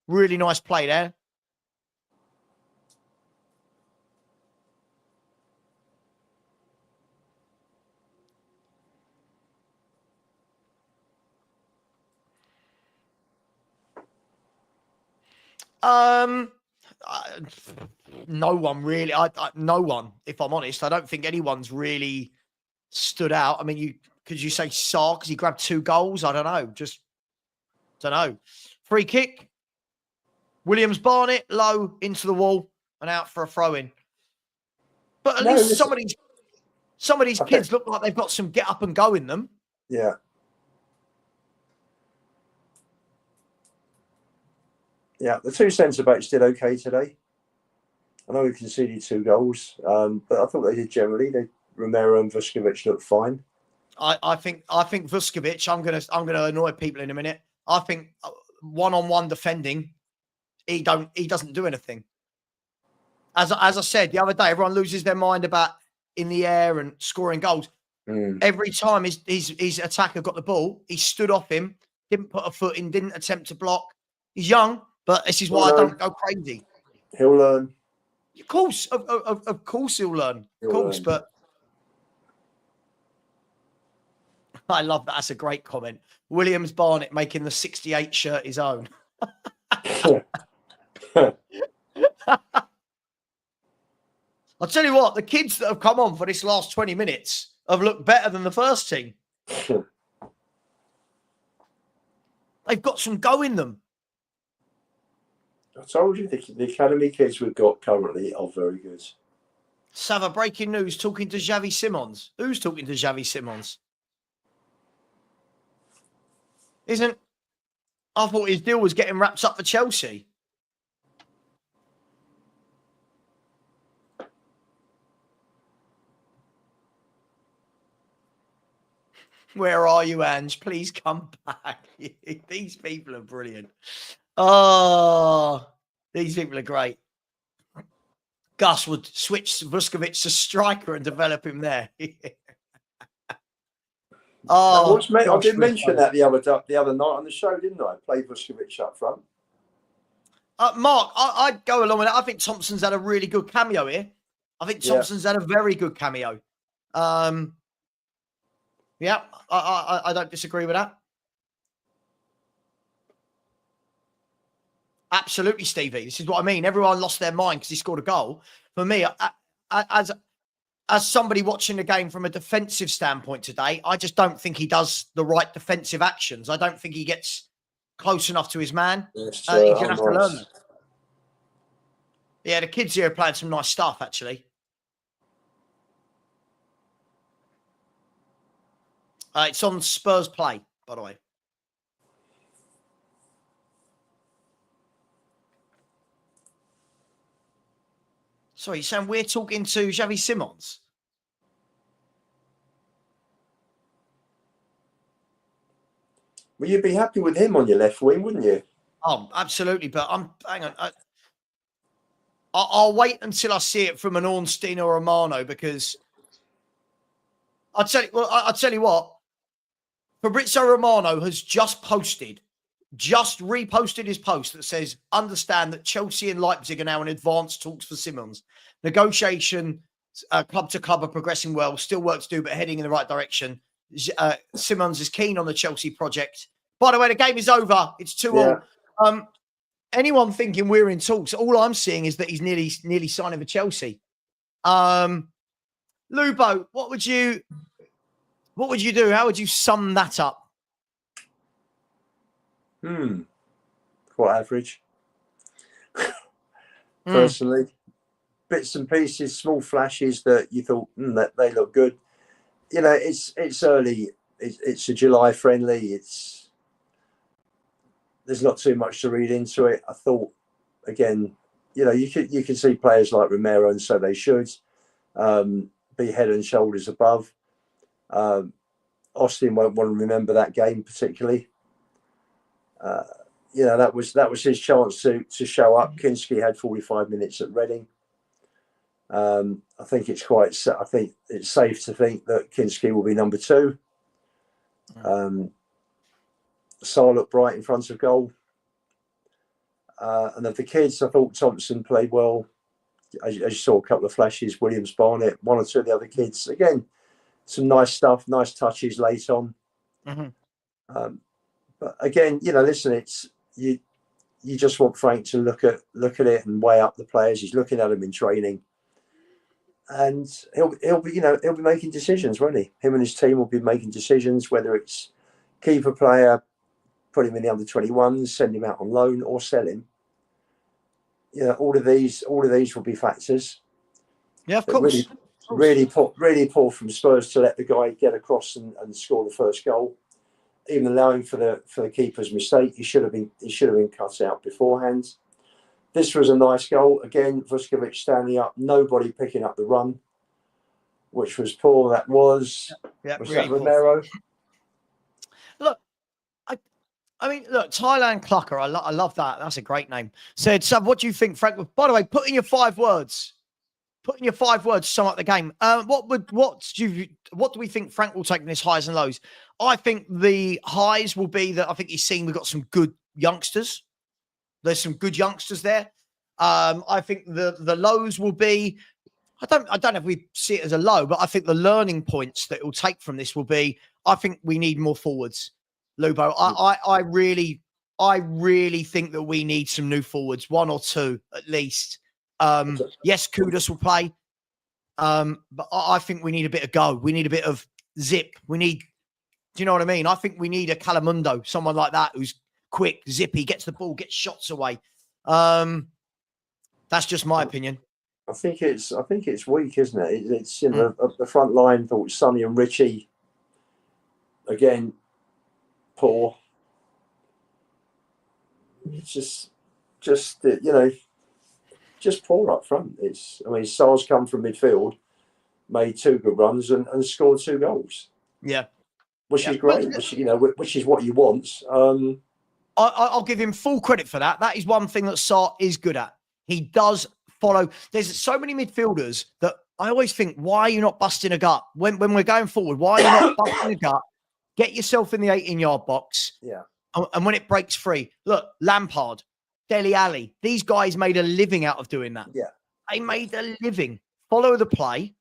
Really nice play there. No one really. No one, if I'm honest. I don't think anyone's really stood out. I mean, could you say Sarr because he grabbed 2 goals? I don't know. Just don't know. Free kick. Williams Barnett low into the wall and out for a throw in. But at least some of these kids look like they've got some get up and go in them. Yeah. Yeah, the 2 centre-backs did okay today. I know we conceded 2 goals, but I thought they did generally. Romero and Vuskovic looked fine. I think Vuskovic, I'm gonna annoy people in a minute. I think one-on-one defending, he doesn't do anything. As I said the other day, everyone loses their mind about in the air and scoring goals. Every time his attacker got the ball, he stood off him, didn't put a foot in, didn't attempt to block. He's young, but this is why I don't go crazy. He'll learn. Of course he'll learn. Of course, but I love that. That's a great comment. Williams Barnett making the 68 shirt his own. I'll tell you what, the kids that have come on for this last 20 minutes have looked better than the first team. They've got some go in them. I told you, the academy kids we've got currently are very good. Sava, breaking news, talking to Xavi Simons. Who's talking to Xavi Simons? I thought his deal was getting wrapped up for Chelsea. Where are you, Ange? Please come back. These people are brilliant. Oh, these people are great. Gus would switch Vuskovic to striker and develop him there. I did mention that the other night on the show, didn't I? Play Vuskovic up front. Mark, I'd go along with that. I think Thompson's had a really good cameo here. I think Thompson's had a very good cameo. Yeah, I don't disagree with that. Absolutely, Stevie. This is what I mean. Everyone lost their mind because he scored a goal. For me, as somebody watching the game from a defensive standpoint today, I just don't think he does the right defensive actions. I don't think he gets close enough to his man. He's going to have to learn that. Yeah, the kids here are playing some nice stuff, actually. It's on Spurs Play, by the way. Sorry, you're saying we're talking to Xavi Simons? Well, you'd be happy with him on your left wing, wouldn't you? Oh, absolutely. But hang on. I'll wait until I see it from an Ornstein or a Mano, because I'll tell you what. Fabrizio Romano has just reposted his post that says, understand that Chelsea and Leipzig are now in advanced talks for Simons. Negotiation, club to club, are progressing well. Still work to do, but heading in the right direction. Simons is keen on the Chelsea project. By the way, the game is over. It's 2-2. Anyone thinking we're in talks, all I'm seeing is that he's nearly signing for Chelsea. Lubo, what would you do? How would you sum that up? Quite average. Personally, bits and pieces, small flashes that you thought that they look good. You know, it's early. It's a July friendly. There's not too much to read into it. I thought, again, you know, you can see players like Romero, and so they should be head and shoulders above. Austin won't want to remember that game particularly. You know, that was his chance to show up. Kinski had 45 minutes at Reading. I think it's safe to think that Kinski will be number 2. Sarr looked bright in front of goal. And of the kids, I thought Thompson played well. As you saw, a couple of flashes. Williams Barnett, 1 or 2 of the other kids. Again, some nice stuff, nice touches late on. But again, you know, listen, it's you just want Frank to look at it and weigh up the players. He's looking at them in training. and he'll be making decisions, won't he? Him and his team will be making decisions, whether it's keep a player, put him in the under-21s, send him out on loan, or sell him. All of these will be factors. Yeah, of course. Really poor from Spurs to let the guy get across and score the first goal, even allowing for the keeper's mistake. He should have been cut out beforehand. This was a nice goal. Again, Vuskovic standing up, nobody picking up the run, which was poor. That was really that Romero? Look, I mean, look, Thailand Clucker, I love that. That's a great name. Said, Sub, what do you think, Frank? By the way, put in your 5 words. Put in your 5 words to sum up the game. What do we think Frank will take in his highs and lows? I think the highs will be that I think he's seen we've got some good youngsters. There's some good youngsters there. I think the lows will be, I don't know if we see it as a low, but I think the learning points that it will take from this will be, I think we need more forwards, Lubo. I really think that we need some new forwards, 1 or 2 at least. Yes, Kudus will play. But I think we need a bit of go. We need a bit of zip. Do you know what I mean? I think we need a Calamundo, someone like that who's quick, zippy, gets the ball, gets shots away. That's just my opinion. I think it's weak, isn't it? It's the front line. Thought Sonny and Richie again poor. It's just poor up front. Sar's come from midfield, made 2 good runs and scored 2 goals. Yeah, which is great. Which is what you want. I'll give him full credit for that. That is one thing that Sar is good at. He does follow. There's so many midfielders that I always think, why are you not busting a gut? When we're going forward, why are you not busting a gut? Get yourself in the 18-yard box. Yeah. And when it breaks free, look, Lampard, Dele Alli, these guys made a living out of doing that. Yeah. They made a living. Follow the play,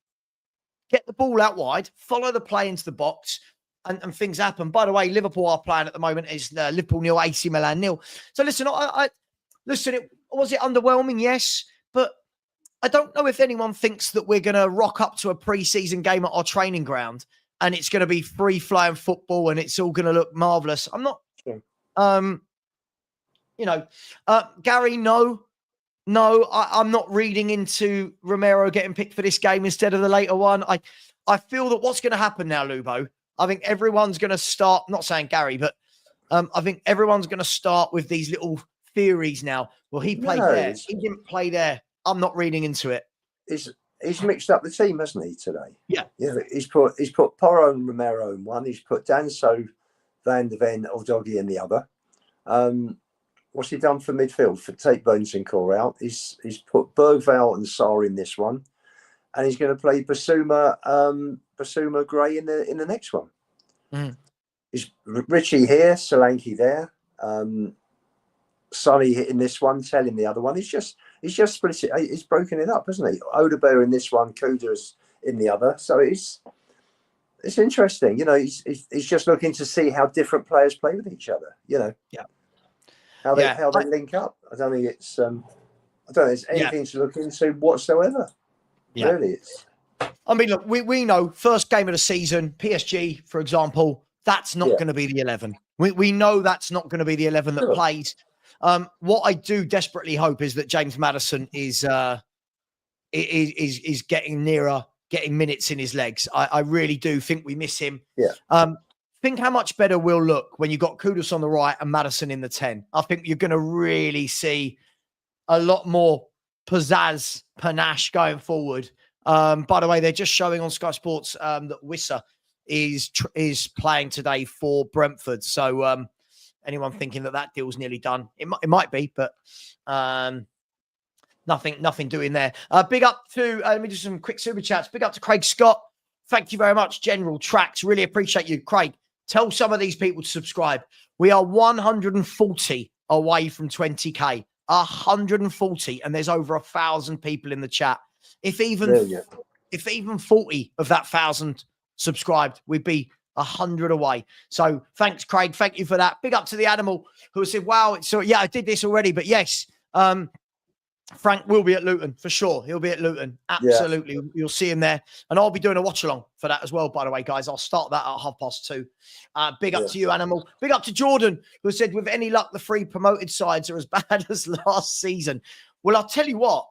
get the ball out wide, follow the play into the box, and things happen. By the way, Liverpool are playing at the moment is Liverpool 0, AC Milan 0. So listen, was it underwhelming? Yes, but I don't know if anyone thinks that we're going to rock up to a pre-season game at our training ground and it's going to be free-flowing football and it's all going to look marvellous. I'm not, sure. Gary, no, I'm not reading into Romero getting picked for this game instead of the later one. I feel that what's going to happen now, Lubo, I think everyone's going to start, not saying Gary, but I think everyone's going to start with these little theories now. Well, he played there. He didn't play there. I'm not reading into it. He's mixed up the team, hasn't he, today? Yeah. He's put Porro and Romero in one. He's put Danso, Van de Ven, Doggy in the other. What's he done for midfield? For take Bernsencore out. He's put Bergvall and Sarr in this one. And he's going to play Basuma Gray in the next one. Mm. He's Richie here, Solanke there. Sonny in this one, telling the other one. He's just split it. He's broken it up, hasn't he? Odebear in this one, Kudus in the other. So it's interesting. He's just looking to see how different players play with each other. How they link up. I don't think it's anything to look into whatsoever. Yeah. Really, it's. I mean, look, we know first game of the season, PSG, for example, that's not going to be the 11. We know that's not going to be the 11 that plays. What I do desperately hope is that James Maddison is getting nearer, getting minutes in his legs. I really do think we miss him. Yeah. Think how much better we'll look when you've got Kudus on the right and Maddison in the 10. I think you're going to really see a lot more panache going forward. By the way, they're just showing on Sky Sports that Wissa is playing today for Brentford. So anyone thinking that deal's nearly done, it might be, but nothing doing there. Big up to let me do some quick super chats. Big up to Craig Scott. Thank you very much, General Tracks. Really appreciate you, Craig. Tell some of these people to subscribe. We are 140 away from 20k. 140, and there's over 1,000 people in the chat. If even 40 of that 1,000 subscribed, we'd be 100 away. So thanks, Craig. Thank you for that. Big up to the animal who said, "Wow, so yeah, I did this already." But yes, Frank will be at Luton for sure. He'll be at Luton. Absolutely. Yeah. You'll see him there. And I'll be doing a watch along for that as well, by the way, guys. I'll start that at 2:30. Big up to you, Animal. Big up to Jordan, who said, with any luck, the 3 promoted sides are as bad as last season. Well, I'll tell you what.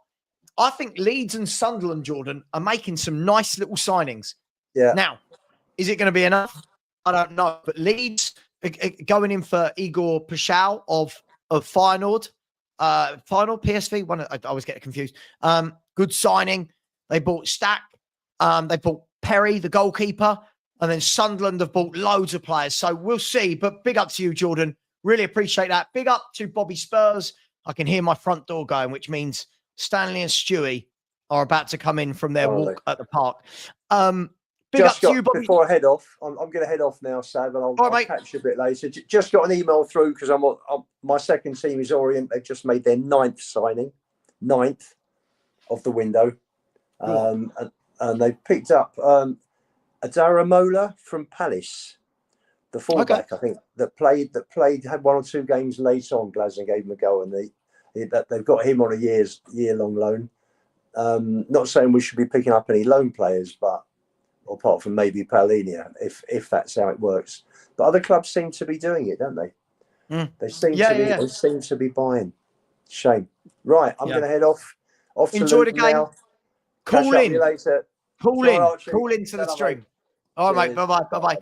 I think Leeds and Sunderland, Jordan, are making some nice little signings. Yeah. Now, is it going to be enough? I don't know. But Leeds going in for Igor Pashal of Feyenoord. Final PSV one. I always get confused. Good signing. They bought Stack. They bought Perry, the goalkeeper, and then Sunderland have bought loads of players. So we'll see. But big up to you, Jordan. Really appreciate that. Big up to Bobby Spurs. I can hear my front door going, which means Stanley and Stewie are about to come in from their walk at the park. Big up to you, Bobby. Before I head off, I'm going to head off now, Sav, and I'll catch you a bit later. Just got an email through because my second team is Orient. They've just made their 9th signing, 9th of the window, and they picked up Adaramola from Palace, the fullback. I think that played had 1 or 2 games late on. Glasgow gave him a go, and they've got him on a year-long loan. Not saying we should be picking up any loan players, but apart from maybe Paulinia, if that's how it works. But other clubs seem to be doing it, don't they? They seem to be buying. Shame. Right, I'm going to head off. To enjoy the game. Now. Call in. Later. Call in to the stream. All right, mate. Bye-bye.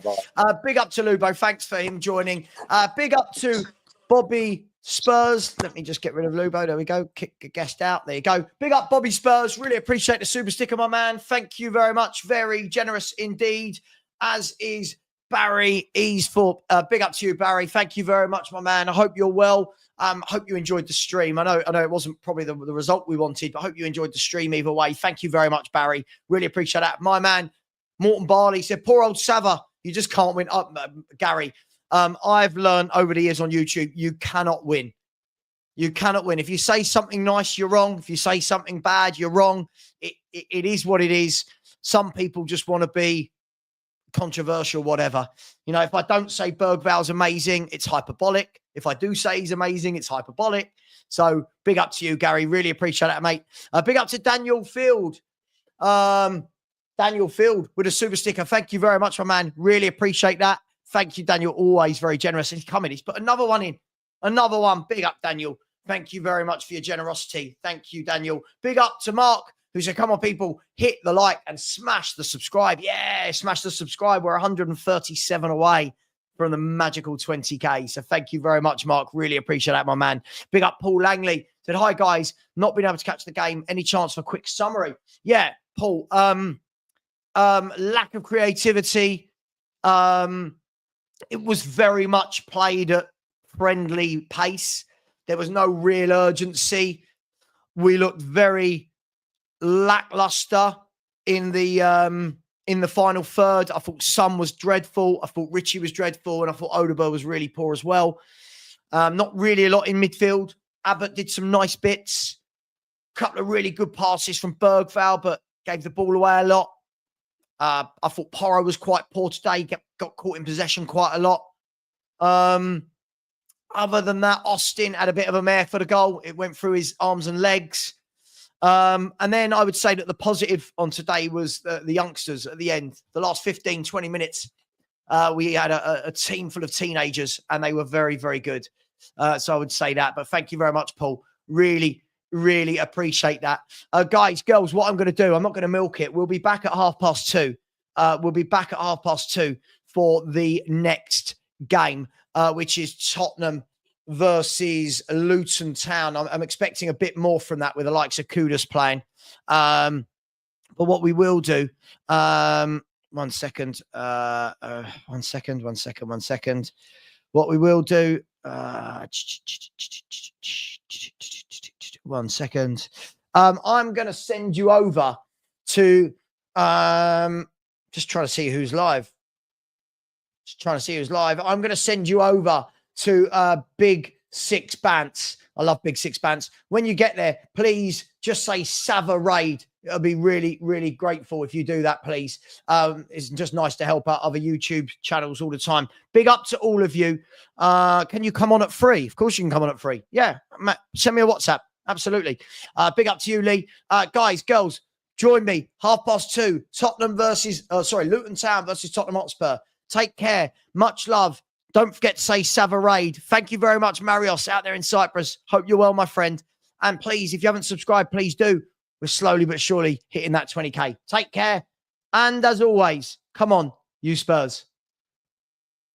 Big up to Lubo. Thanks for him joining. Big up to Bobby Spurs. Let me just get rid of Lubo. There we go. Kick a guest out. There you go. Big up Bobby Spurs. Really appreciate the super sticker, my man. Thank you very much. Very generous indeed. As is Barry Easthorpe. Big up to you, Barry. Thank you very much, my man. I hope you're well. Hope you enjoyed the stream. I know it wasn't probably the result we wanted, but I hope you enjoyed the stream either way. Thank you very much, Barry. Really appreciate that. My man, Morton Barley said, poor old Sava. You just can't win up, Gary. I've learned over the years on YouTube, you cannot win. You cannot win. If you say something nice, you're wrong. If you say something bad, you're wrong. It is what it is. Some people just want to be controversial, whatever. You know, if I don't say Bergval's amazing, it's hyperbolic. If I do say he's amazing, it's hyperbolic. So big up to you, Gary. Really appreciate that, mate. Big up to Daniel Field. Daniel Field with a super sticker. Thank you very much, my man. Really appreciate that. Thank you, Daniel. Always very generous. He's coming. He's put another one in. Another one. Big up, Daniel. Thank you very much for your generosity. Thank you, Daniel. Big up to Mark, who said, come on, people, hit the like and smash the subscribe. Yeah, smash the subscribe. We're 137 away from the magical 20K. So thank you very much, Mark. Really appreciate that, my man. Big up Paul Langley. Said, hi, guys. Not been able to catch the game. Any chance for a quick summary? Yeah, Paul. Lack of creativity. It was very much played at friendly pace. There was no real urgency. We looked very lackluster in the final third. I thought Son was dreadful. I thought Richie was dreadful. And I thought Odegaard was really poor as well. Not really a lot in midfield. Abbott did some nice bits. A couple of really good passes from Bergval, but gave the ball away a lot. I thought Porro was quite poor today. Got caught in possession quite a lot. Other than that, Austin had a bit of a mare for the goal. It went through his arms and legs. And then I would say that the positive on today was the youngsters at the end. The last 15, 20 minutes, we had a team full of teenagers, and they were very, very good. So I would say that. But thank you very much, Paul. Really appreciate that. Guys, girls, what I'm going to do, I'm not going to milk it. We'll be back at 2:30. We'll be back at 2:30 for the next game, which is Tottenham versus Luton Town. I'm expecting a bit more from that with the likes of Kudus playing. But what we will do, one second. What we will do, 1 second. I'm going to send you over to, just trying to see who's live. I'm going to send you over to Big Six Bants. I love Big Six Bants. When you get there, please just say Sava Raid. It'll be really, really grateful if you do that, please. It's just nice to help out other YouTube channels all the time. Big up to all of you. Can you come on at 3? Of course you can come on at 3. Yeah, Matt, send me a WhatsApp. Absolutely. Big up to you, Lee. Guys, girls, join me. 2:30. Luton Town versus Tottenham Hotspur. Take care. Much love. Don't forget to say Savaraid. Thank you very much, Marios, out there in Cyprus. Hope you're well, my friend. And please, if you haven't subscribed, please do. We're slowly but surely hitting that 20K. Take care. And as always, come on, you Spurs.